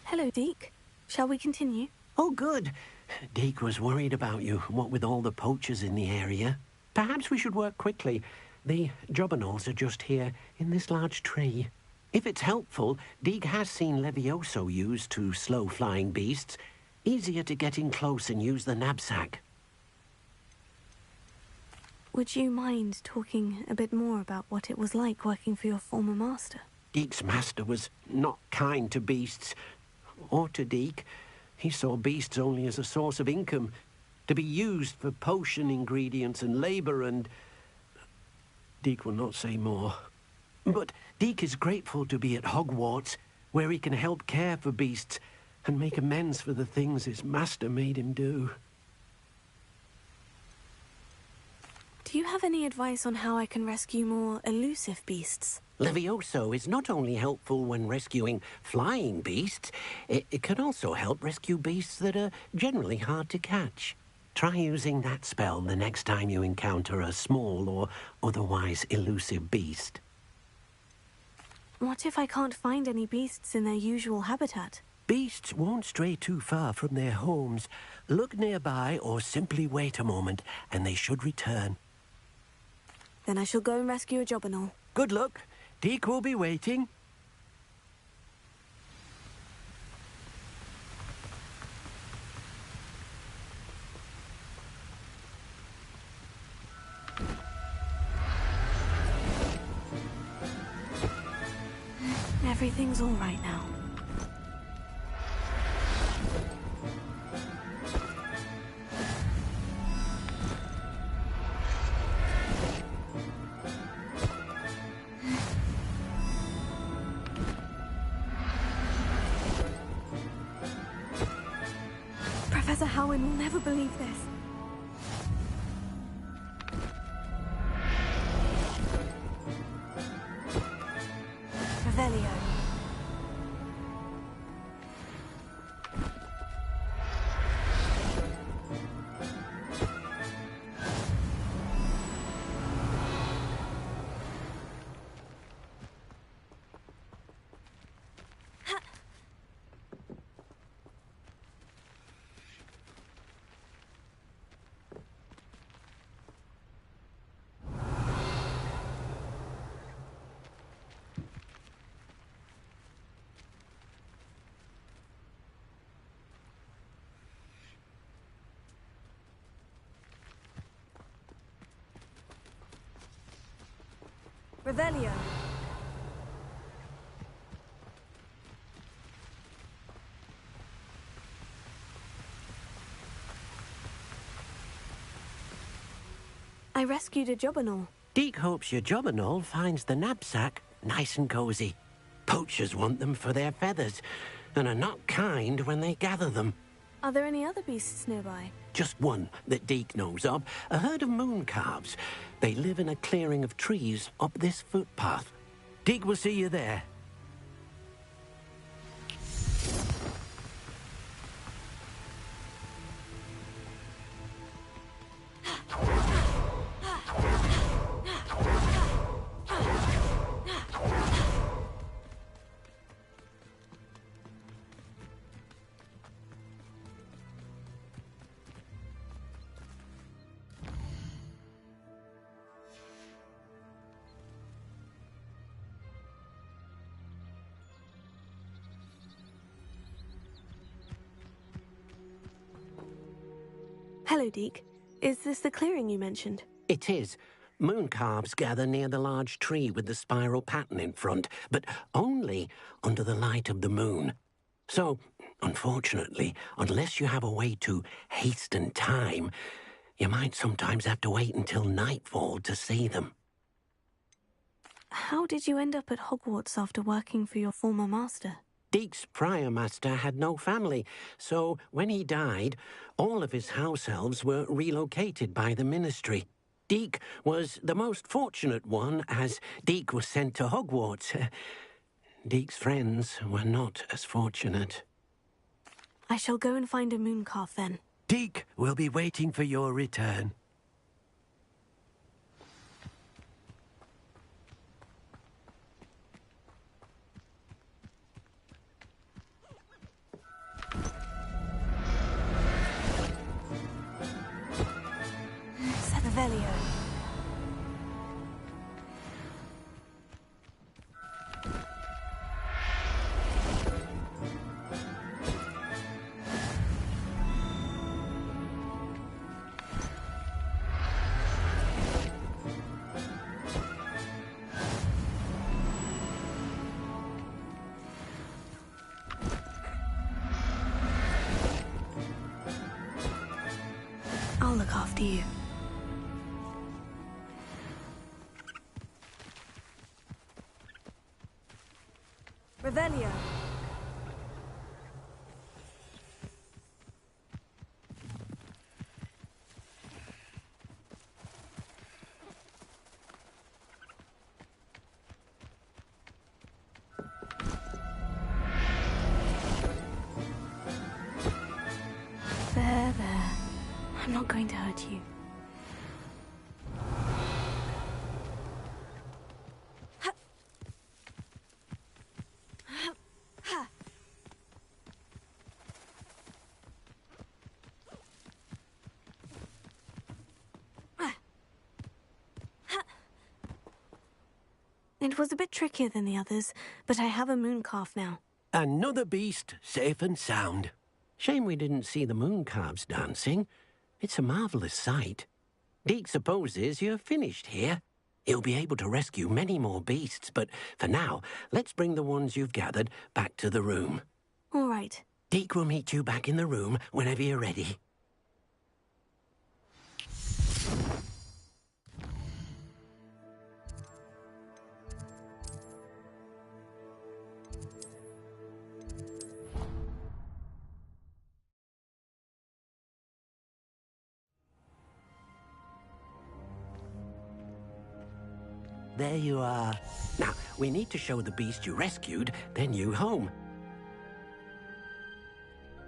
Hello, Deke. Shall we continue? Oh, good. Deke was worried about you, what with all the poachers in the area. Perhaps we should work quickly. The jobberknolls are just here, in this large tree. If it's helpful, Deek has seen Levioso used to slow flying beasts. Easier to get in close and use the knapsack. Would you mind talking a bit more about what it was like working for your former master? Deek's master was not kind to beasts, or to Deek. He saw beasts only as a source of income, to be used for potion ingredients and labour, and... Deek will not say more. But Deek is grateful to be at Hogwarts, where he can help care for beasts and make amends for the things his master made him do. Do you have any advice on how I can rescue more elusive beasts? Levioso is not only helpful when rescuing flying beasts, it can also help rescue beasts that are generally hard to catch. Try using that spell the next time you encounter a small or otherwise elusive beast. What if I can't find any beasts in their usual habitat? Beasts won't stray too far from their homes. Look nearby or simply wait a moment, and they should return. Then I shall go and rescue a Jobberknoll. Good luck. Deek will be waiting. Everything's all right now. Professor Howin will never believe this. Revelio. Revelio. I rescued a Jobberknoll. Deek hopes your Jobberknoll finds the knapsack nice and cozy. Poachers want them for their feathers, and are not kind when they gather them. Are there any other beasts nearby? Just one that Deek knows of, a herd of moon calves. They live in a clearing of trees up this footpath. Deek will see you there. Hello, Deek. Is this the clearing you mentioned? It is. Moon calves gather near the large tree with the spiral pattern in front, but only under the light of the moon. So, unfortunately, unless you have a way to hasten time, you might sometimes have to wait until nightfall to see them. How did you end up at Hogwarts after working for your former master? Deek's prior master had no family, so when he died, all of his house elves were relocated by the ministry. Deek was the most fortunate one, as Deek was sent to Hogwarts. Deek's friends were not as fortunate. I shall go and find a mooncalf then. Deek will be waiting for your return. Revelio. look after you. Revelio. There. I'm not going to hurt you. It was a bit trickier than the others, but I have a moon calf now. Another beast, safe and sound. Shame we didn't see the moon calves dancing. It's a marvellous sight. Deke supposes you're finished here. He'll be able to rescue many more beasts, but for now, let's bring the ones you've gathered back to the room. All right. Deke will meet you back in the room whenever you're ready. There you are. Now, we need to show the beast you rescued their new home.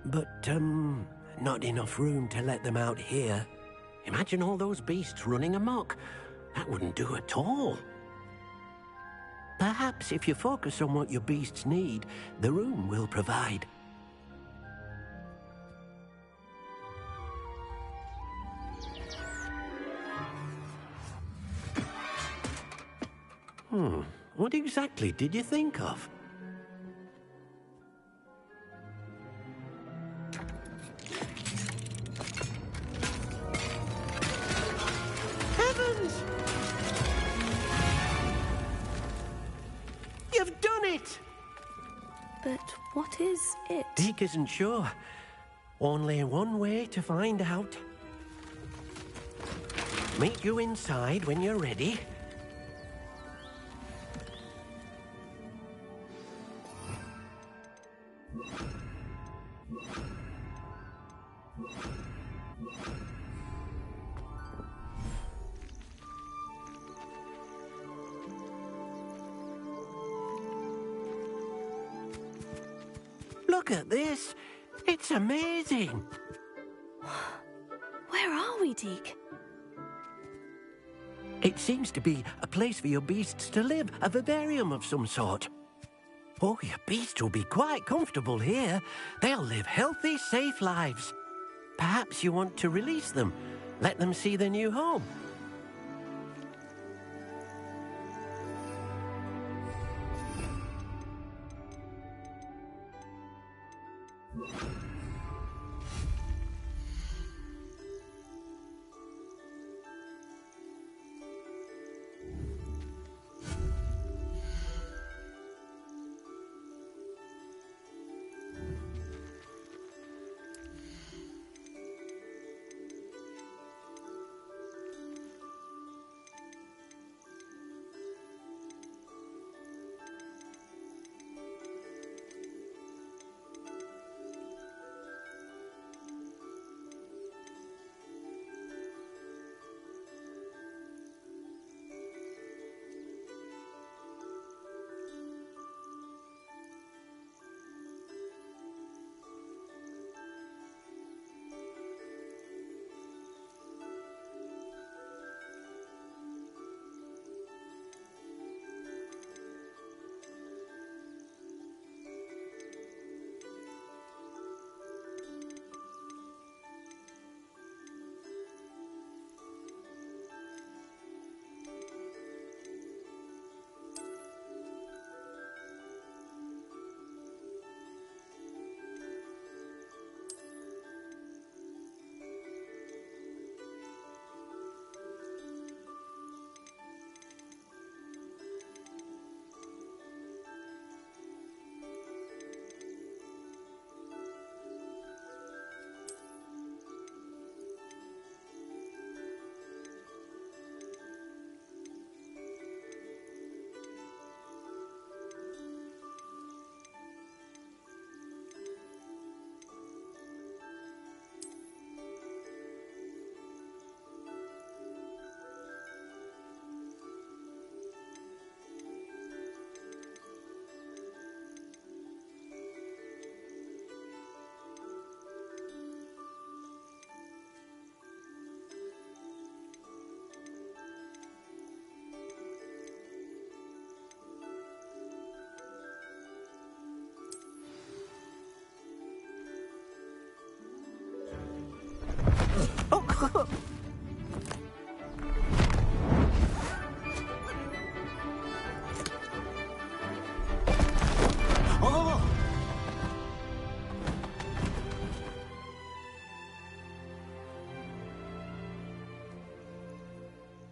But, not enough room to let them out here. Imagine all those beasts running amok. That wouldn't do at all. Perhaps if you focus on what your beasts need, the room will provide. What exactly did you think of? Heavens! You've done it! But what is it? Deke isn't sure. Only one way to find out. Meet you inside when you're ready. Look at this. It's amazing. Where are we, Deke? It seems to be a place for your beasts to live, a vivarium of some sort. Oh, your beasts will be quite comfortable here. They'll live healthy, safe lives. Perhaps you want to release them, let them see their new home.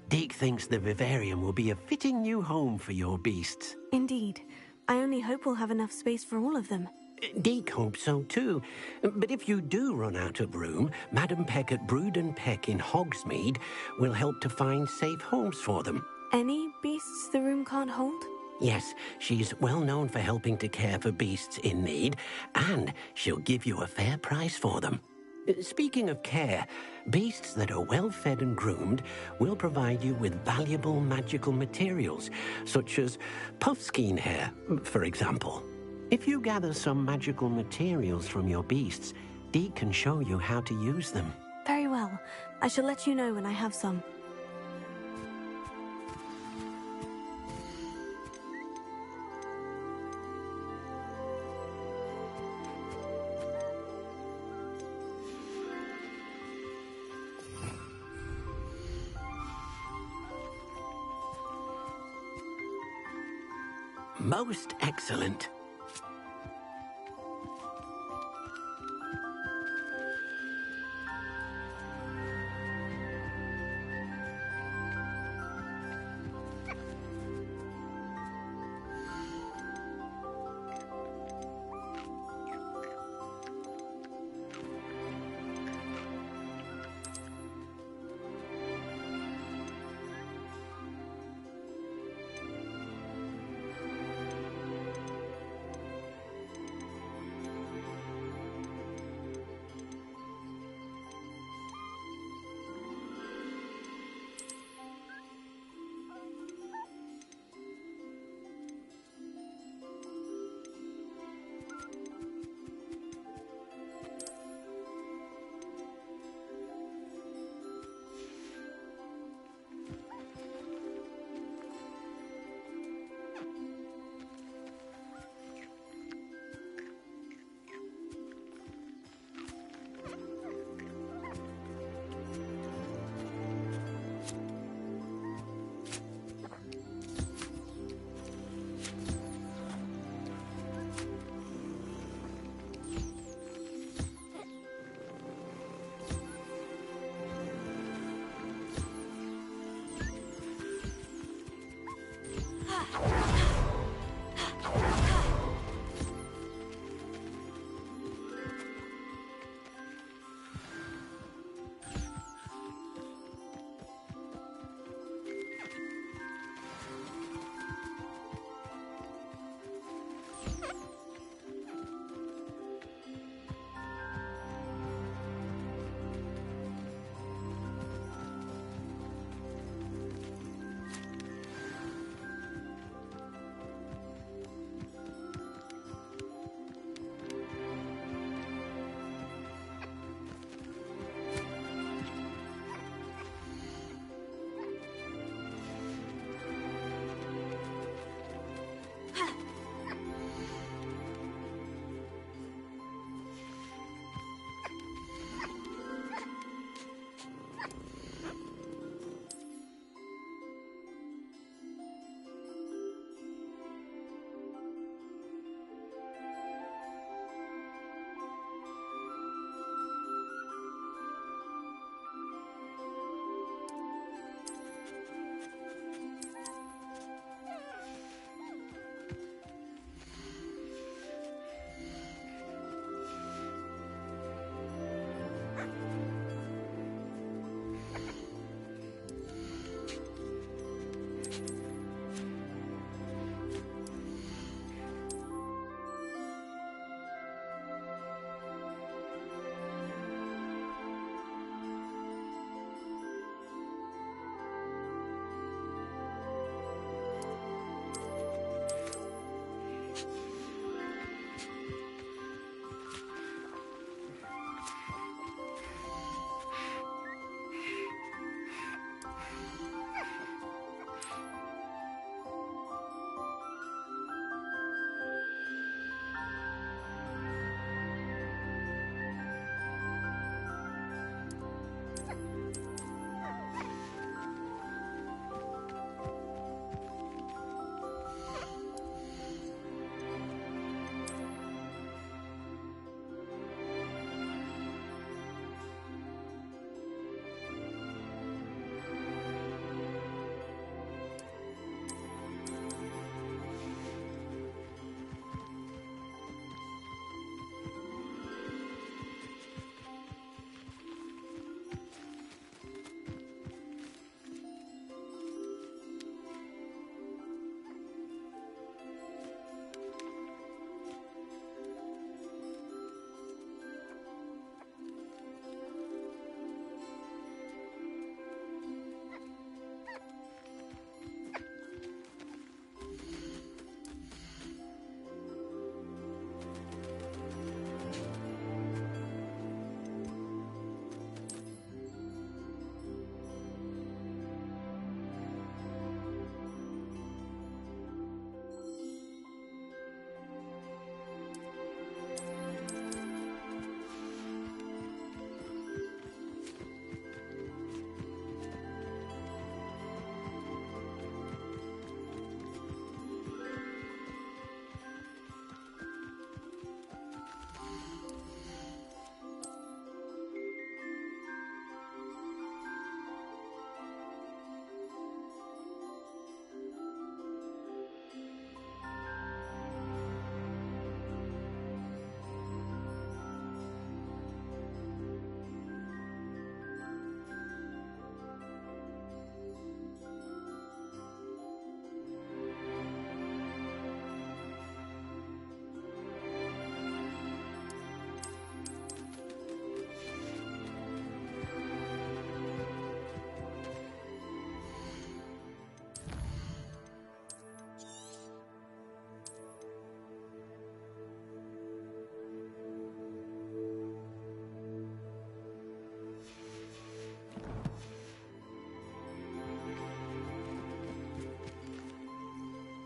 Deke thinks the vivarium will be a fitting new home for your beasts. Indeed. I only hope we'll have enough space for all of them. Deke hopes so too. But if you do run out of room, Madam Peck at Brood and Peck in Hogsmeade will help to find safe homes for them. Any beasts the room can't hold? Yes, she's well known for helping to care for beasts in need, and she'll give you a fair price for them. Speaking of care, beasts that are well fed and groomed will provide you with valuable magical materials, such as puffskein hair, for example. If you gather some magical materials from your beasts, Deke can show you how to use them. Very well. I shall let you know when I have some. Most excellent.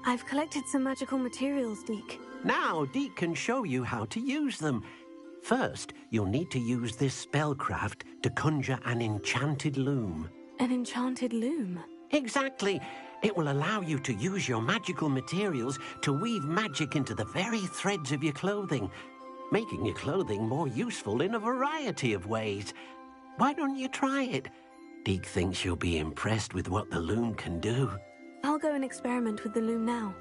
I've collected some magical materials, Deke. Now, Deke can show you how to use them. First, you'll need to use this spellcraft to conjure an enchanted loom. An enchanted loom? Exactly. It will allow you to use your magical materials to weave magic into the very threads of your clothing, making your clothing more useful in a variety of ways. Why don't you try it? Deke thinks you'll be impressed with what the loom can do. I'll go and experiment with the loom now.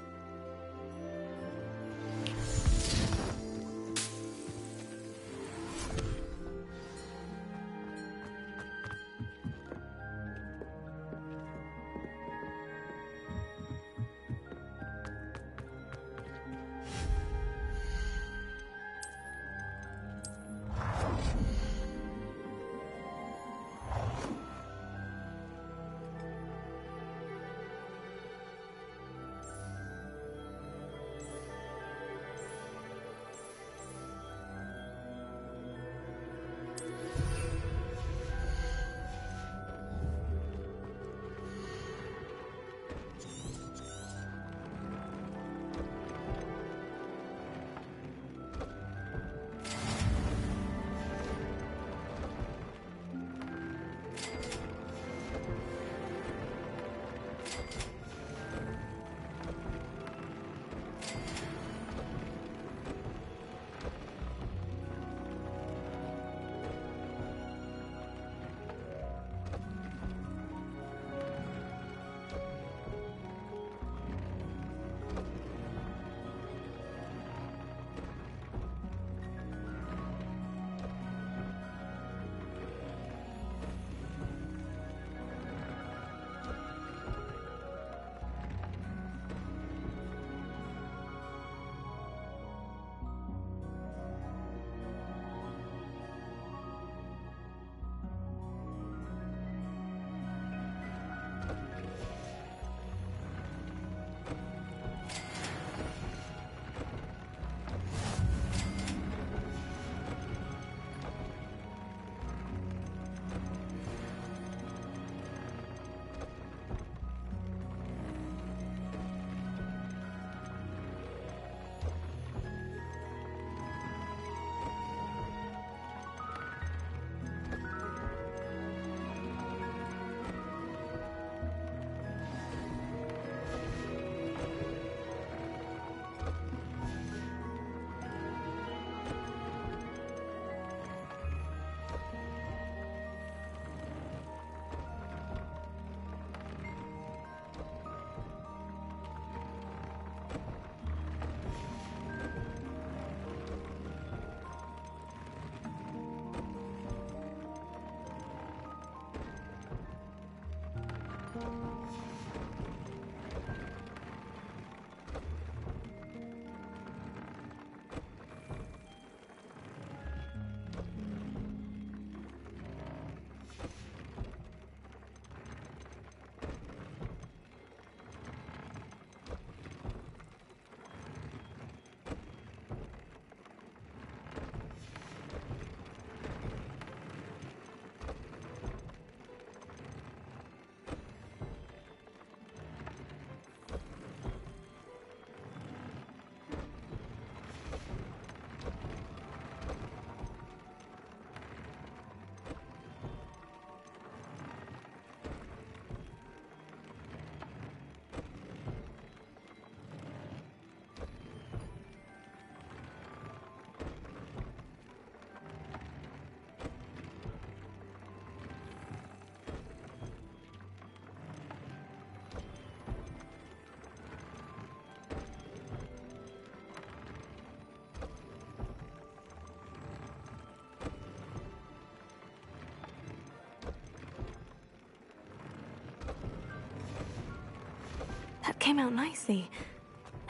That came out nicely.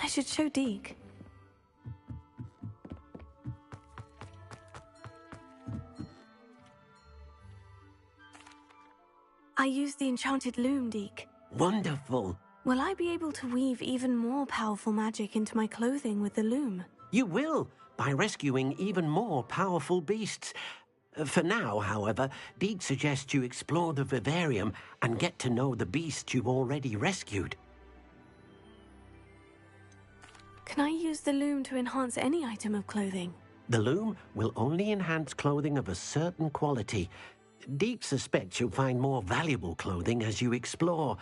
I should show Deke. I used the enchanted loom, Deke. Wonderful. Will I be able to weave even more powerful magic into my clothing with the loom? You will, by rescuing even more powerful beasts. For now, however, Deke suggests you explore the vivarium and get to know the beasts you've already rescued. Can I use the loom to enhance any item of clothing? The loom will only enhance clothing of a certain quality. Deke suspects you'll find more valuable clothing as you explore.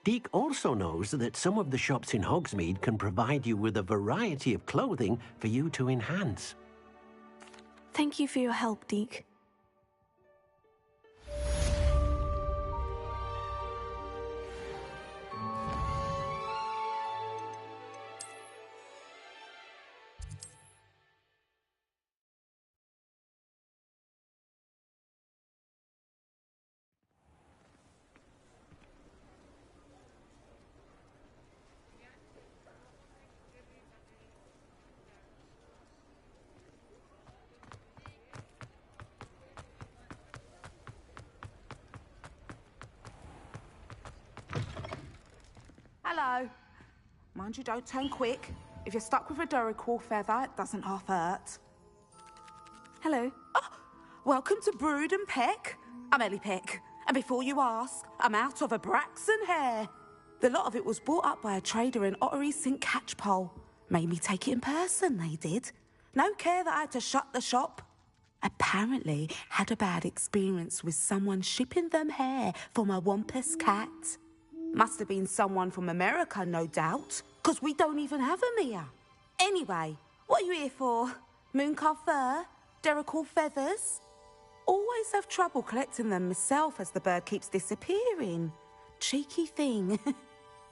Deke also knows that some of the shops in Hogsmeade can provide you with a variety of clothing for you to enhance. Thank you for your help, Deke. Hello. Mind you, don't turn quick. If you're stuck with a Duracell feather, it doesn't half hurt. Hello. Oh, welcome to Brood and Peck. I'm Ellie Peck. And before you ask, I'm out of a Braxton hair. The lot of it was bought up by a trader in Ottery St. Catchpole. Made me take it in person, they did. No care that I had to shut the shop. Apparently had a bad experience with someone shipping them hair for my Wampus cat. Must have been someone from America, no doubt, because we don't even have them here. Anyway, what are you here for? Mooncar fur? Duracell feathers? Always have trouble collecting them myself as the bird keeps disappearing. Cheeky thing.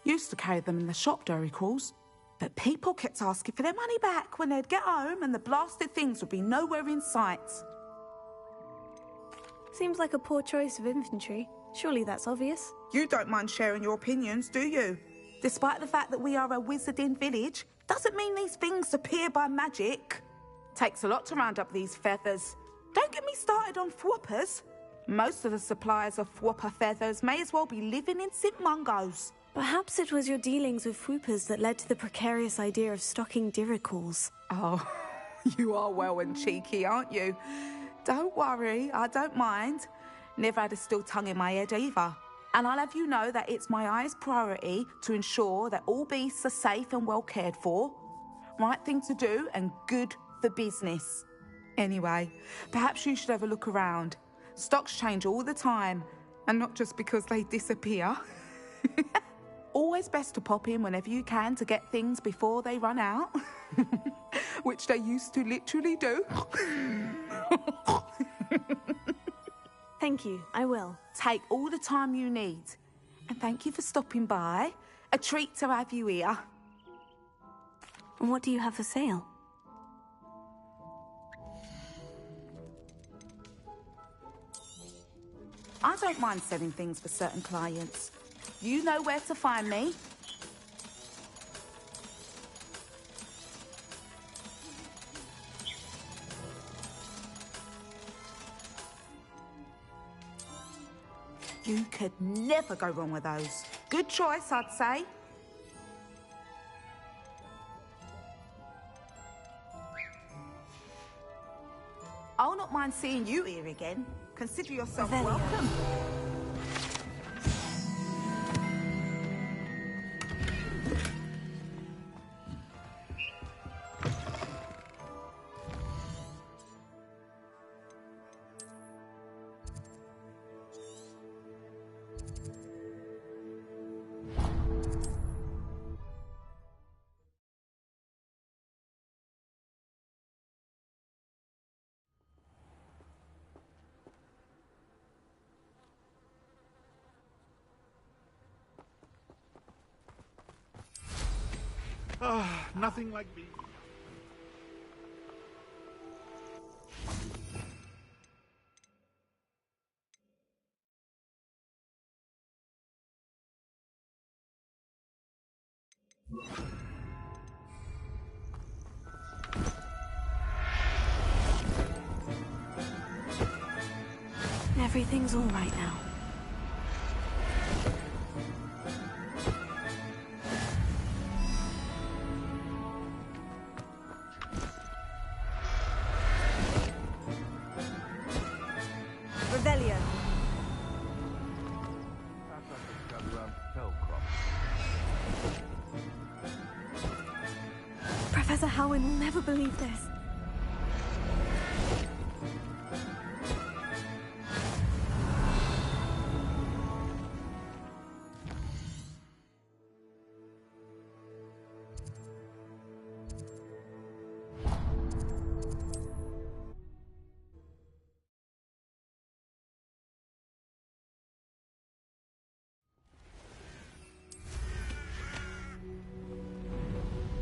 Used to carry them in the shop, Duracells, but people kept asking for their money back when they'd get home and the blasted things would be nowhere in sight. Seems like a poor choice of inventory. Surely that's obvious. You don't mind sharing your opinions, do you? Despite the fact that we are a wizarding village, doesn't mean these things appear by magic. Takes a lot to round up these feathers. Don't get me started on thwoppers. Most of the suppliers of thwopper feathers may as well be living in St. Mungo's. Perhaps it was your dealings with whoopers that led to the precarious idea of stocking Duracells. Oh, you are well and cheeky, aren't you? Don't worry, I don't mind. Never had a still tongue in my head either. And I'll have you know that it's my highest priority to ensure that all beasts are safe and well cared for. Right thing to do and good for business. Anyway, perhaps you should have a look around. Stocks change all the time, and not just because they disappear. Always best to pop in whenever you can to get things before they run out. Which they used to literally do. Thank you, I will. Take all the time you need. And thank you for stopping by. A treat to have you here. And what do you have for sale? I don't mind selling things for certain clients. You know where to find me. You could never go wrong with those. Good choice, I'd say. I'll not mind seeing you here again. Consider yourself welcome. Ah, nothing like being... Everything's all right now. Revelio. never believe this.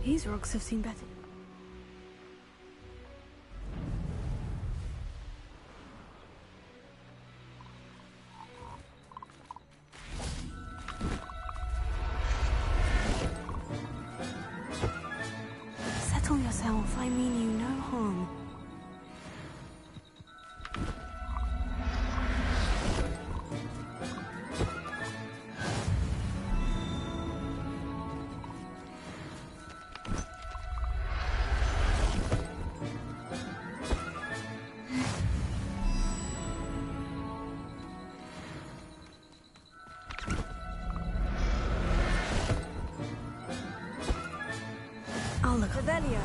These rocks have seen better. Settle yourself. I mean you no harm. I'll look. Revelio.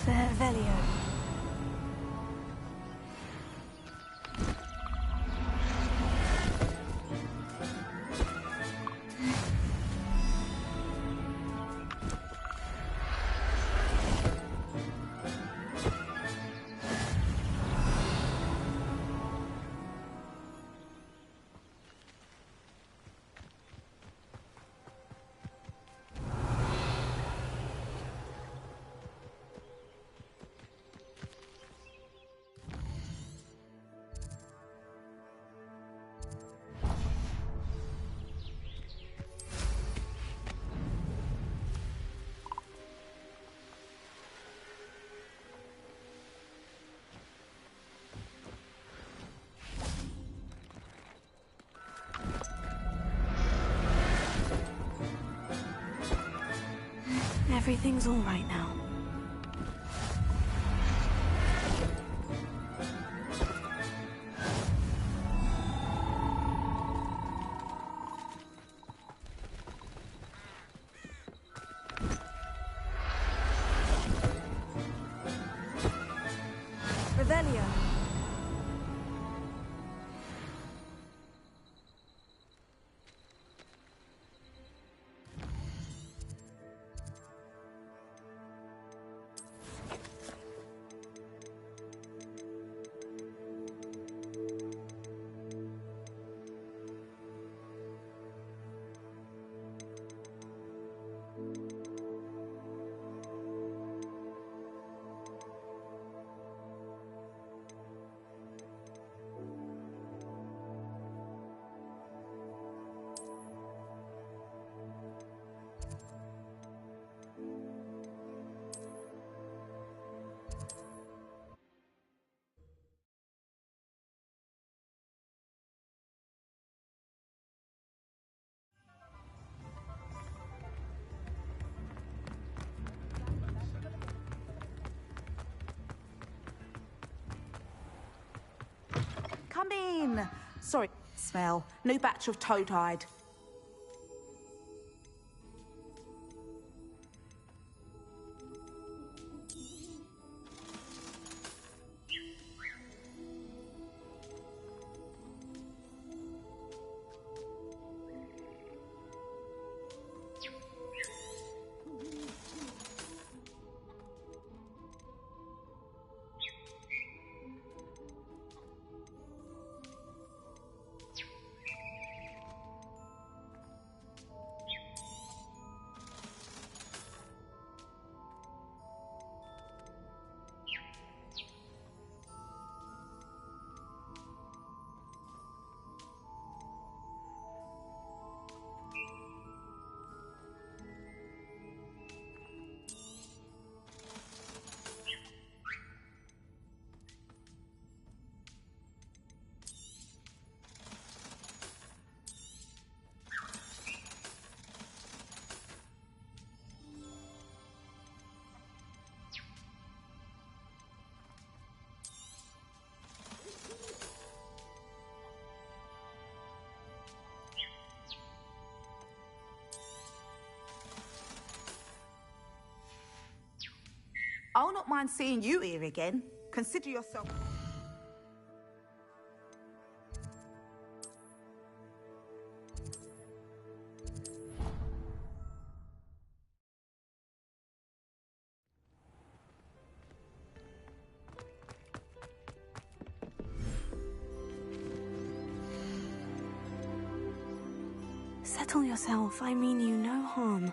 Revelio. Everything's all right now. Revelio. Come in. Sorry, smell. New batch of toad-hide. not mind seeing you here again. Consider yourself... Settle yourself. I mean you no harm.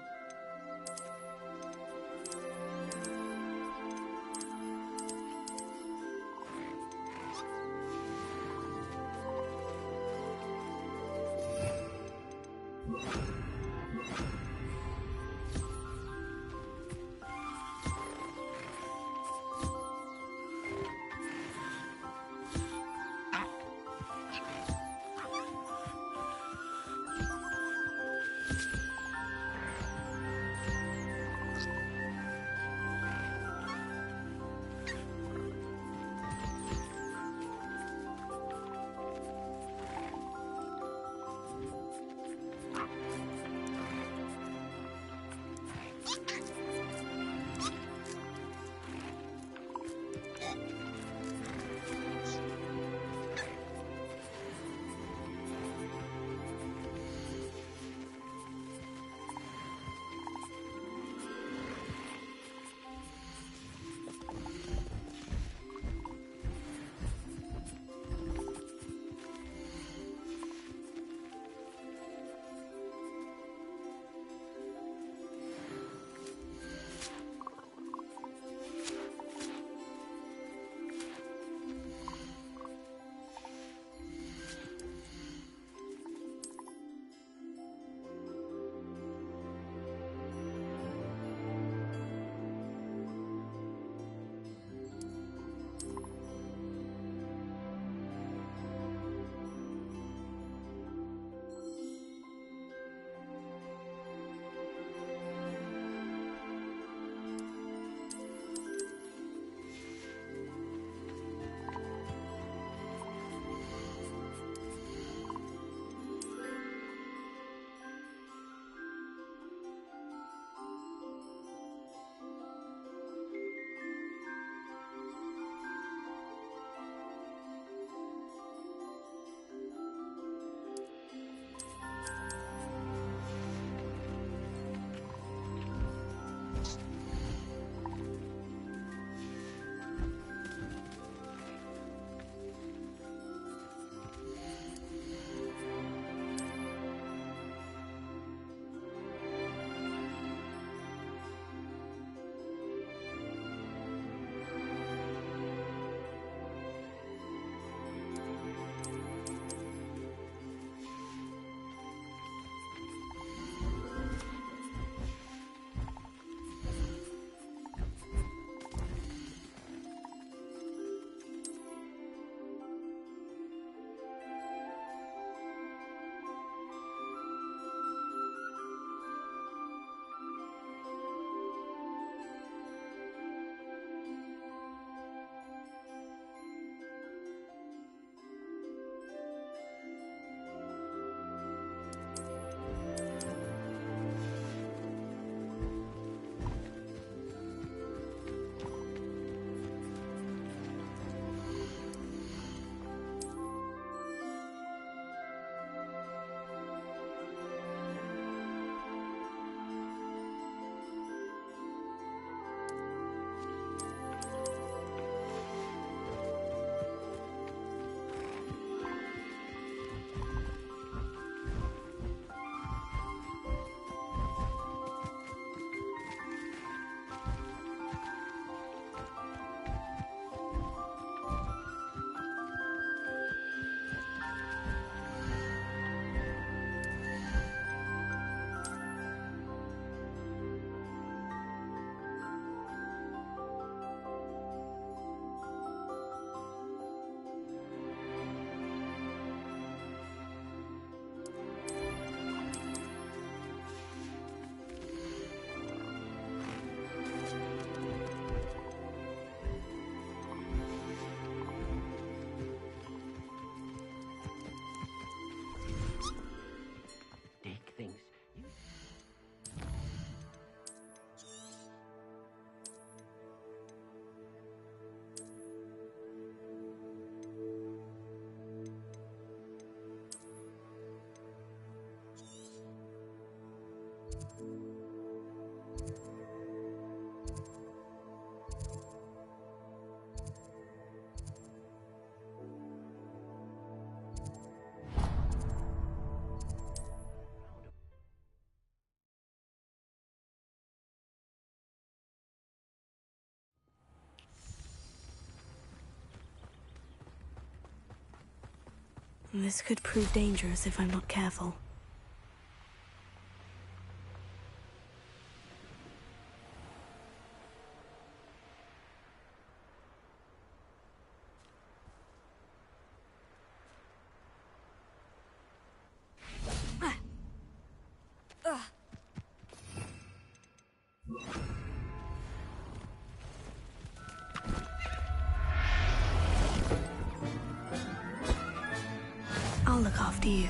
This could prove dangerous if I'm not careful. I'll look after you.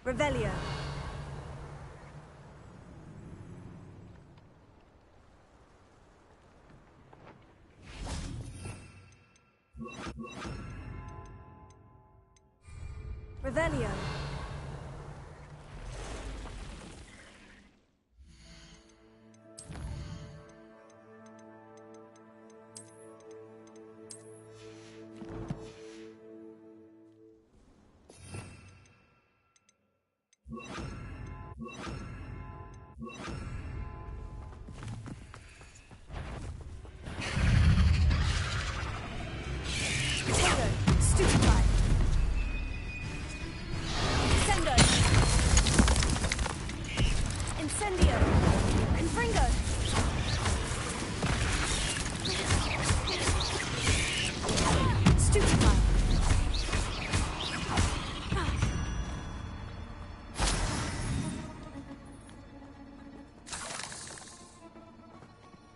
Revelio. Revelio.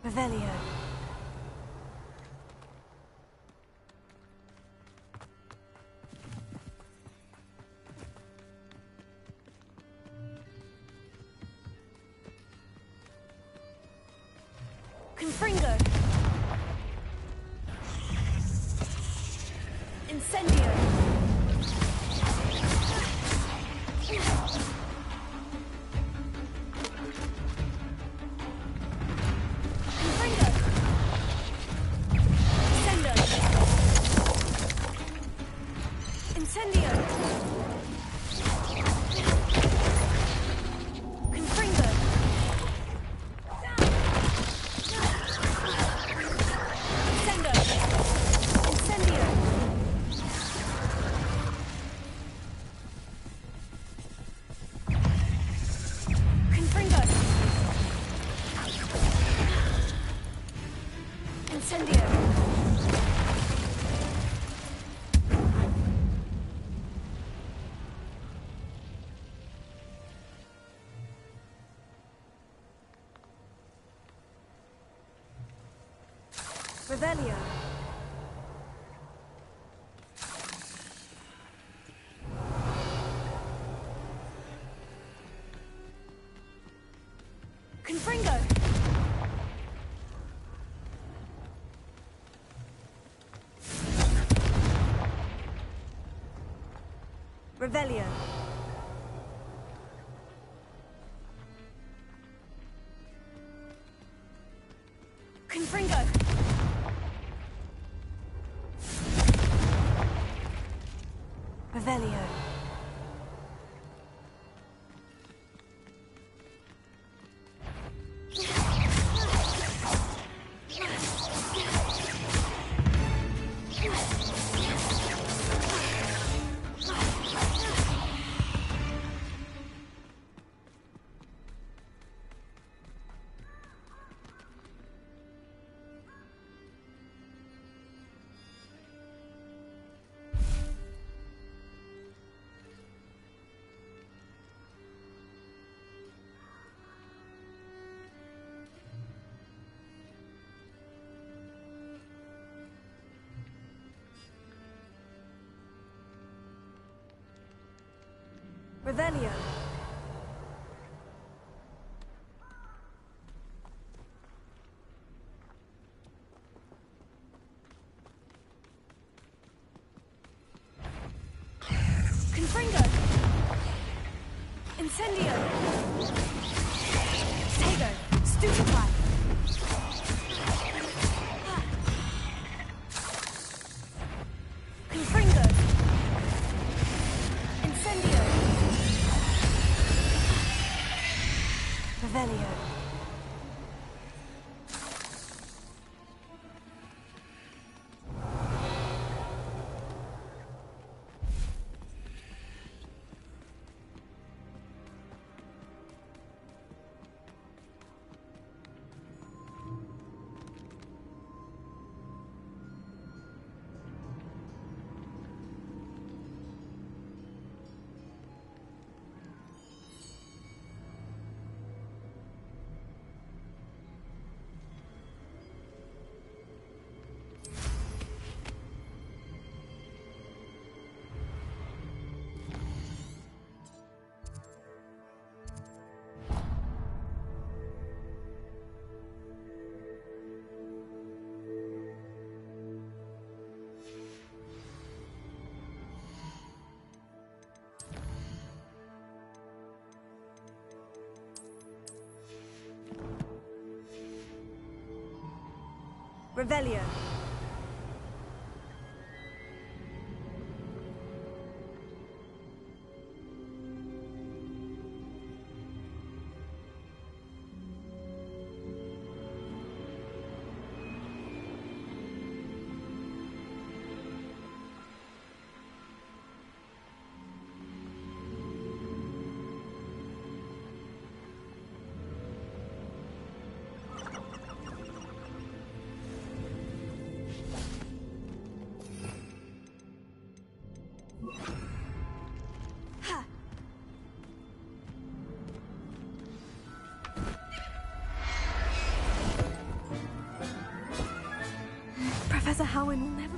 Revelio. Confringo. Incendio. Incendio! Confringo! Sendo! Incendio! Confringo! Incendio! Revelio. Confringo. Revelio. Confringo. Revelio. Revelio. Incendio! Tego! Stupefy! Confringo! Incendio! Revelio! Revelio. Professor Howin will never...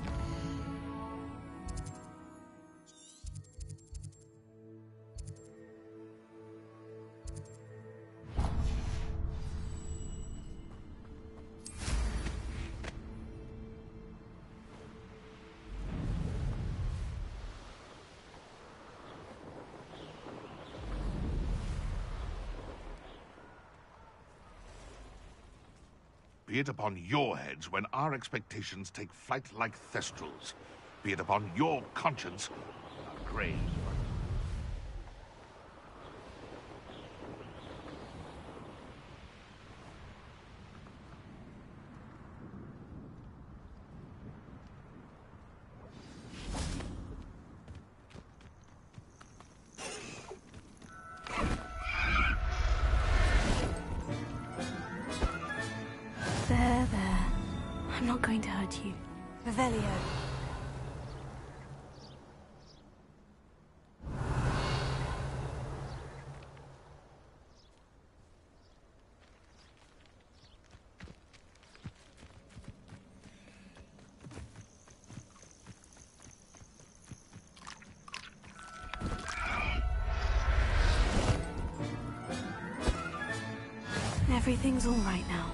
Be it upon your heads when our expectations take flight like thestrals. Be it upon your conscience, our graves. There. I'm not going to hurt you. Revelio. Everything's all right now.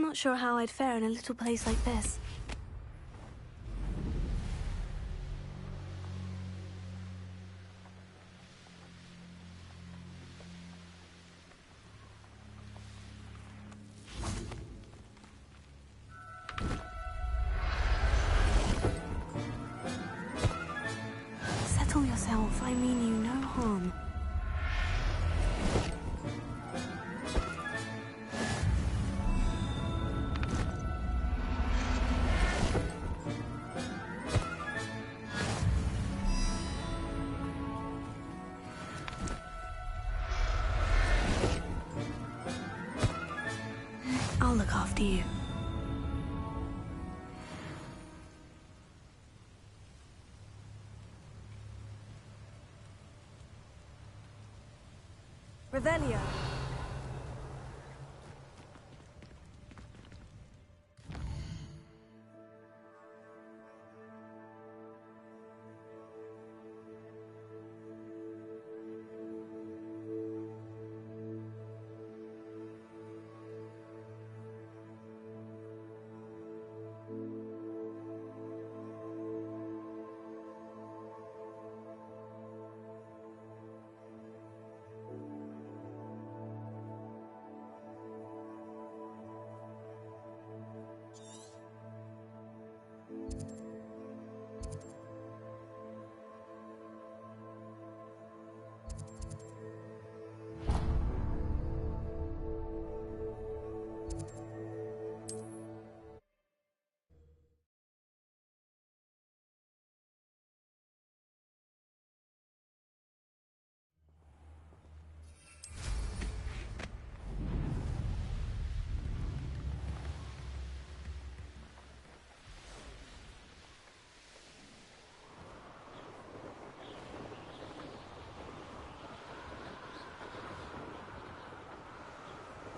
Not sure how I'd fare in a little place like this. Settle yourself. I mean you no harm. I'll look after you. Revelio.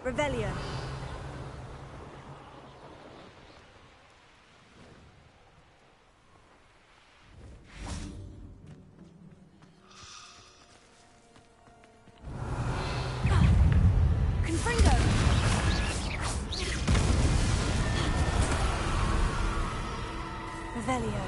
Revelio. Confringo. Revelio.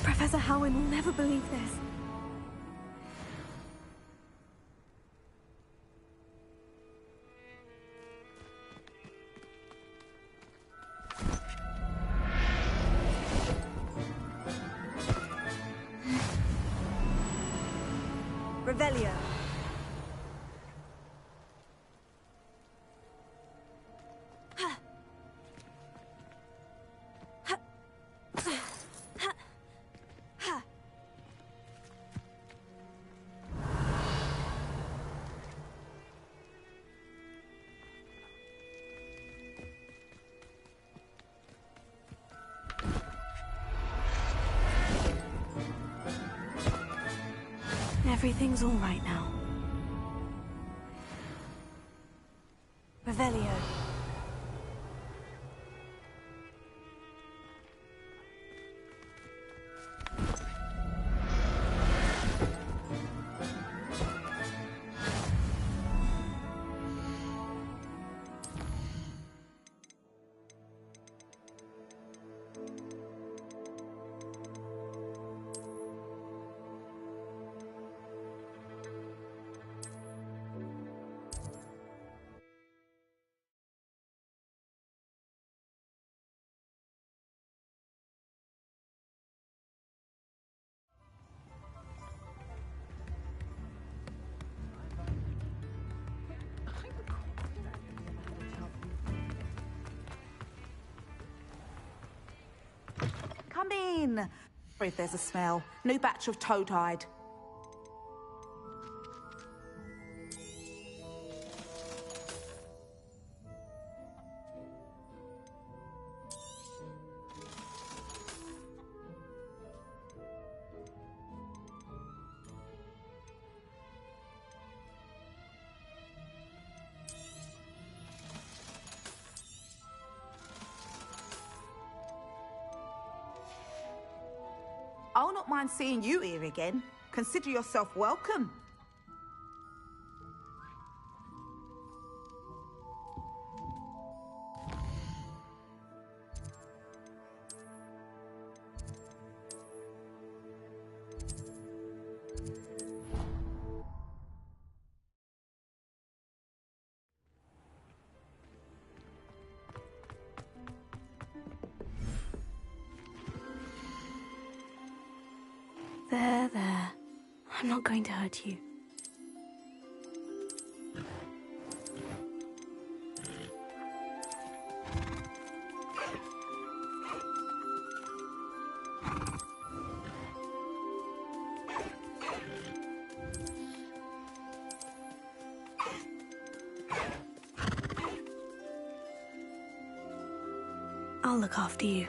Professor Howin will never believe this. Revelio. Everything's all right now. Revelio. Come in. If there's a smell. New batch of toad-hide. not mind seeing you here again. Consider yourself welcome. There. I'm not going to hurt you. I'll look after you.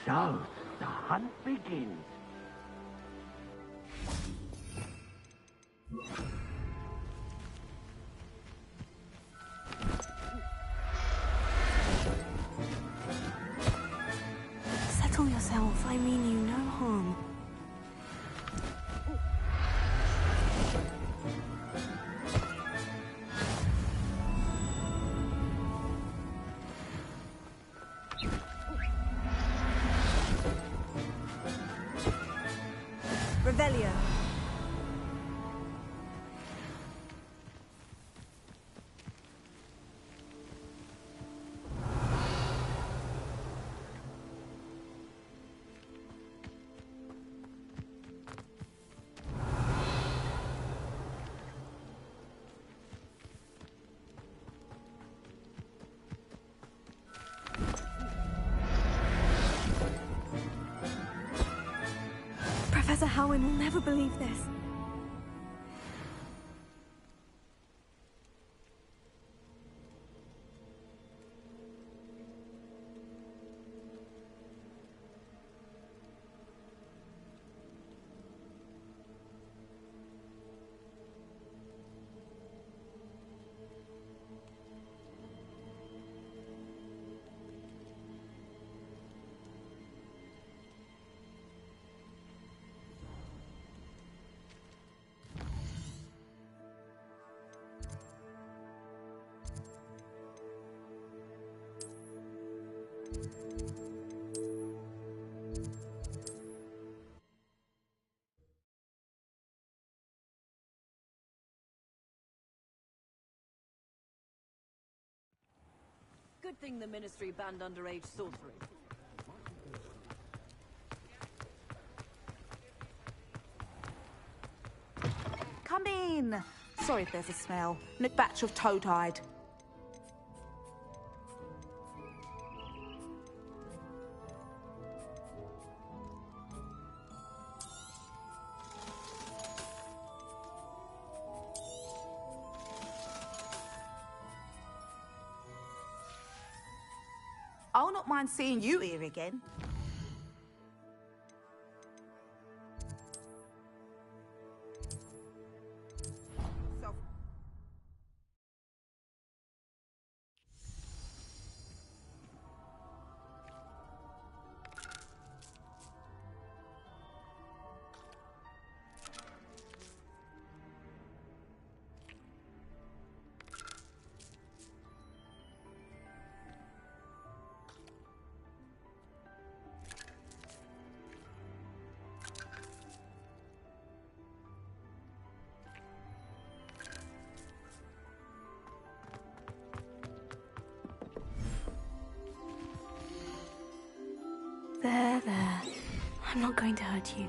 So, the hunt begins. Settle yourself. I mean you no harm. Revelio. Professor Howin will never believe this. Good thing the Ministry banned underage sorcery. Come in. Sorry if there's a smell. Nick batch of toad-hide. I'll not mind seeing you here again. There. I'm not going to hurt you.